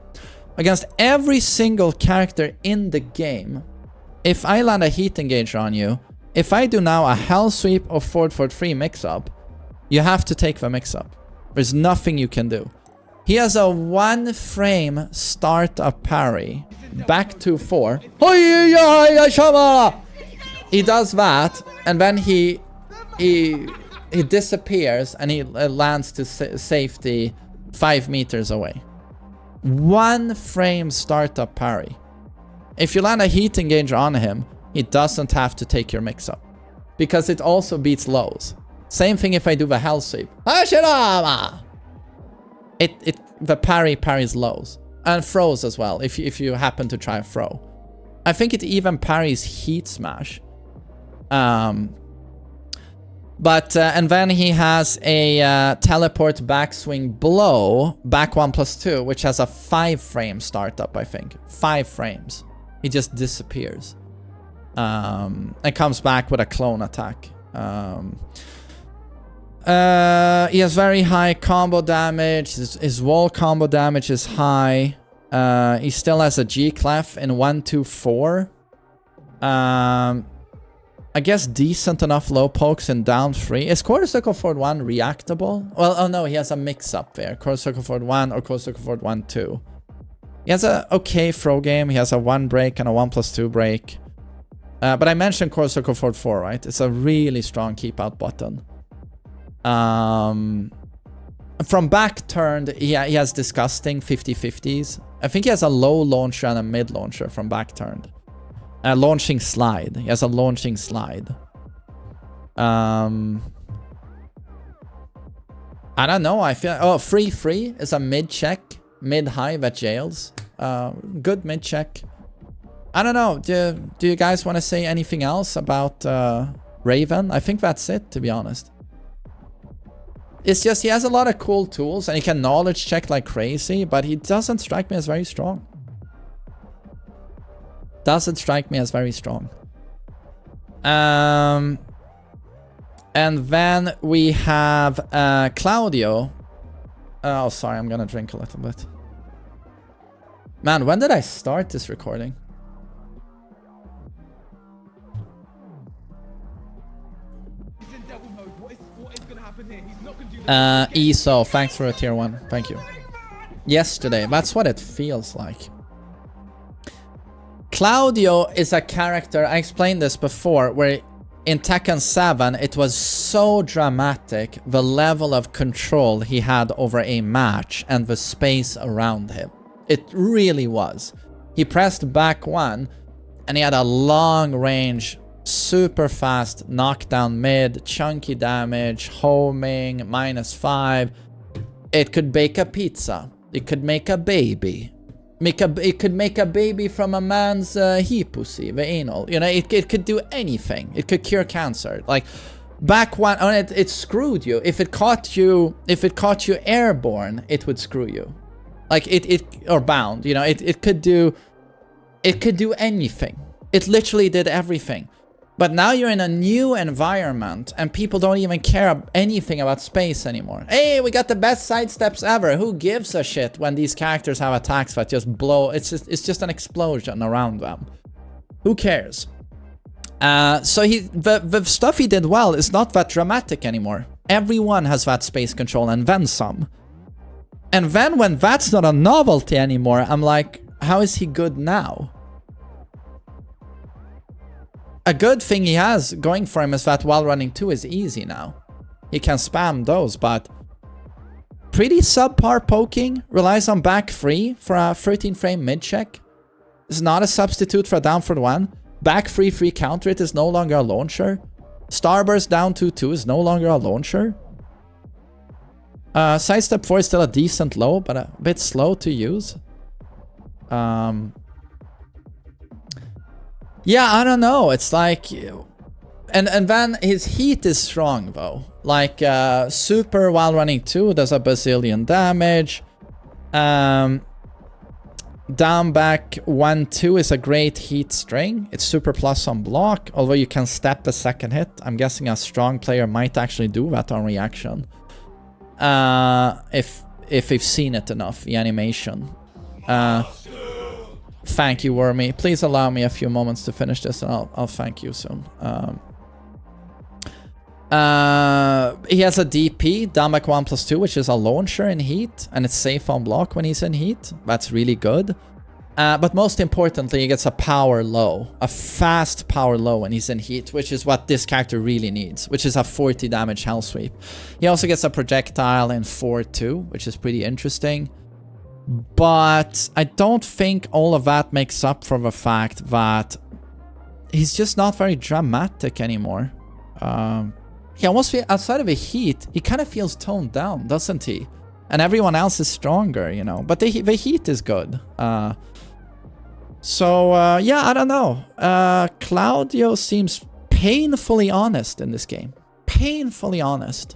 A: Against every single character in the game, if I land a heat engager on you, if I do now a Hell Sweep or forward 3 mix-up, you have to take the mix-up. There's nothing you can do. He has a 1 frame startup parry, back 2-4. He does that, and then he disappears, and he lands to safety 5 meters away. 1 frame startup parry. If you land a heat engager on him, he doesn't have to take your mix-up, because it also beats lows. Same thing if I do the Hell Sweep. The parries lows. And throws as well, if you happen to try a throw. I think it even parries Heat Smash. And then he has a teleport backswing blow, back 1+2, which has a 5 frame startup, I think. 5 frames. He just disappears. And comes back with a clone attack. He has very high combo damage. His wall combo damage is high. He still has a G-Clef in 1-2-4. I guess decent enough low pokes in down 3. Is Quarter Circle Forward 1 reactable? Well, oh no, he has a mix-up there. Quarter Circle Forward 1 or Quarter Circle Forward 1-2. He has a okay throw game. He has a 1 break and a 1+2 break. But I mentioned Quarter Circle Forward 4, right? It's a really strong keep out button. From back turned, he has disgusting 50-50s. I think he has a low launcher and a mid launcher from back turned. A launching slide. He has a launching slide. I don't know. I feel... Oh, free is a mid check. Mid high that jails. Good mid check. I don't know. Do you guys want to say anything else about Raven? I think that's it, to be honest. It's just he has a lot of cool tools and he can knowledge check like crazy, but he doesn't strike me as very strong. Doesn't strike me as very strong. And then we have Claudio. Oh, sorry, I'm gonna drink a little bit. Man, when did I start this recording? ESO, thanks for a tier 1. Thank you. Yesterday, that's what it feels like. Claudio is a character, I explained this before, where in Tekken 7, it was so dramatic, the level of control he had over a match and the space around him. It really was. He pressed back 1, and he had a long range, super fast knockdown mid, chunky damage, homing, -5. It could bake a pizza. It could make a baby. It could make a baby from a man's he pussy, the anal. You know, it could do anything. It could cure cancer. Like back 1, oh, it screwed you. If it caught you airborne, it would screw you. Like or bound. You know, it could do anything. It literally did everything. But now you're in a new environment and people don't even care anything about space anymore. Hey, we got the best sidesteps ever. Who gives a shit when these characters have attacks that just blow? It's just an explosion around them. Who cares? So the stuff he did well is not that dramatic anymore. Everyone has that space control and then some. And then when that's not a novelty anymore, I'm like, how is he good now? A good thing he has going for him is that while running 2 is easy now. He can spam those, but pretty subpar poking. Relies on back 3 for a 13 frame mid check. Is not a substitute for a down for 1. Back 3 free counter it is no longer a launcher. Starburst down 2-2 is no longer a launcher. Sidestep 4 is still a decent low, but a bit slow to use. Yeah, I don't know. It's like... And then his heat is strong, though. Like, super while running 2 does a bazillion damage. Down back 1-2 is a great heat string. It's super plus on block, although you can step the second hit. I'm guessing a strong player might actually do that on reaction. If they've seen it enough, the animation. Thank you, Wormy. Please allow me a few moments to finish this, and I'll thank you soon. He has a DP, down back 1+2, which is a launcher in heat, and it's safe on block when he's in heat. That's really good. But most importantly, he gets a power low, a fast power low when he's in heat, which is what this character really needs, which is a 40 damage hell sweep. He also gets a projectile in 4-2, which is pretty interesting. But I don't think all of that makes up for the fact that he's just not very dramatic anymore. He almost feels, outside of the heat, he kind of feels toned down, doesn't he? And everyone else is stronger, you know. But the heat is good. Yeah, I don't know. Claudio seems painfully honest in this game. Painfully honest.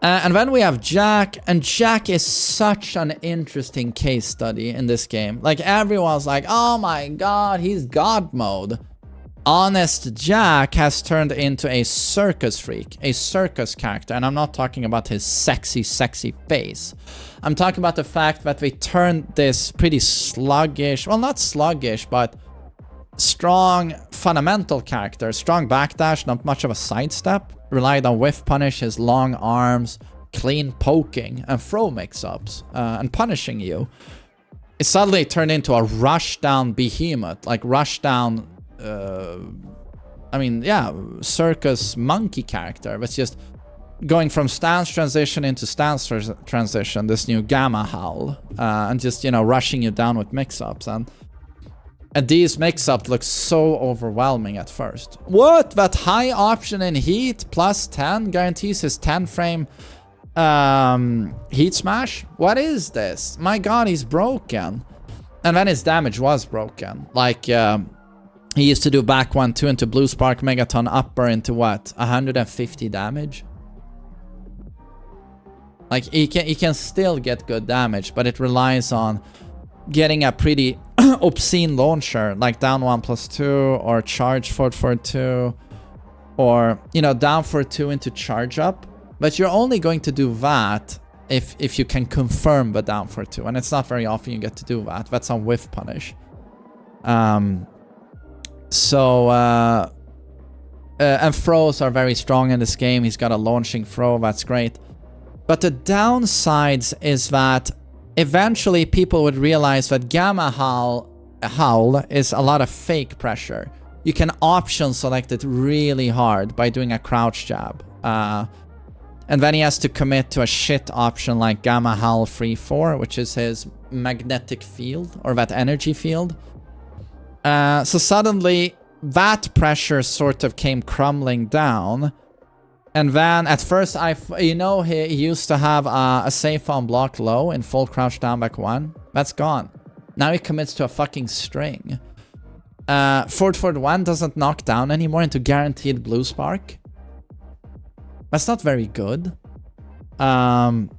A: And then we have Jack, and Jack is such an interesting case study in this game. Like, everyone's like, oh my god, he's god mode. Honest Jack has turned into a circus freak, a circus character, and I'm not talking about his sexy, sexy face. I'm talking about the fact that they turned this pretty sluggish, well, not sluggish, but strong fundamental character, strong backdash, not much of a sidestep, relied on whiff punish, his long arms, clean poking, and throw mix-ups, and punishing you. It suddenly turned into a rush-down behemoth, like rush-down, I mean, yeah, circus monkey character. That's just going from stance transition into stance transition, this new Gamma Howl, and just, you know, rushing you down with mix-ups. And these mix-ups look so overwhelming at first. What? That high option in heat plus 10 guarantees his 10 frame heat smash? What is this? My god, he's broken. And then his damage was broken. Like, he used to do back 1-2 into Blue Spark Megaton upper into what? 150 damage? Like, he can still get good damage, but it relies on getting a pretty obscene launcher, like down 1+2, or charge for 2, or, you know, down for 2 into charge up. But you're only going to do that if you can confirm the down for 2, and it's not very often you get to do that. That's on whiff punish. And throws are very strong in this game. He's got a launching throw, that's great. But the downsides is that eventually people would realize that Gamma Howl is a lot of fake pressure. You can option select it really hard by doing a crouch jab. And then he has to commit to a shit option like Gamma Howl 3-4, which is his magnetic field, or that energy field. So suddenly, that pressure sort of came crumbling down. And then, at first, you know, he used to have a safe on block low in full crouch down back 1. That's gone. Now he commits to a fucking string. Forward 1 doesn't knock down anymore into guaranteed Blue Spark. That's not very good. God,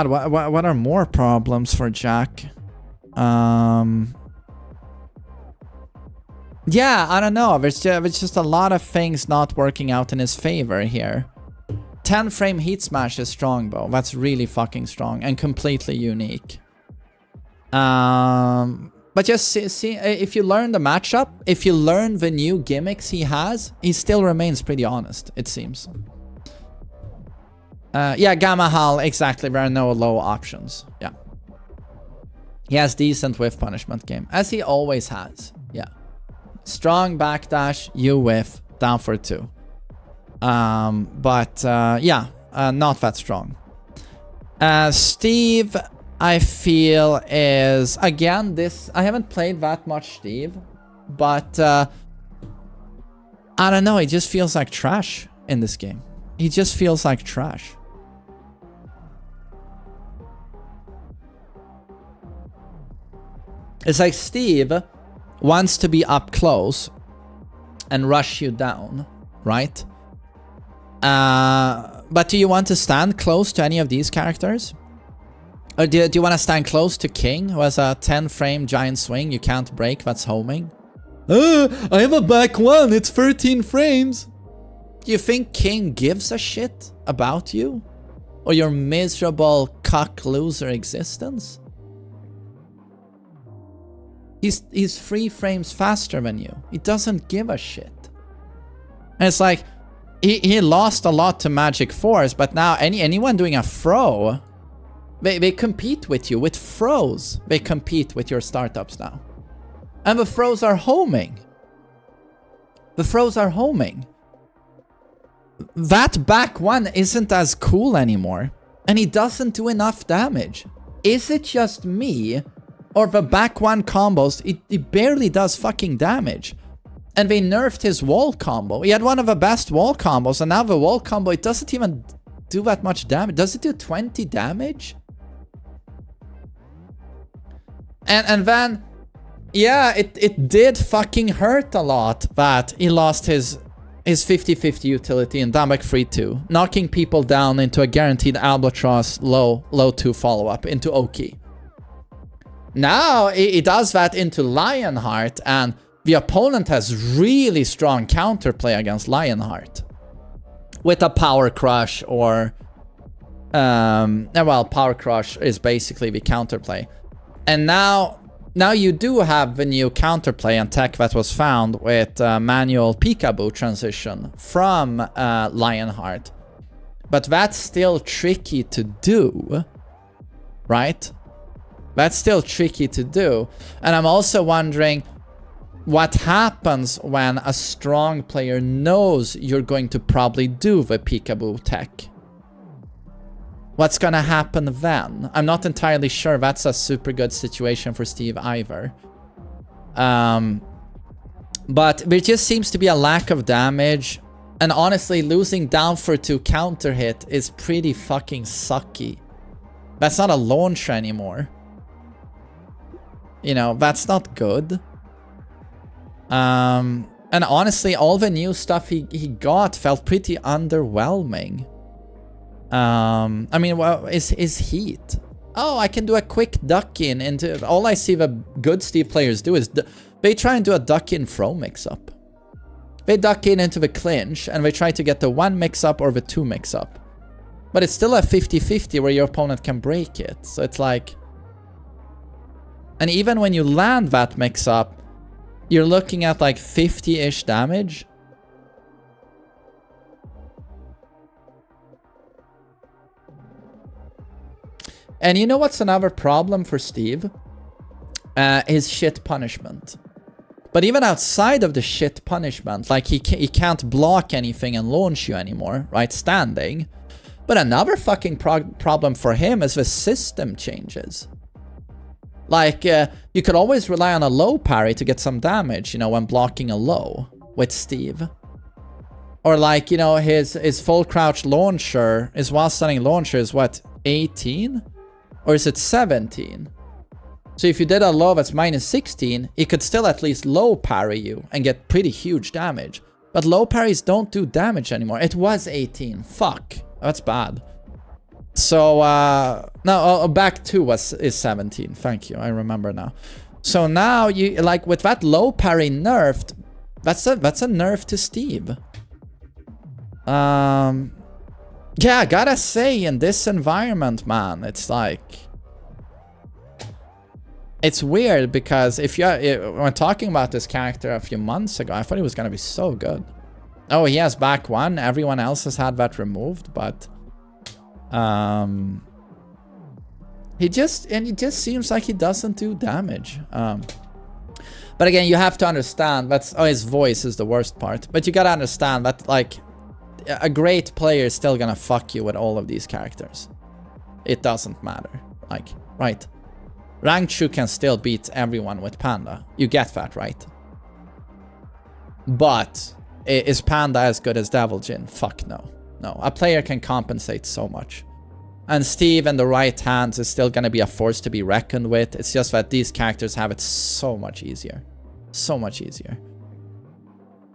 A: what are more problems for Jack? Yeah, I don't know. There's just a lot of things not working out in his favor here. 10 frame heat smash is strong, though. That's really fucking strong and completely unique. But just see, if you learn the matchup, if you learn the new gimmicks he has, he still remains pretty honest, it seems. Yeah, Gamma Howl, exactly. There are no low options. Yeah. He has decent whiff punishment game, as he always has. Yeah. Strong backdash, you whiff, down for 2. Yeah, not that strong. Steve, I feel is, again, I haven't played that much Steve, but I don't know, he just feels like trash in this game. He just feels like trash. It's like Steve wants to be up close and rush you down, right? But do you want to stand close to any of these characters? Or do you want to stand close to King, who has a 10 frame giant swing you can't break that's homing? I have a back 1, it's 13 frames. Do you think King gives a shit about you? Or your miserable cuck loser existence? He's 3 frames faster than you. He doesn't give a shit. And it's like, he lost a lot to Magic Force, but now anyone doing a throw, they compete with you. With throws, they compete with your startups now. And the throws are homing. The throws are homing. That back 1 isn't as cool anymore. And he doesn't do enough damage. Is it just me? Or the back 1 combos, it barely does fucking damage. And they nerfed his wall combo. He had one of the best wall combos, and now the wall combo, it doesn't even do that much damage. Does it do 20 damage? And then, yeah, it did fucking hurt a lot that he lost his 50-50 utility in down back 3-2, knocking people down into a guaranteed Albatross low 2 follow-up into Oki. Now he does that into Lionheart, and the opponent has really strong counterplay against Lionheart. With a Power Crush or... well, Power Crush is basically the counterplay. And now you do have the new counterplay and tech that was found with manual peekaboo transition from Lionheart. But that's still tricky to do, right? That's still tricky to do. And I'm also wondering, what happens when a strong player knows you're going to probably do the peekaboo tech? What's gonna happen then? I'm not entirely sure that's a super good situation for Steve either. But there just seems to be a lack of damage. And honestly, losing down for 2 counter hit is pretty fucking sucky. That's not a launcher anymore. You know, that's not good. And honestly, all the new stuff he got felt pretty underwhelming. I mean, well, is heat. Oh, I can do a quick duck in into... All I see the good Steve players do is... They try and do a duck in throw mix up. They duck in into the clinch and they try to get the 1 mix up or the 2 mix up. But it's still a 50-50 where your opponent can break it. So it's like... And even when you land that mix up, you're looking at like 50-ish damage. And you know what's another problem for Steve? His shit punishment. But even outside of the shit punishment, like he can't block anything and launch you anymore, right? Standing. But another fucking problem for him is the system changes. Like, you could always rely on a low parry to get some damage, you know, when blocking a low with Steve. Or like, you know, his full crouch launcher, his while stunning launcher is what, 18? Or is it 17? So if you did a low that's minus 16, it could still at least low parry you and get pretty huge damage. But low parries don't do damage anymore. It was 18. Fuck. That's bad. So, no, back 2 is 17. Thank you. I remember now. So now, you like, with that low parry nerfed, that's a nerf to Steve. Yeah, I gotta say, in this environment, man, it's like... It's weird because if you when talking about this character a few months ago, I thought he was gonna be so good. Oh, he has back 1. Everyone else has had that removed, but it just seems like he doesn't do damage. But again, you have to understand that's his voice is the worst part. But you gotta understand that like a great player is still gonna fuck you with all of these characters. It doesn't matter. Like, right? Rangchu can still beat everyone with Panda. You get that, right? But is Panda as good as Devil Jin? Fuck no. No, a player can compensate so much. And Steve in the right hands is still going to be a force to be reckoned with. It's just that these characters have it so much easier. So much easier.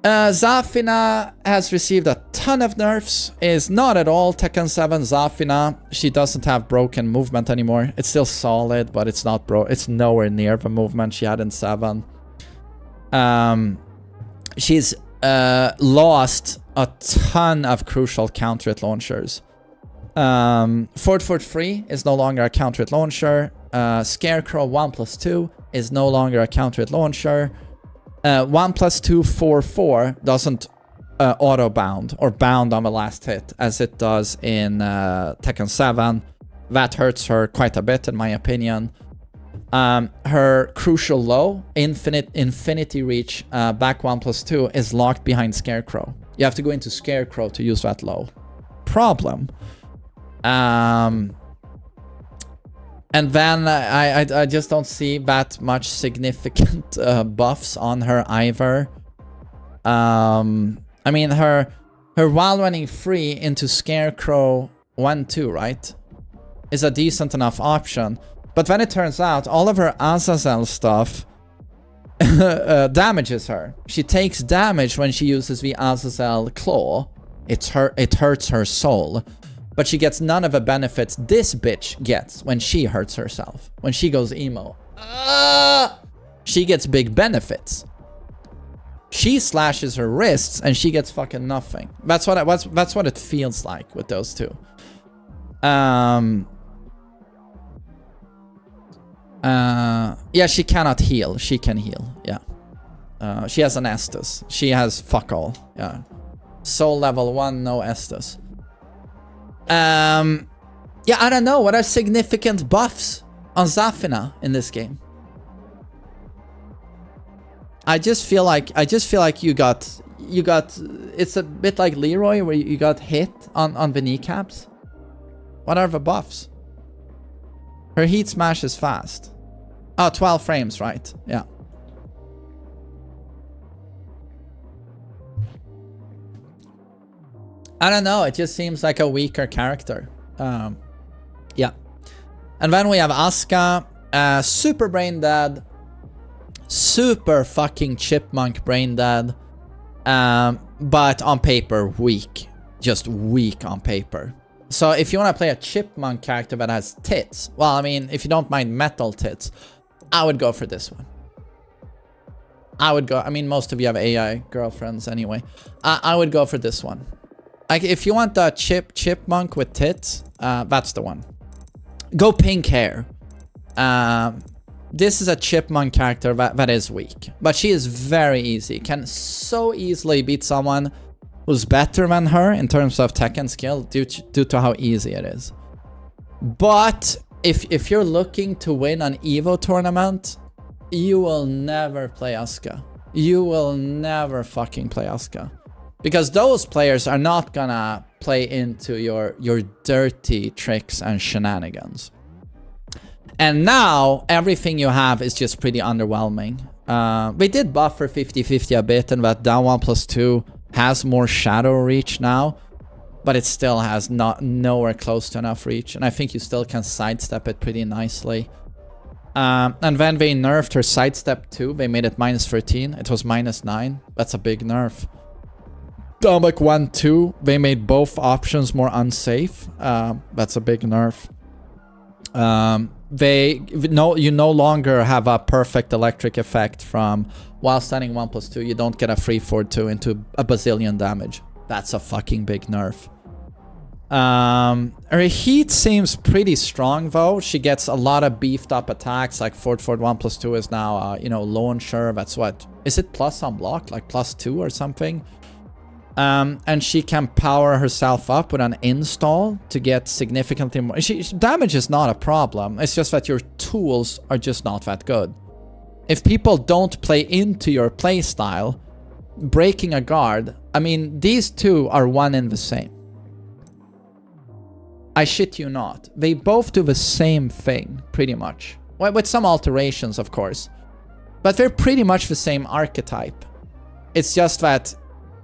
A: Zafina has received a ton of nerfs. Is not at all Tekken 7 Zafina. She doesn't have broken movement anymore. It's still solid, but it's not it's nowhere near the movement she had in 7. She's lost a ton of crucial counter hit launchers. Fort 3 is no longer a counter hit launcher. Scarecrow 1+2 is no longer a counter hit launcher. 1+2 4/4 doesn't auto bound or bound on the last hit as it does in Tekken 7. That hurts her quite a bit in my opinion. Her crucial low, infinity reach, back 1+2 is locked behind Scarecrow. You have to go into Scarecrow to use that low. Problem. And then I just don't see that much significant buffs on her either. I mean, her while running free into Scarecrow 1-2, right? Is a decent enough option. But then it turns out all of her Azazel stuff damages her. She takes damage when she uses the Azazel Claw. It hurts her soul. But she gets none of the benefits this bitch gets when she hurts herself. When she goes emo. She gets big benefits. She slashes her wrists and she gets fucking nothing. That's what it feels like with those two. Yeah, she cannot heal. She can heal. Yeah. She has an Estus. She has fuck all. Yeah. Soul level 1, no Estus. Yeah, I don't know. What are significant buffs on Zafina in this game? I just feel like you got it's a bit like Leroy where you got hit on the kneecaps. What are the buffs? Her heat smash is fast. Oh, 12 frames, right? Yeah. I don't know, it just seems like a weaker character. Yeah. And then we have Asuka, super brain dead. Super fucking chipmunk brain dead. But on paper, weak. Just weak on paper. So if you want to play a chipmunk character that has tits, well, I mean, if you don't mind metal tits, I would go for this one. I mean, most of you have AI girlfriends anyway. I would go for this one. Like, if you want the chipmunk with tits, that's the one. Go pink hair. This is a chipmunk character that is weak, but she is very easy. Can so easily beat someone who's better than her in terms of Tekken skill due to how easy it is. But if you're looking to win an Evo tournament, you will never play Asuka. You will never fucking play Asuka. Because those players are not gonna play into your dirty tricks and shenanigans. And now, everything you have is just pretty underwhelming. We did buff for 50-50 a bit, and that down 1+2 has more shadow reach now. But it still has nowhere close to enough reach. And I think you still can sidestep it pretty nicely. And then they nerfed her sidestep too. They made it -13. It was -9. That's a big nerf. Domik 1-2. They made both options more unsafe. That's a big nerf. You no longer have a perfect electric effect from while standing 1+2. You don't get a free forward 2 into a bazillion damage. That's a fucking big nerf. Her heat seems pretty strong though. She gets a lot of beefed up attacks, like forward 1+2 is now you know, launcher. That's what is it, plus on block, like +2 or something. And she can power herself up with an install to get significantly more. Damage is not a problem. It's just that your tools are just not that good. If people don't play into your playstyle, breaking a guard, I mean, these two are one and the same. I shit you not. They both do the same thing, pretty much. Well, with some alterations, of course. But they're pretty much the same archetype. It's just that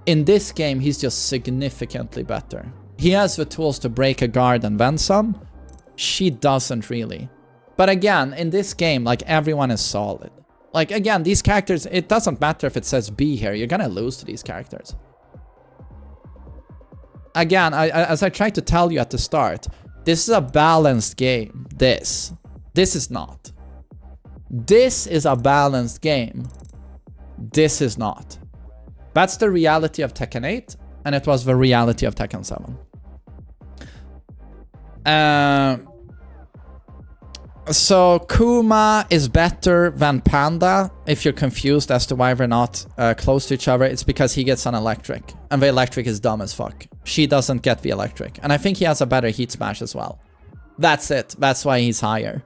A: in this game, he's just significantly better. He has the tools to break a guard and then some. She doesn't really. But again, in this game, like, everyone is solid. Like, again, these characters, it doesn't matter if it says B here. You're gonna lose to these characters. Again, as I tried to tell you at the start, this is a balanced game. This is not. This is a balanced game. This is not. That's the reality of Tekken 8, and it was the reality of Tekken 7. So Kuma is better than Panda. If you're confused as to why they're not close to each other, it's because he gets an electric, and the electric is dumb as fuck. She doesn't get the electric, and I think he has a better heat smash as well. That's it. That's why he's higher.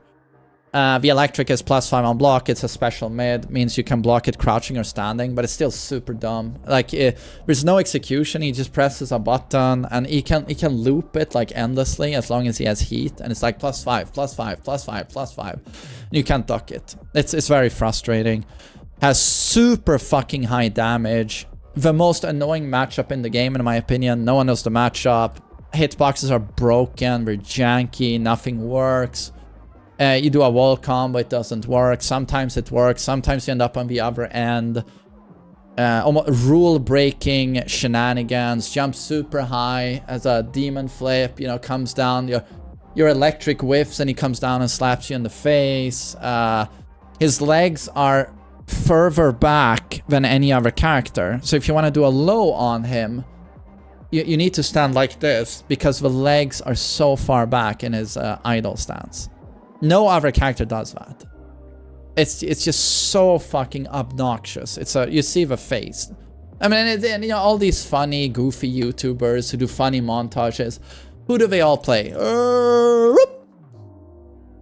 A: The electric is +5 on block. It's a special mid, means you can block it crouching or standing, but it's still super dumb. Like, there's no execution. He just presses a button, and he can loop it like endlessly as long as he has heat, and it's like +5, +5, +5, +5. You can't duck it. It's very frustrating. Has super fucking high damage. The most annoying matchup in the game, in my opinion. No one knows the matchup. Hitboxes are broken. They're janky. Nothing works. You do a wall combo, it doesn't work. Sometimes it works. Sometimes you end up on the other end. Almost rule-breaking shenanigans. Jumps super high as a demon flip. You know, comes down. Your electric whiffs and he comes down and slaps you in the face. His legs are further back than any other character. So if you want to do a low on him, you need to stand like this because the legs are so far back in his idle stance. No other character does that. It's just so fucking obnoxious. You see the face. I mean, and you know, all these funny, goofy YouTubers who do funny montages. Who do they all play?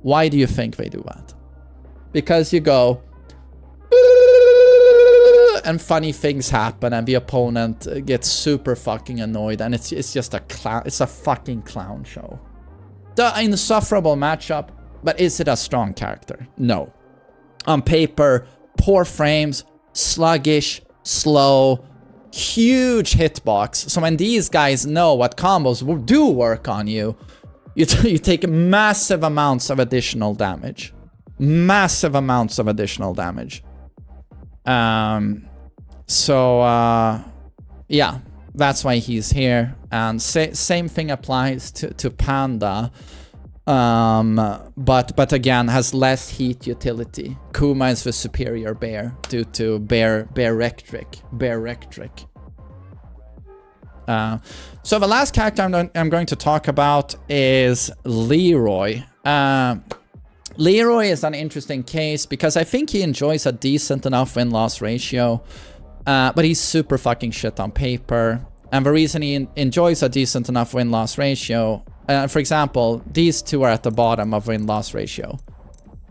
A: Why do you think they do that? Because you go and funny things happen, and the opponent gets super fucking annoyed, and it's just a clown. It's a fucking clown show. The insufferable matchup, but is it a strong character? No. On paper, poor frames, sluggish, slow, huge hitbox. So when these guys know what combos do work on you, you take massive amounts of additional damage. Massive amounts of additional damage. Yeah, that's why he's here. And same thing applies to Panda. But again, has less heat utility. Kuma is the superior bear due to bear rectric. So the last character I'm going to talk about is Leroy. Leroy is an interesting case because I think he enjoys a decent enough win-loss ratio, but he's super fucking shit on paper. And the reason he enjoys a decent enough win-loss ratio, for example, these two are at the bottom of win-loss ratio.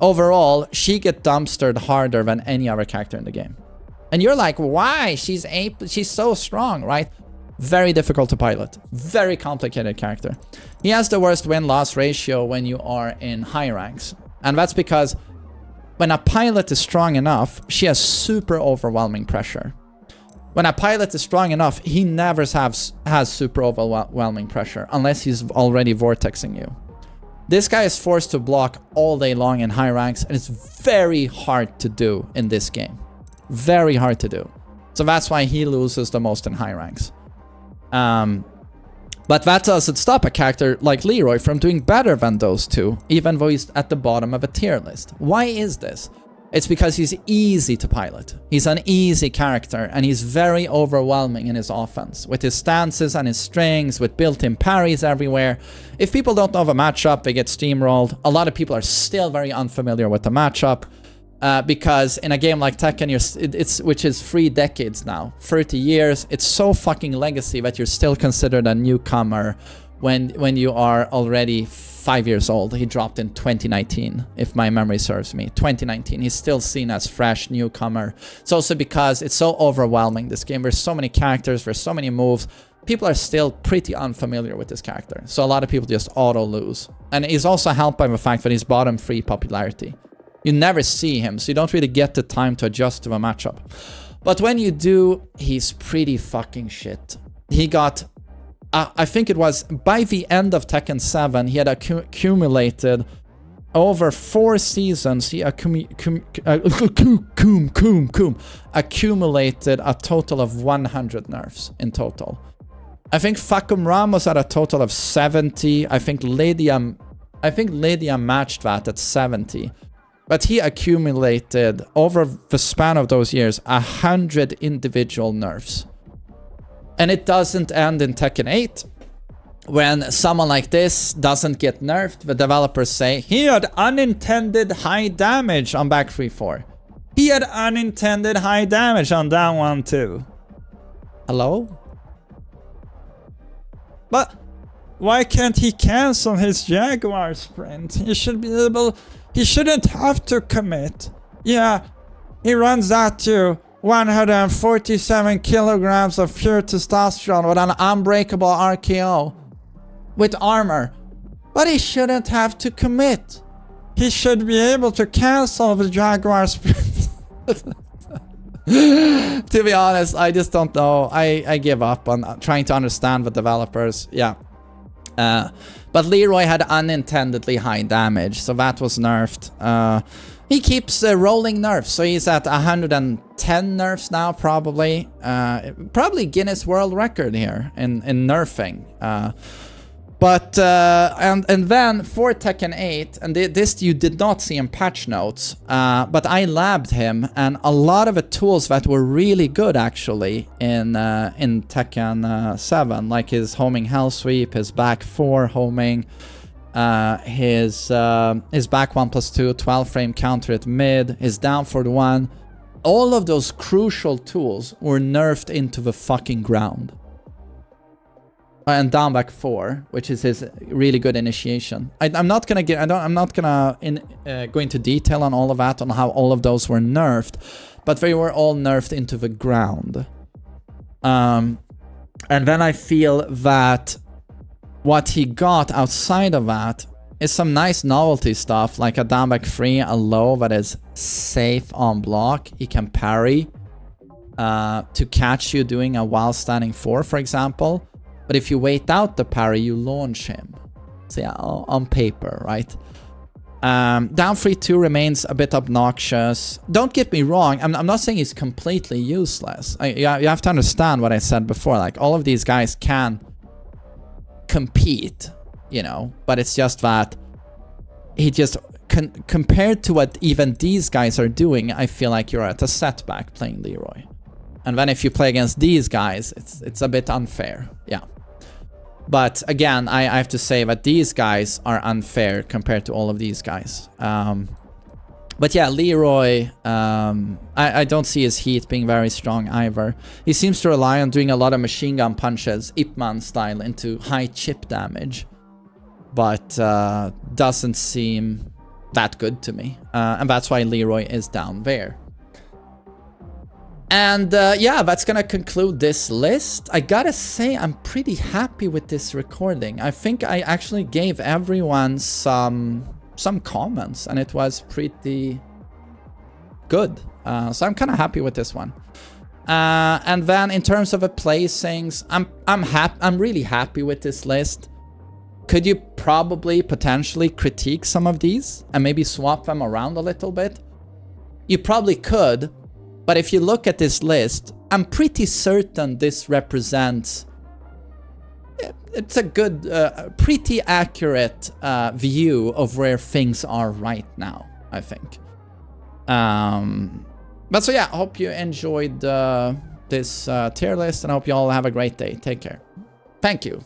A: Overall, she gets dumpstered harder than any other character in the game. And you're like, why? She's so strong, right? Very difficult to pilot. Very complicated character. He has the worst win-loss ratio when you are in high ranks. And that's because when a pilot is strong enough, she has super overwhelming pressure. When a pilot is strong enough, he never has super overwhelming pressure unless he's already vortexing you. This guy is forced to block all day long in high ranks, and it's very hard to do in this game. Very hard to do. So that's why he loses the most in high ranks. But that doesn't stop a character like Leroy from doing better than those two, even though he's at the bottom of a tier list. Why is this? It's because he's easy to pilot. He's an easy character, and he's very overwhelming in his offense, with his stances and his strings, with built-in parries everywhere. If people don't know the matchup, they get steamrolled. A lot of people are still very unfamiliar with the matchup, because in a game like Tekken, which is 3 decades now, 30 years, it's so fucking legacy that you're still considered a newcomer when you are already 5 years old. He dropped in 2019, if my memory serves me. 2019. He's still seen as fresh newcomer. It's also because it's so overwhelming, this game. There's so many characters, there's so many moves. People are still pretty unfamiliar with this character. So a lot of people just auto lose. And he's also helped by the fact that he's bottom 3 popularity. You never see him, so you don't really get the time to adjust to the matchup. But when you do, he's pretty fucking shit. He got... I think it was by the end of Tekken 7, he had accumulated over 4 seasons. He accumulated a total of 100 nerfs in total. I think Facum Ramos had a total of 70. I think Lydia matched that at 70. But he accumulated over the span of those years 100 individual nerfs. And it doesn't end in Tekken 8. When someone like this doesn't get nerfed, the developers say, he had unintended high damage on back 3-4. He had unintended high damage on down 1-2. Hello? But why can't he cancel his Jaguar sprint? He should be able... He shouldn't have to commit. Yeah, he runs at you. 147 kilograms of pure testosterone with an unbreakable RKO. With armor. But he shouldn't have to commit. He should be able to cancel the Jaguar sprint. To be honest, I just don't know. I give up on trying to understand the developers. Yeah. But Leroy had unintendedly high damage, so that was nerfed. He keeps rolling nerfs, so he's at 110 nerfs now, probably. Probably Guinness World Record here in nerfing. And then for Tekken 8, and this you did not see in patch notes, but I labbed him, and a lot of the tools that were really good actually in Tekken 7, like his homing hell sweep, his back 4 homing, his back 1+2, 12 frame counter at mid, his down forward 1, all of those crucial tools were nerfed into the fucking ground. And down back 4, which is his really good initiation. I'm not gonna get. I'm not gonna go into detail on all of that, on how all of those were nerfed, but they were all nerfed into the ground. And then I feel that what he got outside of that is some nice novelty stuff, like a down back 3, a low that is safe on block. He can parry to catch you doing a while standing 4, for example. But if you wait out the parry, you launch him. So yeah, on paper, right? Down 3-2 remains a bit obnoxious. Don't get me wrong, I'm not saying he's completely useless. You have to understand what I said before. Like, all of these guys can compete, you know, but it's just that he just, compared to what even these guys are doing, I feel like you're at a setback playing Leroy. And then if you play against these guys, it's a bit unfair, yeah. But again, I have to say that these guys are unfair compared to all of these guys. But yeah, Leroy, I don't see his heat being very strong either. He seems to rely on doing a lot of machine gun punches, Ip Man style, into high chip damage. But doesn't seem that good to me. And that's why Leroy is down there. And yeah, that's gonna conclude this list. I gotta say, I'm pretty happy with this recording. I think I actually gave everyone some comments, and it was pretty good. So I'm kind of happy with this one. And then in terms of the placings, I'm really happy with this list. Could you probably potentially critique some of these and maybe swap them around a little bit? You probably could. But if you look at this list, I'm pretty certain this represents... It's a good, pretty accurate view of where things are right now, I think. But so yeah, I hope you enjoyed this tier list, and I hope you all have a great day. Take care. Thank you.